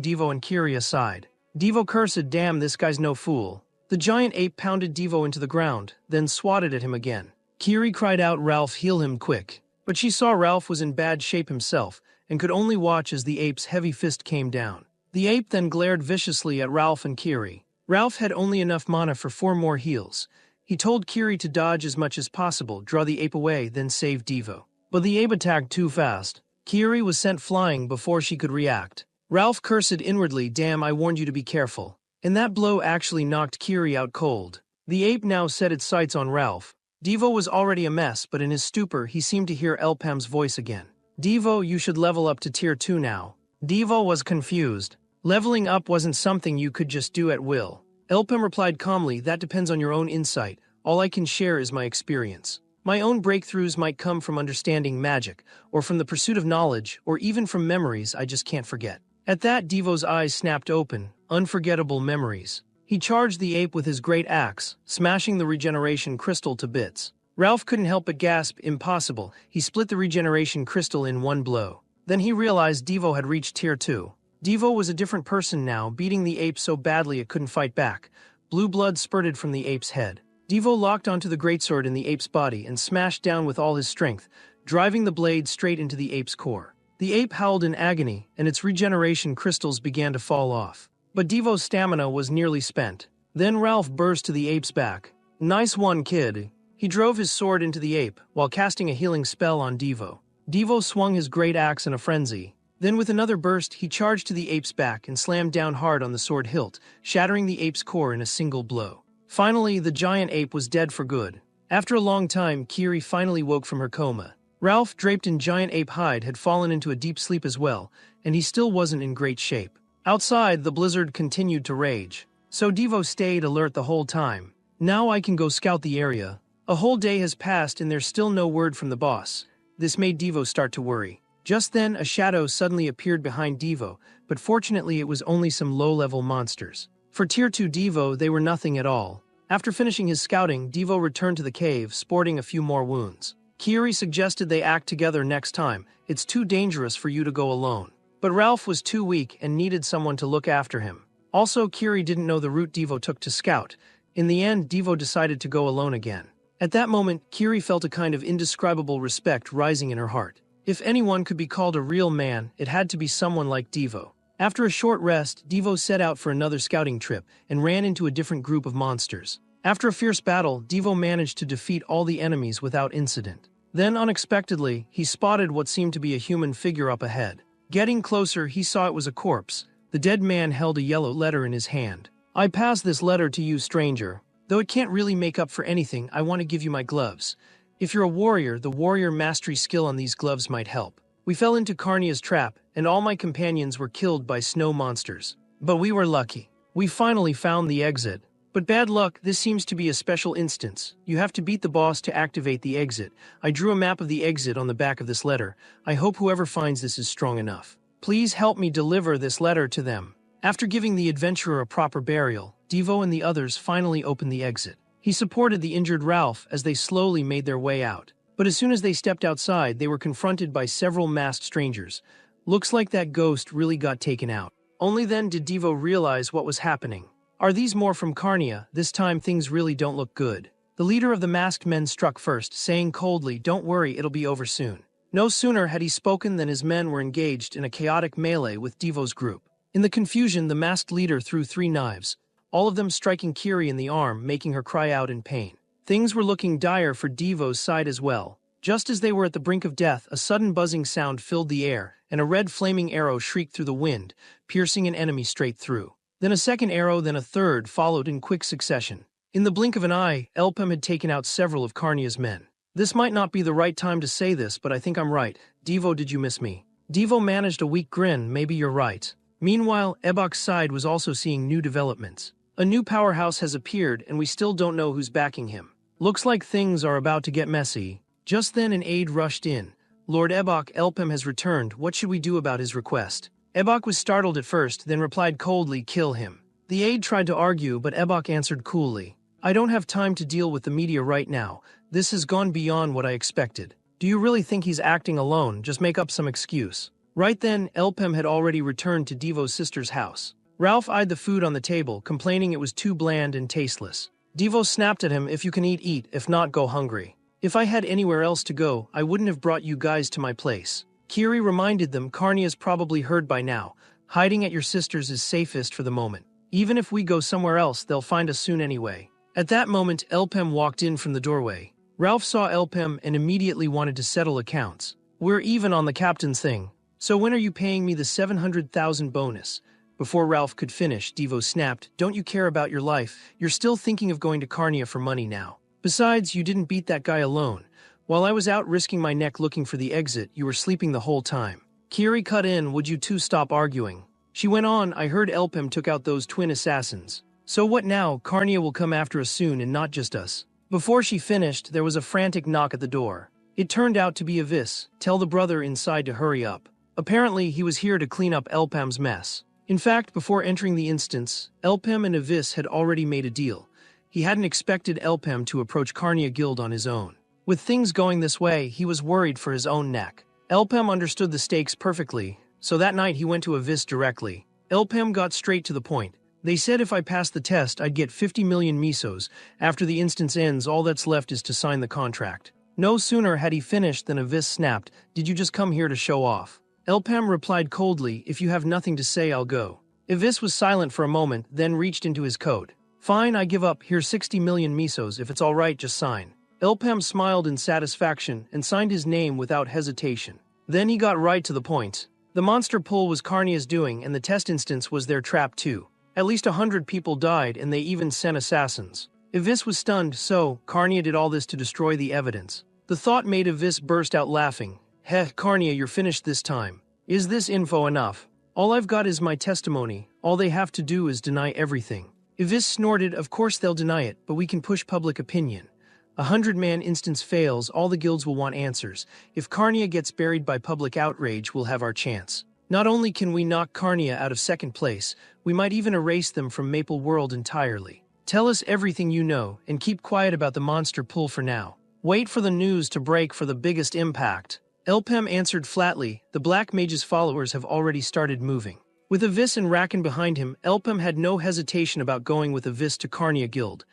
Devo and Kiri aside. Devo cursed, "Damn, this guy's no fool." The giant ape pounded Devo into the ground, then swatted at him again. Kiri cried out, "Ralph, heal him quick." But she saw Ralph was in bad shape himself, and could only watch as the ape's heavy fist came down. The ape then glared viciously at Ralph and Kiri. Ralph had only enough mana for 4 more heals. He told Kiri to dodge as much as possible, draw the ape away, then save Devo. But the ape attacked too fast. Kiri was sent flying before she could react. Ralph cursed inwardly, "Damn, I warned you to be careful." And that blow actually knocked Kiri out cold. The ape now set its sights on Ralph. Devo was already a mess, but in his stupor, he seemed to hear Elpam's voice again. "Devo, you should level up to tier 2 now." Devo was confused. Leveling up wasn't something you could just do at will. Elpam replied calmly, "That depends on your own insight. All I can share is my experience. My own breakthroughs might come from understanding magic, or from the pursuit of knowledge, or even from memories I just can't forget." At that, Devo's eyes snapped open. Unforgettable memories. He charged the ape with his great axe, smashing the regeneration crystal to bits. Ralph couldn't help but gasp, "Impossible." He split the regeneration crystal in one blow. Then he realized Devo had reached tier 2. Devo was a different person now, beating the ape so badly it couldn't fight back. Blue blood spurted from the ape's head. Devo locked onto the greatsword in the ape's body and smashed down with all his strength, driving the blade straight into the ape's core. The ape howled in agony, and its regeneration crystals began to fall off. But Devo's stamina was nearly spent. Then Ralph burst to the ape's back. "Nice one, kid." He drove his sword into the ape, while casting a healing spell on Devo. Devo swung his great axe in a frenzy. Then with another burst, he charged to the ape's back and slammed down hard on the sword hilt, shattering the ape's core in a single blow. Finally, the giant ape was dead for good. After a long time, Kiri finally woke from her coma. Ralph, draped in giant ape hide, had fallen into a deep sleep as well, and he still wasn't in great shape. Outside, the blizzard continued to rage. So Devo stayed alert the whole time. "Now I can go scout the area." A whole day has passed and there's still no word from the boss. This made Devo start to worry. Just then, a shadow suddenly appeared behind Devo, but fortunately it was only some low-level monsters. For tier 2 Devo, they were nothing at all. After finishing his scouting, Devo returned to the cave, sporting a few more wounds. Kiri suggested they act together next time. "It's too dangerous for you to go alone." But Ralph was too weak and needed someone to look after him. Also, Kiri didn't know the route Devo took to scout. In the end, Devo decided to go alone again. At that moment, Kiri felt a kind of indescribable respect rising in her heart. If anyone could be called a real man, it had to be someone like Devo. After a short rest, Devo set out for another scouting trip and ran into a different group of monsters. After a fierce battle, Devo managed to defeat all the enemies without incident. Then, unexpectedly, he spotted what seemed to be a human figure up ahead. Getting closer, he saw it was a corpse. The dead man held a yellow letter in his hand. I pass this letter to you, stranger. Though it can't really make up for anything, I want to give you my gloves. If you're a warrior, the warrior mastery skill on these gloves might help. We fell into Carnia's trap, and all my companions were killed by snow monsters. But we were lucky. We finally found the exit. But bad luck, this seems to be a special instance. You have to beat the boss to activate the exit. I drew a map of the exit on the back of this letter. I hope whoever finds this is strong enough. Please help me deliver this letter to them. After giving the adventurer a proper burial, Devo and the others finally opened the exit. He supported the injured Ralph as they slowly made their way out. But as soon as they stepped outside, they were confronted by several masked strangers. Looks like that ghost really got taken out. Only then did Devo realize what was happening. Are these more from Carnia? This time things really don't look good. The leader of the masked men struck first, saying coldly, "Don't worry, it'll be over soon." No sooner had he spoken than his men were engaged in a chaotic melee with Devo's group. In the confusion, the masked leader threw 3 knives, all of them striking Kiri in the arm, making her cry out in pain. Things were looking dire for Devo's side as well. Just as they were at the brink of death, a sudden buzzing sound filled the air, and a red flaming arrow shrieked through the wind, piercing an enemy straight through. Then a second arrow, then a third, followed in quick succession. In the blink of an eye, Elpem had taken out several of Carnia's men. This might not be the right time to say this, but I think I'm right. Devo, did you miss me? Devo managed a weak grin. Maybe you're right. Meanwhile, Ebok's side was also seeing new developments. A new powerhouse has appeared, and we still don't know who's backing him. Looks like things are about to get messy. Just then an aide rushed in. Lord Ebok, Elpem has returned. What should we do about his request? Ebok was startled at first, then replied coldly, "Kill him." The aide tried to argue, but Ebok answered coolly, "I don't have time to deal with the media right now. This has gone beyond what I expected. Do you really think he's acting alone? Just make up some excuse." Right then, Elpem had already returned to Devo's sister's house. Ralph eyed the food on the table, complaining it was too bland and tasteless. Devo snapped at him, "If you can eat, eat. If not, go hungry. If I had anywhere else to go, I wouldn't have brought you guys to my place." Kiri reminded them, "Carnia's probably heard by now. Hiding at your sister's is safest for the moment. Even if we go somewhere else, they'll find us soon anyway." At that moment, Elpem walked in from the doorway. Ralph saw Elpem and immediately wanted to settle accounts. "We're even on the captain's thing. So when are you paying me the 700,000 bonus?" Before Ralph could finish, Devo snapped, "Don't you care about your life? You're still thinking of going to Carnia for money now. Besides, you didn't beat that guy alone. While I was out risking my neck looking for the exit, you were sleeping the whole time." Kiri cut in, "Would you two stop arguing?" She went on, "I heard Elpem took out those twin assassins. So what now? Carnia will come after us soon, and not just us." Before she finished, there was a frantic knock at the door. It turned out to be Avis. "Tell the brother inside to hurry up." Apparently, he was here to clean up Elpem's mess. In fact, before entering the instance, Elpem and Avis had already made a deal. He hadn't expected Elpem to approach Carnia Guild on his own. With things going this way, he was worried for his own neck. Elpem understood the stakes perfectly, so that night he went to Avis directly. Elpem got straight to the point. "They said if I passed the test, I'd get 50 million misos. After the instance ends, all that's left is to sign the contract." No sooner had he finished than Avis snapped, "Did you just come here to show off?" Elpem replied coldly, "If you have nothing to say, I'll go." Avis was silent for a moment, then reached into his coat. "Fine, I give up. Here's 60 million misos. If it's all right, just sign." Elpem smiled in satisfaction and signed his name without hesitation. Then he got right to the point. The monster pull was Carnia's doing, and the test instance was their trap too. At least 100 people died, and they even sent assassins. Avis was stunned, so Carnia did all this to destroy the evidence. The thought made Avis burst out laughing. "Heh, Carnia, you're finished this time. Is this info enough? All I've got is my testimony. All they have to do is deny everything." Avis snorted, "Of course they'll deny it, but we can push public opinion. 100-man instance fails, all the guilds will want answers. If Carnia gets buried by public outrage, we'll have our chance. Not only can we knock Carnia out of second place, we might even erase them from Maple World entirely. Tell us everything you know, and keep quiet about the monster pull for now. Wait for the news to break for the biggest impact." Elpem answered flatly, "The Black Mage's followers have already started moving." With Avis and Rakan behind him, Elpem had no hesitation about going with Avis to Carnia Guild.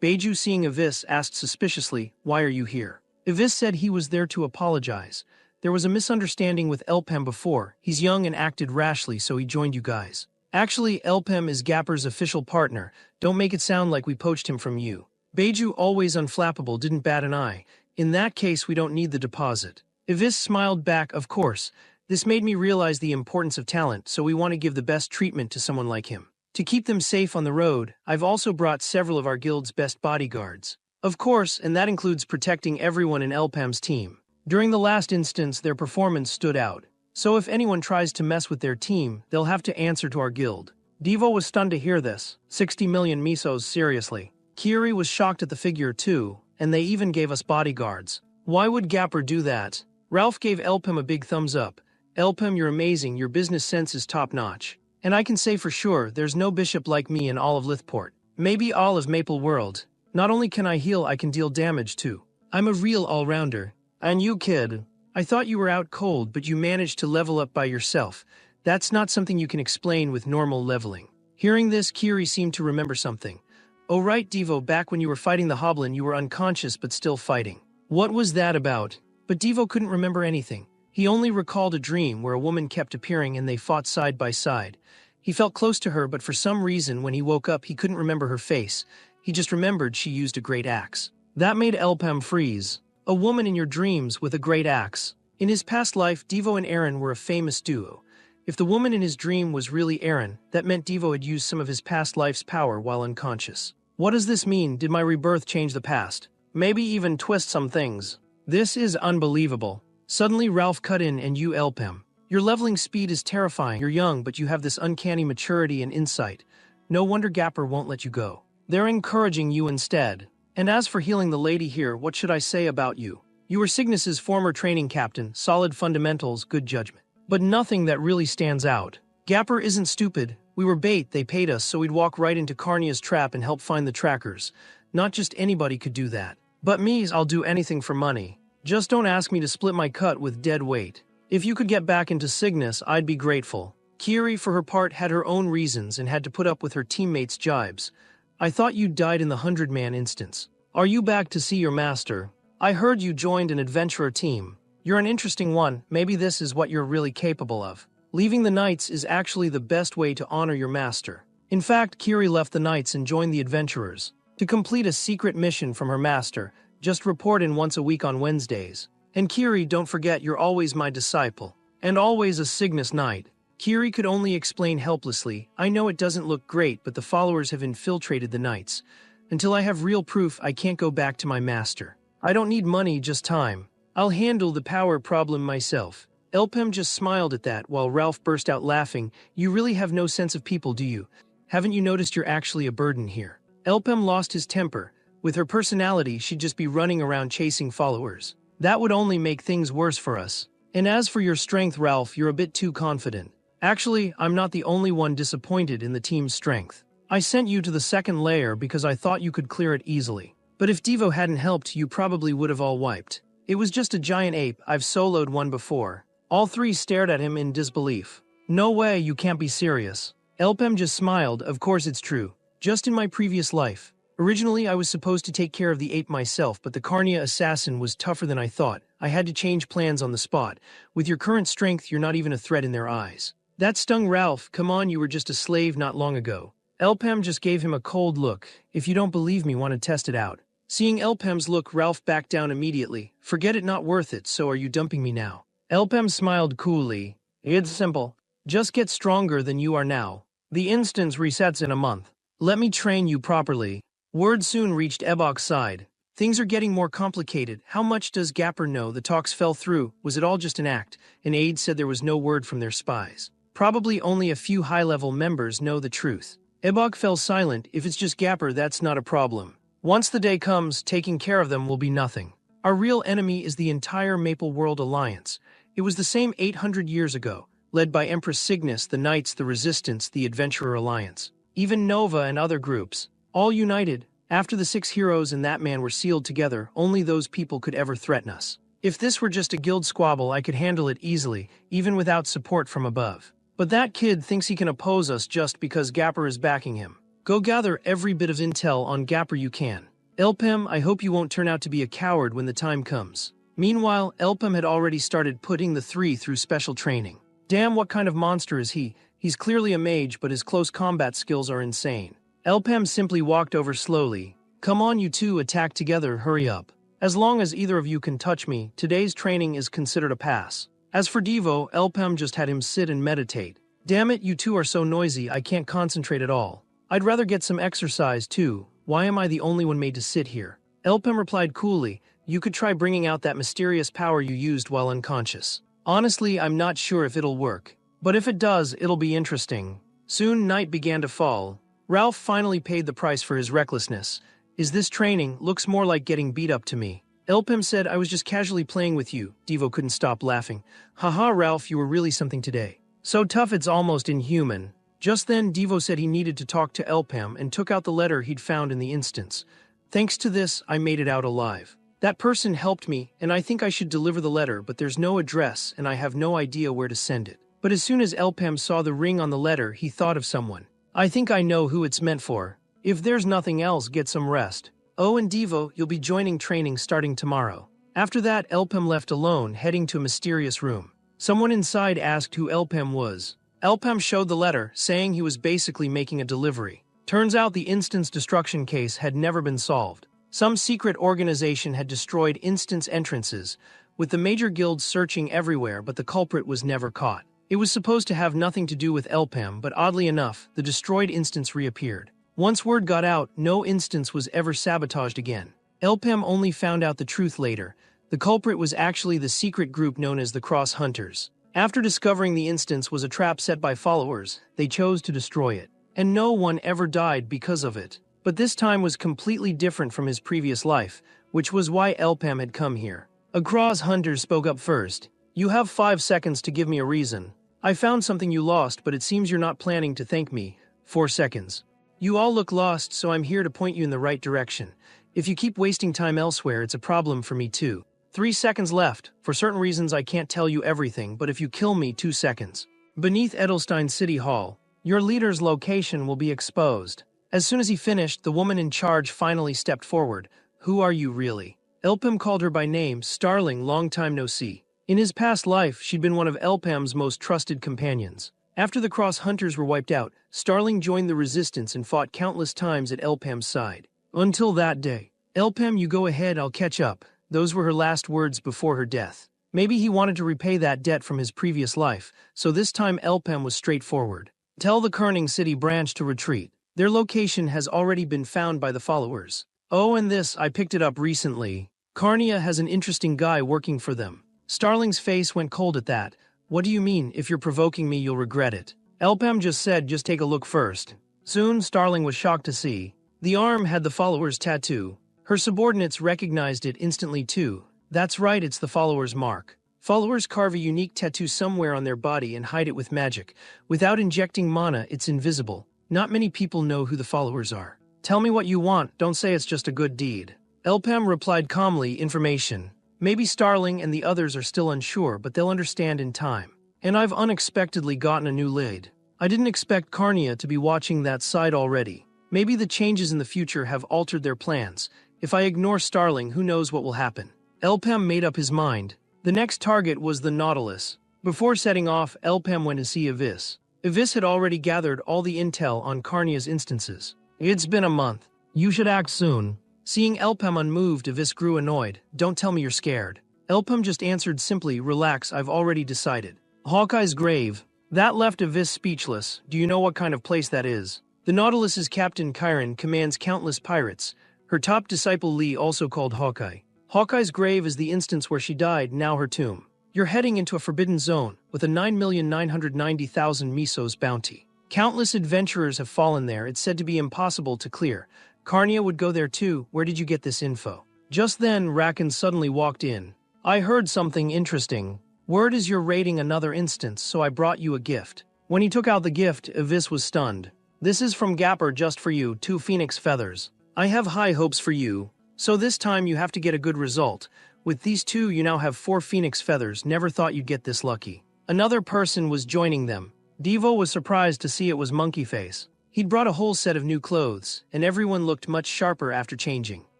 Beiju, seeing Avis, asked suspiciously, "Why are you here?" Avis said he was there to apologize. "There was a misunderstanding with Elpem before. He's young and acted rashly, so he joined you guys. Actually, Elpem is Gapper's official partner. Don't make it sound like we poached him from you." Beiju, always unflappable, didn't bat an eye. "In that case, we don't need the deposit." Avis smiled back, "Of course. This made me realize the importance of talent, so we want to give the best treatment to someone like him. To keep them safe on the road, I've also brought several of our guild's best bodyguards. Of course, and that includes protecting everyone in Elpam's team. During the last instance, their performance stood out. So if anyone tries to mess with their team, they'll have to answer to our guild. Devo was stunned to hear this. 60 million misos, seriously. Kiri was shocked at the figure too, and they even gave us bodyguards. Why would Gapper do that? Ralph gave Elpam a big thumbs up. Elpam, you're amazing, your business sense is top-notch. And I can say for sure, there's no bishop like me in all of Lithport. Maybe all of Maple World. Not only can I heal, I can deal damage too. I'm a real all-rounder. And you, kid, I thought you were out cold, but you managed to level up by yourself. That's not something you can explain with normal leveling. Hearing this, Kiri seemed to remember something. Oh right, Devo, back when you were fighting the Hoblin, you were unconscious but still fighting. What was that about? But Devo couldn't remember anything. He only recalled a dream where a woman kept appearing and they fought side by side. He felt close to her, but for some reason when he woke up he couldn't remember her face. He just remembered she used a great axe. That made Elpam freeze. A woman in your dreams with a great axe. In his past life, Devo and Aaron were a famous duo. If the woman in his dream was really Aaron, that meant Devo had used some of his past life's power while unconscious. What does this mean? Did my rebirth change the past? Maybe even twist some things. This is unbelievable. Suddenly Ralph cut in, and you, Elpam. Your leveling speed is terrifying. You're young, but you have this uncanny maturity and insight. No wonder Gapper won't let you go. They're encouraging you instead. And as for healing the lady here, what should I say about you? You were Cygnus's former training captain, solid fundamentals, good judgment. But nothing that really stands out. Gapper isn't stupid. We were bait, they paid us so we'd walk right into Carnia's trap and help find the trackers. Not just anybody could do that. But me, I'll do anything for money. Just don't ask me to split my cut with dead weight. If you could get back into Cygnus, I'd be grateful. Kiri, for her part, had her own reasons and had to put up with her teammates' jibes. I thought you died in the 100-man instance. Are you back to see your master? I heard you joined an adventurer team. You're an interesting one. Maybe this is what you're really capable of. Leaving the Knights is actually the best way to honor your master. In fact, Kiri left the Knights and joined the adventurers. To complete a secret mission from her master, just report in once a week on Wednesdays. And Kiri, don't forget you're always my disciple. And always a Cygnus Knight. Kiri could only explain helplessly, I know it doesn't look great, but the followers have infiltrated the Knights. Until I have real proof, I can't go back to my master. I don't need money, just time. I'll handle the power problem myself. Elpam just smiled at that while Ralph burst out laughing. You really have no sense of people, do you? Haven't you noticed you're actually a burden here? Elpam lost his temper. With her personality, she'd just be running around chasing followers. That would only make things worse for us. And as for your strength, Ralph, you're a bit too confident. Actually, I'm not the only one disappointed in the team's strength. I sent you to the second layer because I thought you could clear it easily. But if Devo hadn't helped, you probably would have all wiped. It was just a giant ape. I've soloed one before. All three stared at him in disbelief. No way, you can't be serious. Elpam just smiled. Of course it's true. Just in my previous life. Originally, I was supposed to take care of the ape myself, but the Carnia assassin was tougher than I thought. I had to change plans on the spot. With your current strength, you're not even a threat in their eyes. That stung Ralph. Come on, you were just a slave not long ago. Elpam just gave him a cold look. If you don't believe me, want to test it out. Seeing Elpam's look, Ralph backed down immediately. Forget it, not worth it, so are you dumping me now? Elpam smiled coolly. It's simple. Just get stronger than you are now. The instance resets in a month. Let me train you properly. Word soon reached Ebok's side. Things are getting more complicated. How much does Gapper know? The talks fell through. Was it all just an act? An aide said there was no word from their spies. Probably only a few high-level members know the truth. Ebok fell silent. If it's just Gapper, that's not a problem. Once the day comes, taking care of them will be nothing. Our real enemy is the entire Maple World Alliance. It was the same 800 years ago, led by Empress Cygnus, the Knights, the Resistance, the Adventurer Alliance. Even Nova and other groups. All united. After the 6 heroes and that man were sealed together, only those people could ever threaten us. If this were just a guild squabble, I could handle it easily, even without support from above. But that kid thinks he can oppose us just because Gapper is backing him. Go gather every bit of intel on Gapper you can. Elpam, I hope you won't turn out to be a coward when the time comes. Meanwhile, Elpam had already started putting the 3 through special training. Damn, what kind of monster is he? He's clearly a mage, but his close combat skills are insane. Elpam simply walked over slowly. Come on, you two, attack together, hurry up. As long as either of you can touch me, today's training is considered a pass. As for Devo, Elpem just had him sit and meditate. Damn it, you two are so noisy, I can't concentrate at all. I'd rather get some exercise too. Why am I the only one made to sit here? Elpem replied coolly, you could try bringing out that mysterious power you used while unconscious. Honestly, I'm not sure if it'll work. But if it does, it'll be interesting. Soon night began to fall. Ralph finally paid the price for his recklessness. Is this training? Looks more like getting beat up to me. Elpem said, I was just casually playing with you. Devo couldn't stop laughing. Haha, Ralph, you were really something today. So tough it's almost inhuman. Just then, Devo said he needed to talk to Elpem and took out the letter he'd found in the instance. Thanks to this, I made it out alive. That person helped me, and I think I should deliver the letter, but there's no address and I have no idea where to send it. But as soon as Elpem saw the ring on the letter, he thought of someone. I think I know who it's meant for. If there's nothing else, get some rest. Oh, and Devo, you'll be joining training starting tomorrow. After that, Elpem left alone, heading to a mysterious room. Someone inside asked who Elpem was. Elpem showed the letter, saying he was basically making a delivery. Turns out the instance destruction case had never been solved. Some secret organization had destroyed instance entrances, with the major guilds searching everywhere, but the culprit was never caught. It was supposed to have nothing to do with Elpem, but oddly enough, the destroyed instance reappeared. Once word got out, no instance was ever sabotaged again. Elpem only found out the truth later. The culprit was actually the secret group known as the Cross Hunters. After discovering the instance was a trap set by followers, they chose to destroy it. And no one ever died because of it. But this time was completely different from his previous life, which was why Elpem had come here. A Cross Hunter spoke up first. You have 5 seconds to give me a reason. I found something you lost, but it seems you're not planning to thank me. 4 seconds. You all look lost, so I'm here to point you in the right direction. If you keep wasting time elsewhere, it's a problem for me too. 3 seconds left. For certain reasons, I can't tell you everything, but if you kill me, 2 seconds. Beneath Edelstein City Hall, your leader's location will be exposed. As soon as he finished, the woman in charge finally stepped forward. Who are you really? Elpem called her by name, Starling, long time no see. In his past life, she'd been one of Elpem's most trusted companions. After the Cross Hunters were wiped out, Starling joined the resistance and fought countless times at Elpem's side. Until that day. Elpem, you go ahead, I'll catch up. Those were her last words before her death. Maybe he wanted to repay that debt from his previous life, so this time Elpem was straightforward. Tell the Kerning City branch to retreat. Their location has already been found by the followers. Oh, and this, I picked it up recently. Carnia has an interesting guy working for them. Starling's face went cold at that. What do you mean? If you're provoking me, you'll regret it. Elpem just said, just take a look first. Soon, Starling was shocked to see. The arm had the follower's tattoo. Her subordinates recognized it instantly too. That's right, it's the follower's mark. Followers carve a unique tattoo somewhere on their body and hide it with magic. Without injecting mana, it's invisible. Not many people know who the followers are. Tell me what you want, don't say it's just a good deed. Elpem replied calmly, information. Maybe Starling and the others are still unsure, but they'll understand in time. And I've unexpectedly gotten a new lead. I didn't expect Carnia to be watching that side already. Maybe the changes in the future have altered their plans. If I ignore Starling, who knows what will happen? Elpem made up his mind. The next target was the Nautilus. Before setting off, Elpem went to see Avis. Avis had already gathered all the intel on Carnia's instances. It's been a month. You should act soon. Seeing Elpem unmoved, Avis grew annoyed. Don't tell me you're scared. Elpem just answered simply, relax, I've already decided. Hawkeye's grave. That left Avis speechless. Do you know what kind of place that is? The Nautilus's captain, Chiron, commands countless pirates. Her top disciple, Lee, also called Hawkeye. Hawkeye's grave is the instance where she died, now her tomb. You're heading into a forbidden zone, with a 9,990,000 Misos bounty. Countless adventurers have fallen there, it's said to be impossible to clear. Carnia would go there too. Where did you get this info? Just then, Rakan suddenly walked in. I heard something interesting. Word is you're raiding another instance, so I brought you a gift. When he took out the gift, Avis was stunned. This is from Gapper just for you, 2 phoenix feathers. I have high hopes for you. So this time you have to get a good result. With these 2, you now have 4 phoenix feathers. Never thought you'd get this lucky. Another person was joining them. Devo was surprised to see it was Monkey Face. He'd brought a whole set of new clothes, and everyone looked much sharper after changing.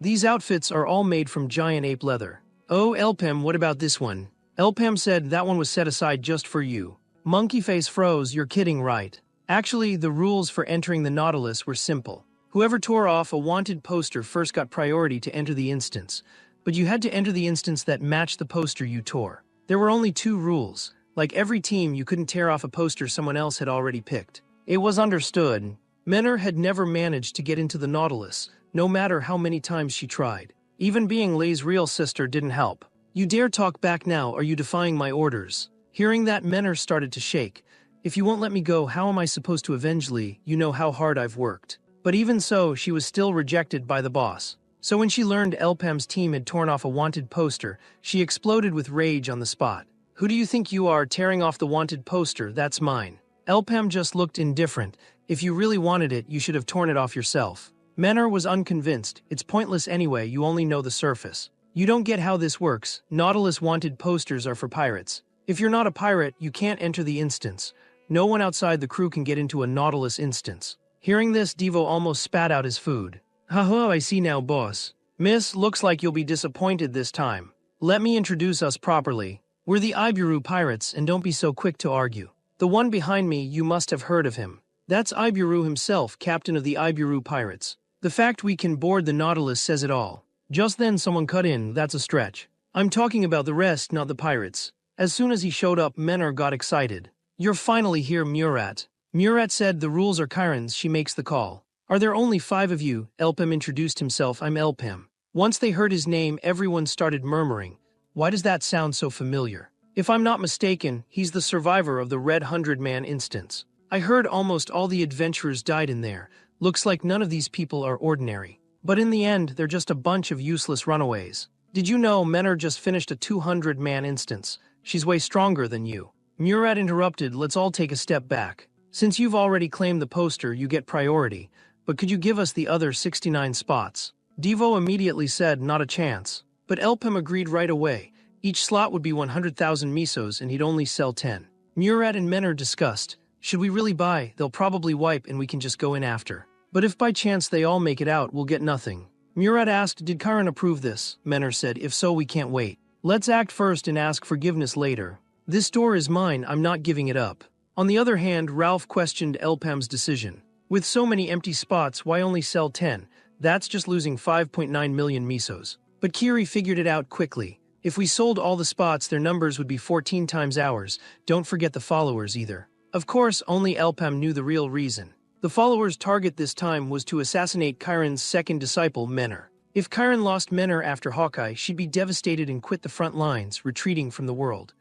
These outfits are all made from giant ape leather. Oh, Elpem, what about this one? Elpem said that one was set aside just for you. Monkey Face froze, you're kidding, right? Actually, the rules for entering the Nautilus were simple. Whoever tore off a wanted poster first got priority to enter the instance, but you had to enter the instance that matched the poster you tore. There were only two rules. Like every team, you couldn't tear off a poster someone else had already picked. It was understood. Menor had never managed to get into the Nautilus, no matter how many times she tried. Even being Lei's real sister didn't help. You dare talk back now, are you defying my orders? Hearing that, Menor started to shake. If you won't let me go, how am I supposed to avenge Lei? You know how hard I've worked. But even so, she was still rejected by the boss. So when she learned Elpam's team had torn off a wanted poster, she exploded with rage on the spot. Who do you think you are, tearing off the wanted poster? That's mine. Elpam just looked indifferent. If you really wanted it, you should have torn it off yourself. Menor was unconvinced. It's pointless anyway, you only know the surface. You don't get how this works. Nautilus wanted posters are for pirates. If you're not a pirate, you can't enter the instance. No one outside the crew can get into a Nautilus instance. Hearing this, Devo almost spat out his food. Haha, I see now, boss. Miss, looks like you'll be disappointed this time. Let me introduce us properly. We're the Iburu Pirates, and don't be so quick to argue. The one behind me, you must have heard of him. That's Iburu himself, captain of the Iburu Pirates. The fact we can board the Nautilus says it all. Just then someone cut in, that's a stretch. I'm talking about the rest, not the pirates. As soon as he showed up, Menor got excited. You're finally here, Murat. Murat said the rules are Chiron's, she makes the call. Are there only 5 of you? Elpam introduced himself, I'm Elpam. Once they heard his name, everyone started murmuring. Why does that sound so familiar? If I'm not mistaken, he's the survivor of the Red 100-man instance. I heard almost all the adventurers died in there. Looks like none of these people are ordinary. But in the end, they're just a bunch of useless runaways. Did you know Menor just finished a 200-man instance? She's way stronger than you. Murat interrupted, let's all take a step back. Since you've already claimed the poster, you get priority. But could you give us the other 69 spots? Devo immediately said, not a chance. But Elpam agreed right away. Each slot would be 100,000 misos and he'd only sell 10. Murat and Menor discussed. Should we really buy? They'll probably wipe and we can just go in after. But if by chance they all make it out, we'll get nothing. Murat asked, did Chiron approve this? Menor said, if so, we can't wait. Let's act first and ask forgiveness later. This door is mine, I'm not giving it up. On the other hand, Ralph questioned Elpam's decision. With so many empty spots, why only sell 10? That's just losing 5.9 million misos. But Kiri figured it out quickly. If we sold all the spots, their numbers would be 14 times ours. Don't forget the followers either. Of course, only Elpam knew the real reason. The followers' target this time was to assassinate Chiron's second disciple, Menor. If Chiron lost Menor after Hawkeye, she'd be devastated and quit the front lines, retreating from the world.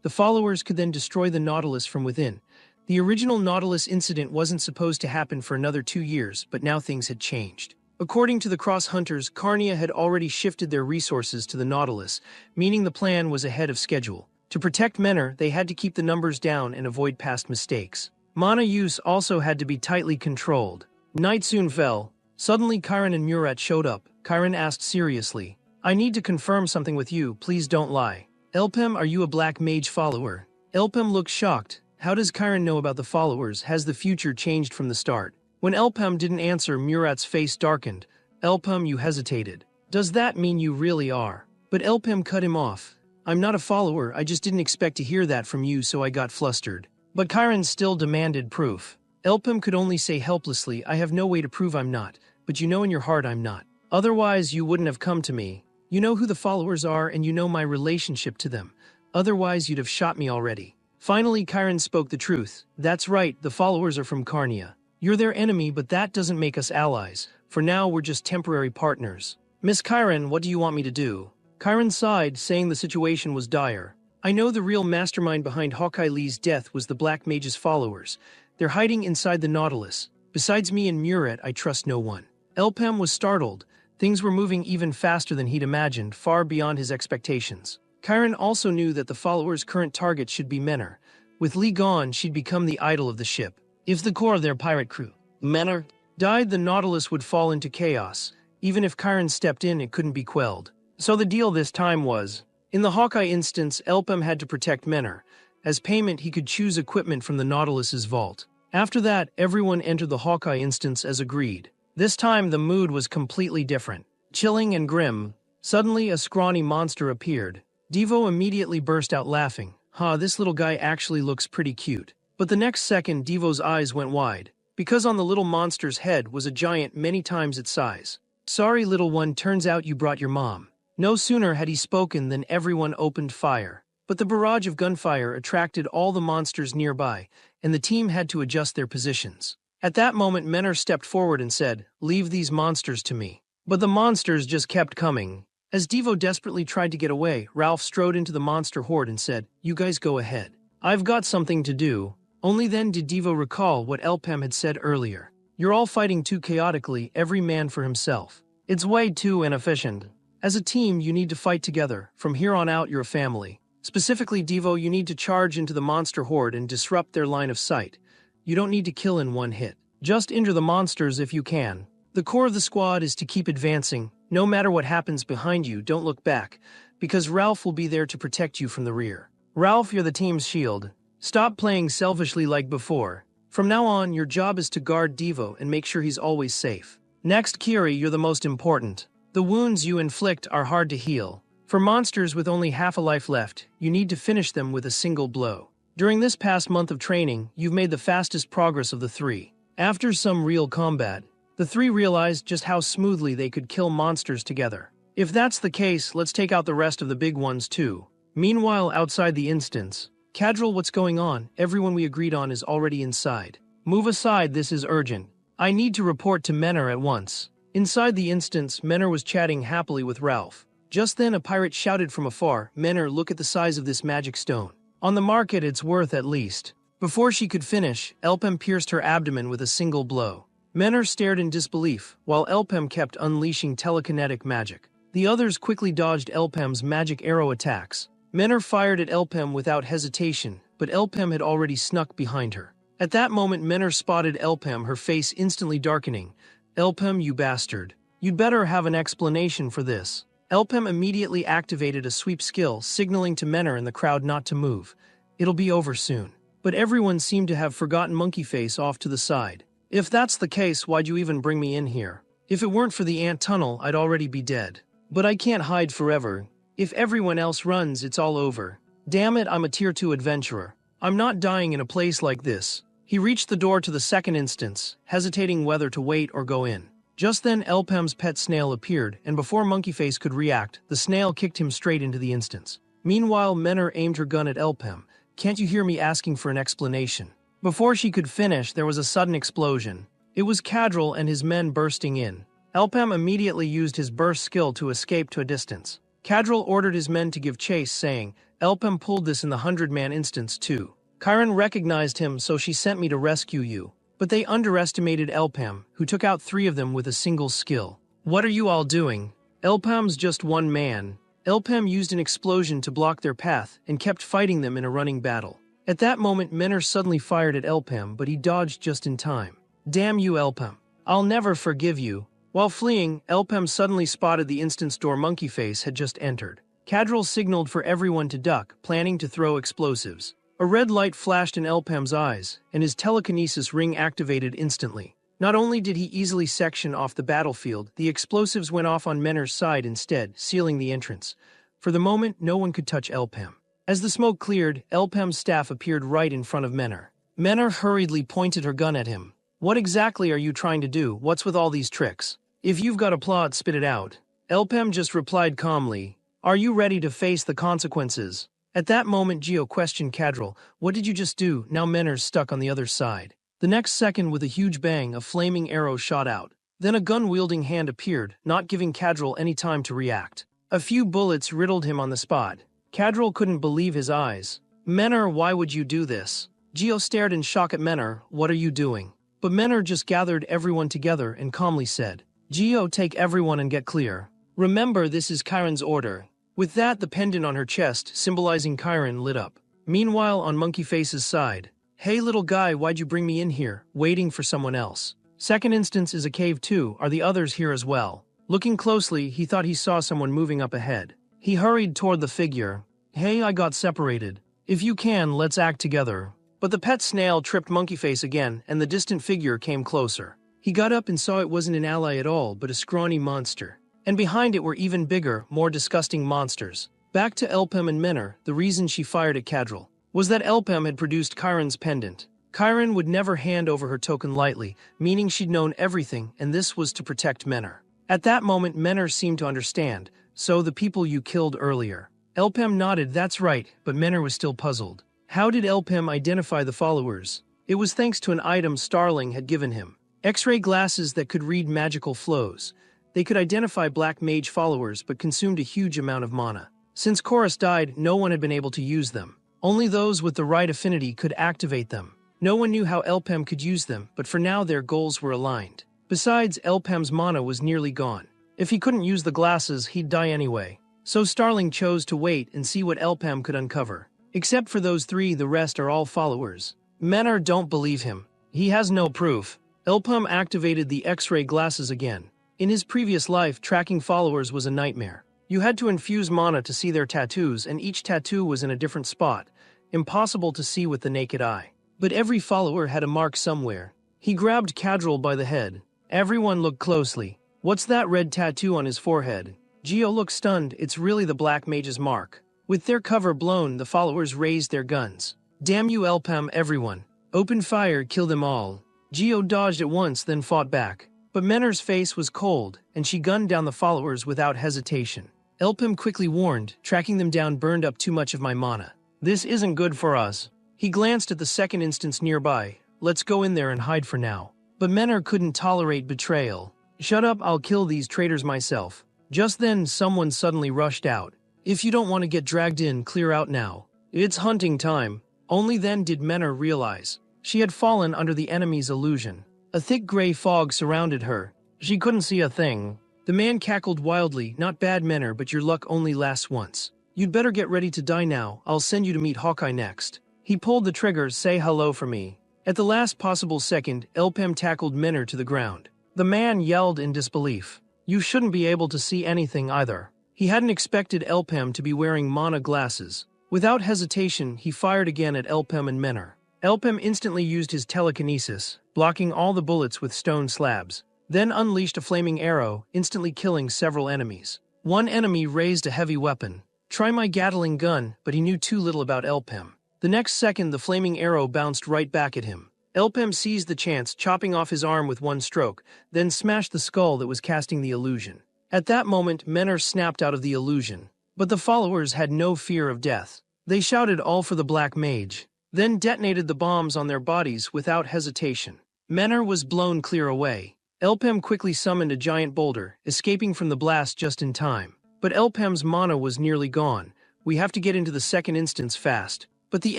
The followers could then destroy the Nautilus from within. The original Nautilus incident wasn't supposed to happen for another 2 years, but now things had changed. According to the Cross Hunters, Carnia had already shifted their resources to the Nautilus, meaning the plan was ahead of schedule. To protect Menor, they had to keep the numbers down and avoid past mistakes. Mana use also had to be tightly controlled. Night soon fell. Suddenly Chiron and Murat showed up. Chiron asked seriously, I need to confirm something with you, please don't lie. Elpam, are you a black mage follower? Elpam looked shocked. How does Chiron know about the followers? Has the future changed from the start? When Elpam didn't answer, Murat's face darkened. Elpam, you hesitated. Does that mean you really are? But Elpam cut him off. I'm not a follower, I just didn't expect to hear that from you, so I got flustered. But Chiron still demanded proof. Elpam could only say helplessly, I have no way to prove I'm not, but you know in your heart I'm not. Otherwise, you wouldn't have come to me. You know who the followers are and you know my relationship to them. Otherwise, you'd have shot me already. Finally, Chiron spoke the truth. That's right, the followers are from Carnia. You're their enemy, but that doesn't make us allies. For now, we're just temporary partners. Miss Chiron, what do you want me to do? Chiron sighed, saying the situation was dire. I know the real mastermind behind Hawkeye Lei's death was the Black Mage's followers. They're hiding inside the Nautilus. Besides me and Murat, I trust no one. Elpam was startled. Things were moving even faster than he'd imagined, far beyond his expectations. Chiron also knew that the followers' current target should be Menor. With Lei gone, she'd become the idol of the ship. If the core of their pirate crew, Menor, died, the Nautilus would fall into chaos. Even if Chiron stepped in, it couldn't be quelled. So the deal this time was, in the Hawkeye instance, Elpam had to protect Menor. As payment, he could choose equipment from the Nautilus's vault. After that, everyone entered the Hawkeye instance as agreed. This time, the mood was completely different. Chilling and grim. Suddenly, a scrawny monster appeared. Devo immediately burst out laughing. This little guy actually looks pretty cute. But the next second, Devo's eyes went wide, because on the little monster's head was a giant many times its size. Sorry, little one, turns out you brought your mom. No sooner had he spoken than everyone opened fire. But the barrage of gunfire attracted all the monsters nearby, and the team had to adjust their positions. At that moment, Menor stepped forward and said, "Leave these monsters to me." But the monsters just kept coming. As Devo desperately tried to get away, Ralph strode into the monster horde and said, "You guys go ahead. I've got something to do." Only then did Devo recall what Elpem had said earlier. "You're all fighting too chaotically, every man for himself. It's way too inefficient. As a team, you need to fight together. From here on out, you're a family. Specifically, Devo, you need to charge into the monster horde and disrupt their line of sight. You don't need to kill in one hit. Just injure the monsters if you can. The core of the squad is to keep advancing. No matter what happens behind you, don't look back, because Ralph will be there to protect you from the rear. Ralph, you're the team's shield. Stop playing selfishly like before. From now on, your job is to guard Devo and make sure he's always safe. Next, Kiri, you're the most important. The wounds you inflict are hard to heal. For monsters with only half a life left, you need to finish them with a single blow. During this past month of training, you've made the fastest progress of the three. After some real combat, the three realized just how smoothly they could kill monsters together. If that's the case, let's take out the rest of the big ones too. Meanwhile, outside the instance, Cadril, what's going on? Everyone we agreed on is already inside. Move aside, this is urgent. I need to report to Menor at once. Inside the instance, Menor was chatting happily with Ralph. Just then a pirate shouted from afar, "Menor, look at the size of this magic stone. On the market it's worth at least." Before she could finish, Elpem pierced her abdomen with a single blow. Menor stared in disbelief, while Elpem kept unleashing telekinetic magic. The others quickly dodged Elpem's magic arrow attacks. Menor fired at Elpem without hesitation, but Elpem had already snuck behind her. At that moment, Menor spotted Elpem, her face instantly darkening. "Elpem, you bastard. You'd better have an explanation for this." Elpem immediately activated a sweep skill, signaling to Menor and the crowd not to move. "It'll be over soon." But everyone seemed to have forgotten Monkey Face off to the side. "If that's the case, why'd you even bring me in here? If it weren't for the ant tunnel, I'd already be dead. But I can't hide forever. If everyone else runs, it's all over. Damn it, I'm a Tier 2 adventurer. I'm not dying in a place like this." He reached the door to the second instance, hesitating whether to wait or go in. Just then Elpem's pet snail appeared, and before Monkeyface could react, the snail kicked him straight into the instance. Meanwhile, Menor aimed her gun at Elpem. "Can't you hear me asking for an explanation?" Before she could finish, there was a sudden explosion. It was Cadril and his men bursting in. Elpem immediately used his burst skill to escape to a distance. Cadril ordered his men to give chase, saying, "Elpem pulled this in the 100-man instance too. Chiron recognized him, so she sent me to rescue you." But they underestimated Elpem, who took out 3 of them with a single skill. "What are you all doing? Elpem's just one man." Elpem used an explosion to block their path and kept fighting them in a running battle. At that moment, Menor suddenly fired at Elpem, but he dodged just in time. "Damn you, Elpem. I'll never forgive you." While fleeing, Elpem suddenly spotted the instance door Monkeyface had just entered. Cadril signaled for everyone to duck, planning to throw explosives. A red light flashed in Elpem's eyes, and his telekinesis ring activated instantly. Not only did he easily section off the battlefield, the explosives went off on Menor's side instead, sealing the entrance. For the moment, no one could touch Elpem. As the smoke cleared, Elpem's staff appeared right in front of Menor. Menor hurriedly pointed her gun at him. "What exactly are you trying to do? What's with all these tricks? If you've got a plot, spit it out." Elpem just replied calmly, "Are you ready to face the consequences?" At that moment, Geo questioned Cadril, "What did you just do?" Now Menor's stuck on the other side. The next second, with a huge bang, a flaming arrow shot out. Then a gun-wielding hand appeared, not giving Cadril any time to react. A few bullets riddled him on the spot. Cadril couldn't believe his eyes. "Menor, why would you do this?" Geo stared in shock at Menor. "What are you doing?" But Menor just gathered everyone together and calmly said, "Geo, take everyone and get clear. Remember, this is Chiron's order." With that, the pendant on her chest, symbolizing Chiron, lit up. Meanwhile, on Monkeyface's side, "Hey little guy, why'd you bring me in here, waiting for someone else? Second instance is a cave too, are the others here as well?" Looking closely, he thought he saw someone moving up ahead. He hurried toward the figure. "Hey, I got separated. If you can, let's act together." But the pet snail tripped Monkeyface again, and the distant figure came closer. He got up and saw it wasn't an ally at all, but a scrawny monster. And behind it were even bigger, more disgusting monsters. Back to Elpem and Menor, the reason she fired at Cadril was that Elpem had produced Chiron's pendant. Chiron would never hand over her token lightly, meaning she'd known everything, and this was to protect Menor. At that moment, Menor seemed to understand. "So the people you killed earlier. Elpem nodded, that's right, but Menor was still puzzled. How did Elpem identify the followers? It was thanks to an item Starling had given him. X-ray glasses that could read magical flows. They could identify black mage followers but consumed a huge amount of mana. Since Chorus died, no one had been able to use them. Only those with the right affinity could activate them. No one knew how Elpem could use them, but for now their goals were aligned. Besides, Elpem's mana was nearly gone. If he couldn't use the glasses, he'd die anyway. So Starling chose to wait and see what Elpem could uncover. Except for those three, the rest are all followers. Menor don't believe him. He has no proof. Elpem activated the X-ray glasses again. In his previous life, tracking followers was a nightmare. You had to infuse mana to see their tattoos, and each tattoo was in a different spot, impossible to see with the naked eye. But every follower had a mark somewhere. He grabbed Cadril by the head. Everyone looked closely. What's that red tattoo on his forehead? Geo looked stunned. It's really the Black Mage's mark. With their cover blown, the followers raised their guns. Damn you, Elpem, everyone. Open fire, kill them all. Geo dodged at once, then fought back. But Menor's face was cold, and she gunned down the followers without hesitation. Elpem quickly warned, tracking them down burned up too much of my mana. This isn't good for us. He glanced at the second instance nearby. Let's go in there and hide for now. But Menor couldn't tolerate betrayal. Shut up, I'll kill these traitors myself. Just then, someone suddenly rushed out. If you don't want to get dragged in, clear out now. It's hunting time. Only then did Menor realize. She had fallen under the enemy's illusion. A thick gray fog surrounded her. She couldn't see a thing. The man cackled wildly, not bad Menor, but your luck only lasts once. You'd better get ready to die now. I'll send you to meet Hawkeye next. He pulled the trigger, say hello for me. At the last possible second, Elpem tackled Menor to the ground. The man yelled in disbelief. You shouldn't be able to see anything either. He hadn't expected Elpem to be wearing mana glasses. Without hesitation, he fired again at Elpem and Menor. Elpem instantly used his telekinesis, blocking all the bullets with stone slabs, then unleashed a flaming arrow, instantly killing several enemies. One enemy raised a heavy weapon. Try my Gatling gun, but he knew too little about Elpem. The next second, the flaming arrow bounced right back at him. Elpem seized the chance, chopping off his arm with one stroke, then smashed the skull that was casting the illusion. At that moment, Menor snapped out of the illusion. But the followers had no fear of death. They shouted all for the Black Mage, then detonated the bombs on their bodies without hesitation. Menor was blown clear away. Elpem quickly summoned a giant boulder, escaping from the blast just in time. But Elpem's mana was nearly gone. We have to get into the second instance fast. But the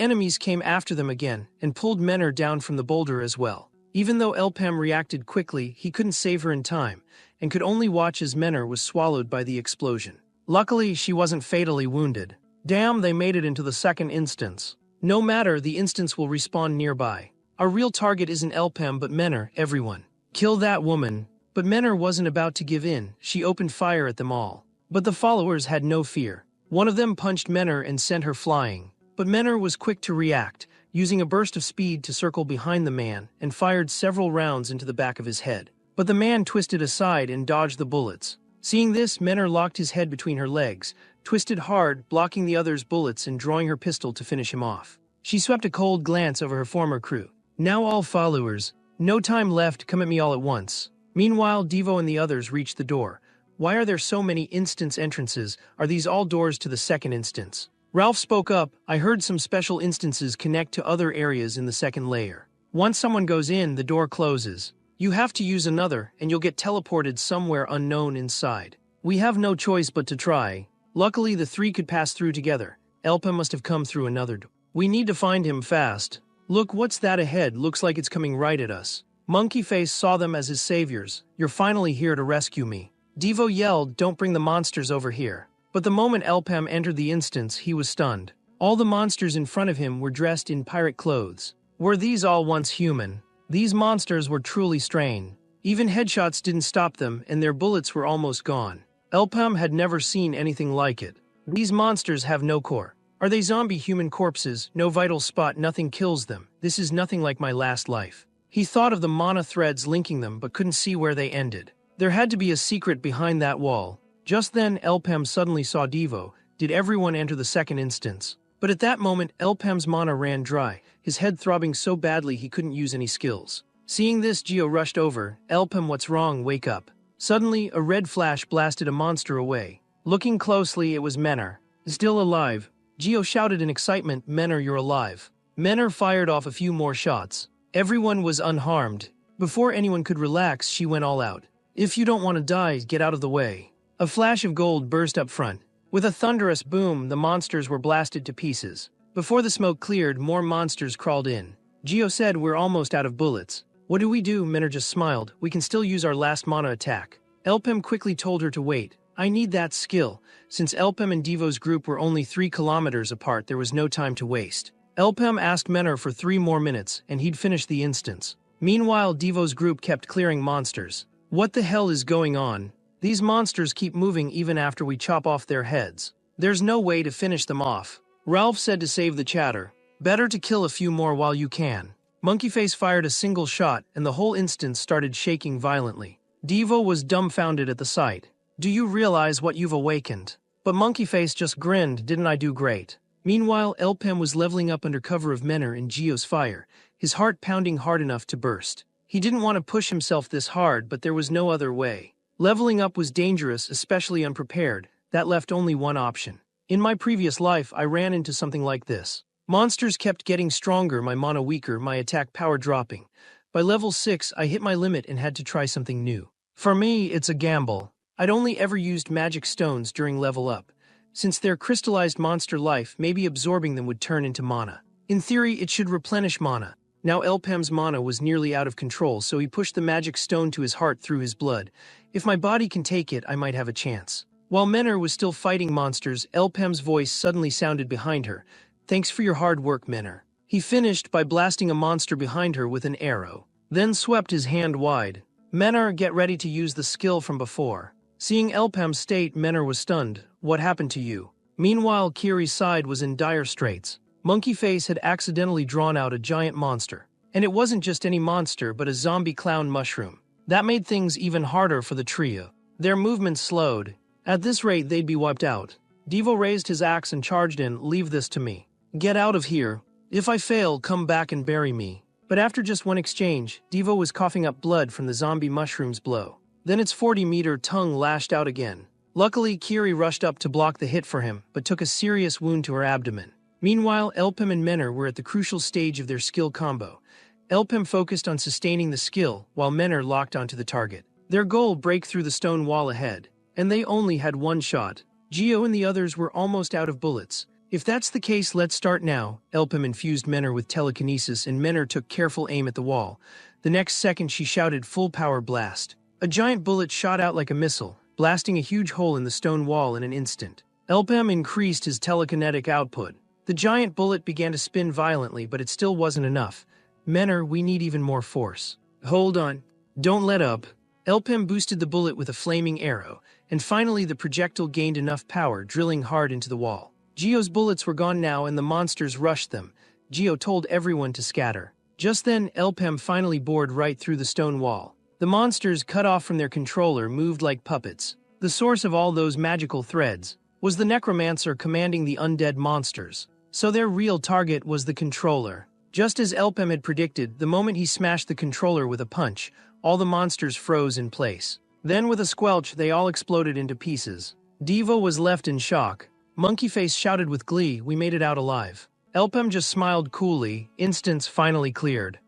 enemies came after them again, and pulled Menor down from the boulder as well. Even though Elpem reacted quickly, he couldn't save her in time, and could only watch as Menor was swallowed by the explosion. Luckily, she wasn't fatally wounded. Damn, they made it into the second instance. No matter, the instance will respawn nearby. Our real target isn't Elpem but Menor, everyone. Kill that woman. But Menor wasn't about to give in. She opened fire at them all. But the followers had no fear. One of them punched Menor and sent her flying. But Menor was quick to react, using a burst of speed to circle behind the man and fired several rounds into the back of his head. But the man twisted aside and dodged the bullets. Seeing this, Menor locked his head between her legs, twisted hard, blocking the other's bullets and drawing her pistol to finish him off. She swept a cold glance over her former crew. Now all followers. No time left, come at me all at once. Meanwhile, Devo and the others reached the door. Why are there so many instance entrances? Are these all doors to the second instance? Ralph spoke up. I heard some special instances connect to other areas in the second layer. Once someone goes in, the door closes. You have to use another, and you'll get teleported somewhere unknown inside. We have no choice but to try. Luckily, the three could pass through together. Elpem must have come through another door. We need to find him fast. Look, what's that ahead? Looks like it's coming right at us. Monkeyface saw them as his saviors. You're finally here to rescue me. Devo yelled, don't bring the monsters over here. But the moment Elpem entered the instance, he was stunned. All the monsters in front of him were dressed in pirate clothes. Were these all once human? These monsters were truly strange. Even headshots didn't stop them, and their bullets were almost gone. Elpem had never seen anything like it. These monsters have no core. Are they zombie human corpses? No vital spot, nothing kills them. This is nothing like my last life. He thought of the mana threads linking them but couldn't see where they ended. There had to be a secret behind that wall. Just then, Elpem suddenly saw Devo. Did everyone enter the second instance? But at that moment, Elpem's mana ran dry, his head throbbing so badly he couldn't use any skills. Seeing this, Geo rushed over. Elpem, what's wrong? Wake up. Suddenly, a red flash blasted a monster away. Looking closely, it was Menor. Still alive. Geo shouted in excitement, Menor, you're alive. Menor fired off a few more shots. Everyone was unharmed. Before anyone could relax, she went all out. If you don't want to die, get out of the way. A flash of gold burst up front. With a thunderous boom, the monsters were blasted to pieces. Before the smoke cleared, more monsters crawled in. Geo said, we're almost out of bullets. What do we do? Menor just smiled. We can still use our last mana attack. Elpem quickly told her to wait. I need that skill. Since Elpem and Devo's group were only 3 kilometers apart, there was no time to waste. Elpem asked Menor for 3 more minutes, and he'd finish the instance. Meanwhile, Devo's group kept clearing monsters. What the hell is going on? These monsters keep moving even after we chop off their heads. There's no way to finish them off. Ralph said to save the chatter. Better to kill a few more while you can. Monkeyface fired a single shot, and the whole instance started shaking violently. Devo was dumbfounded at the sight. Do you realize what you've awakened? But Monkeyface just grinned, didn't I do great? Meanwhile, Elpem was leveling up under cover of Menor and Geo's fire, his heart pounding hard enough to burst. He didn't want to push himself this hard, but there was no other way. Leveling up was dangerous, especially unprepared. That left only one option. In my previous life, I ran into something like this. Monsters kept getting stronger, my mana weaker, my attack power dropping. By level 6, I hit my limit and had to try something new. For me, it's a gamble. I'd only ever used magic stones during level up. Since they're crystallized monster life, maybe absorbing them would turn into mana. In theory, it should replenish mana. Now Elpem's mana was nearly out of control, so he pushed the magic stone to his heart through his blood. If my body can take it, I might have a chance. While Menor was still fighting monsters, Elpem's voice suddenly sounded behind her. Thanks for your hard work, Menor. He finished by blasting a monster behind her with an arrow, then swept his hand wide. Menor, get ready to use the skill from before. Seeing Elpem's state, Menor was stunned. What happened to you? Meanwhile, Kiri's side was in dire straits. Monkeyface had accidentally drawn out a giant monster. And it wasn't just any monster, but a zombie clown mushroom. That made things even harder for the trio. Their movement slowed. At this rate, they'd be wiped out. Devo raised his axe and charged in. Leave this to me. Get out of here. If I fail, come back and bury me. But after just one exchange, Devo was coughing up blood from the zombie mushroom's blow. Then its 40-meter tongue lashed out again. Luckily, Kiri rushed up to block the hit for him, but took a serious wound to her abdomen. Meanwhile, Elpem and Menor were at the crucial stage of their skill combo. Elpem focused on sustaining the skill, while Menor locked onto the target. Their goal: break through the stone wall ahead. And they only had one shot. Geo and the others were almost out of bullets. If that's the case, let's start now. Elpem infused Menor with telekinesis, and Menor took careful aim at the wall. The next second, she shouted, full power blast. A giant bullet shot out like a missile, blasting a huge hole in the stone wall in an instant. Elpem increased his telekinetic output. The giant bullet began to spin violently, but it still wasn't enough. Menor, we need even more force. Hold on. Don't let up. Elpem boosted the bullet with a flaming arrow, and finally the projectile gained enough power, drilling hard into the wall. Geo's bullets were gone now, and the monsters rushed them. Geo told everyone to scatter. Just then, Elpem finally bored right through the stone wall. The monsters, cut off from their controller, moved like puppets. The source of all those magical threads was the necromancer commanding the undead monsters. So their real target was the controller. Just as Elpem had predicted, the moment he smashed the controller with a punch, all the monsters froze in place. Then with a squelch, they all exploded into pieces. Devo was left in shock. Monkeyface shouted with glee, we made it out alive. Elpem just smiled coolly. Instance finally cleared.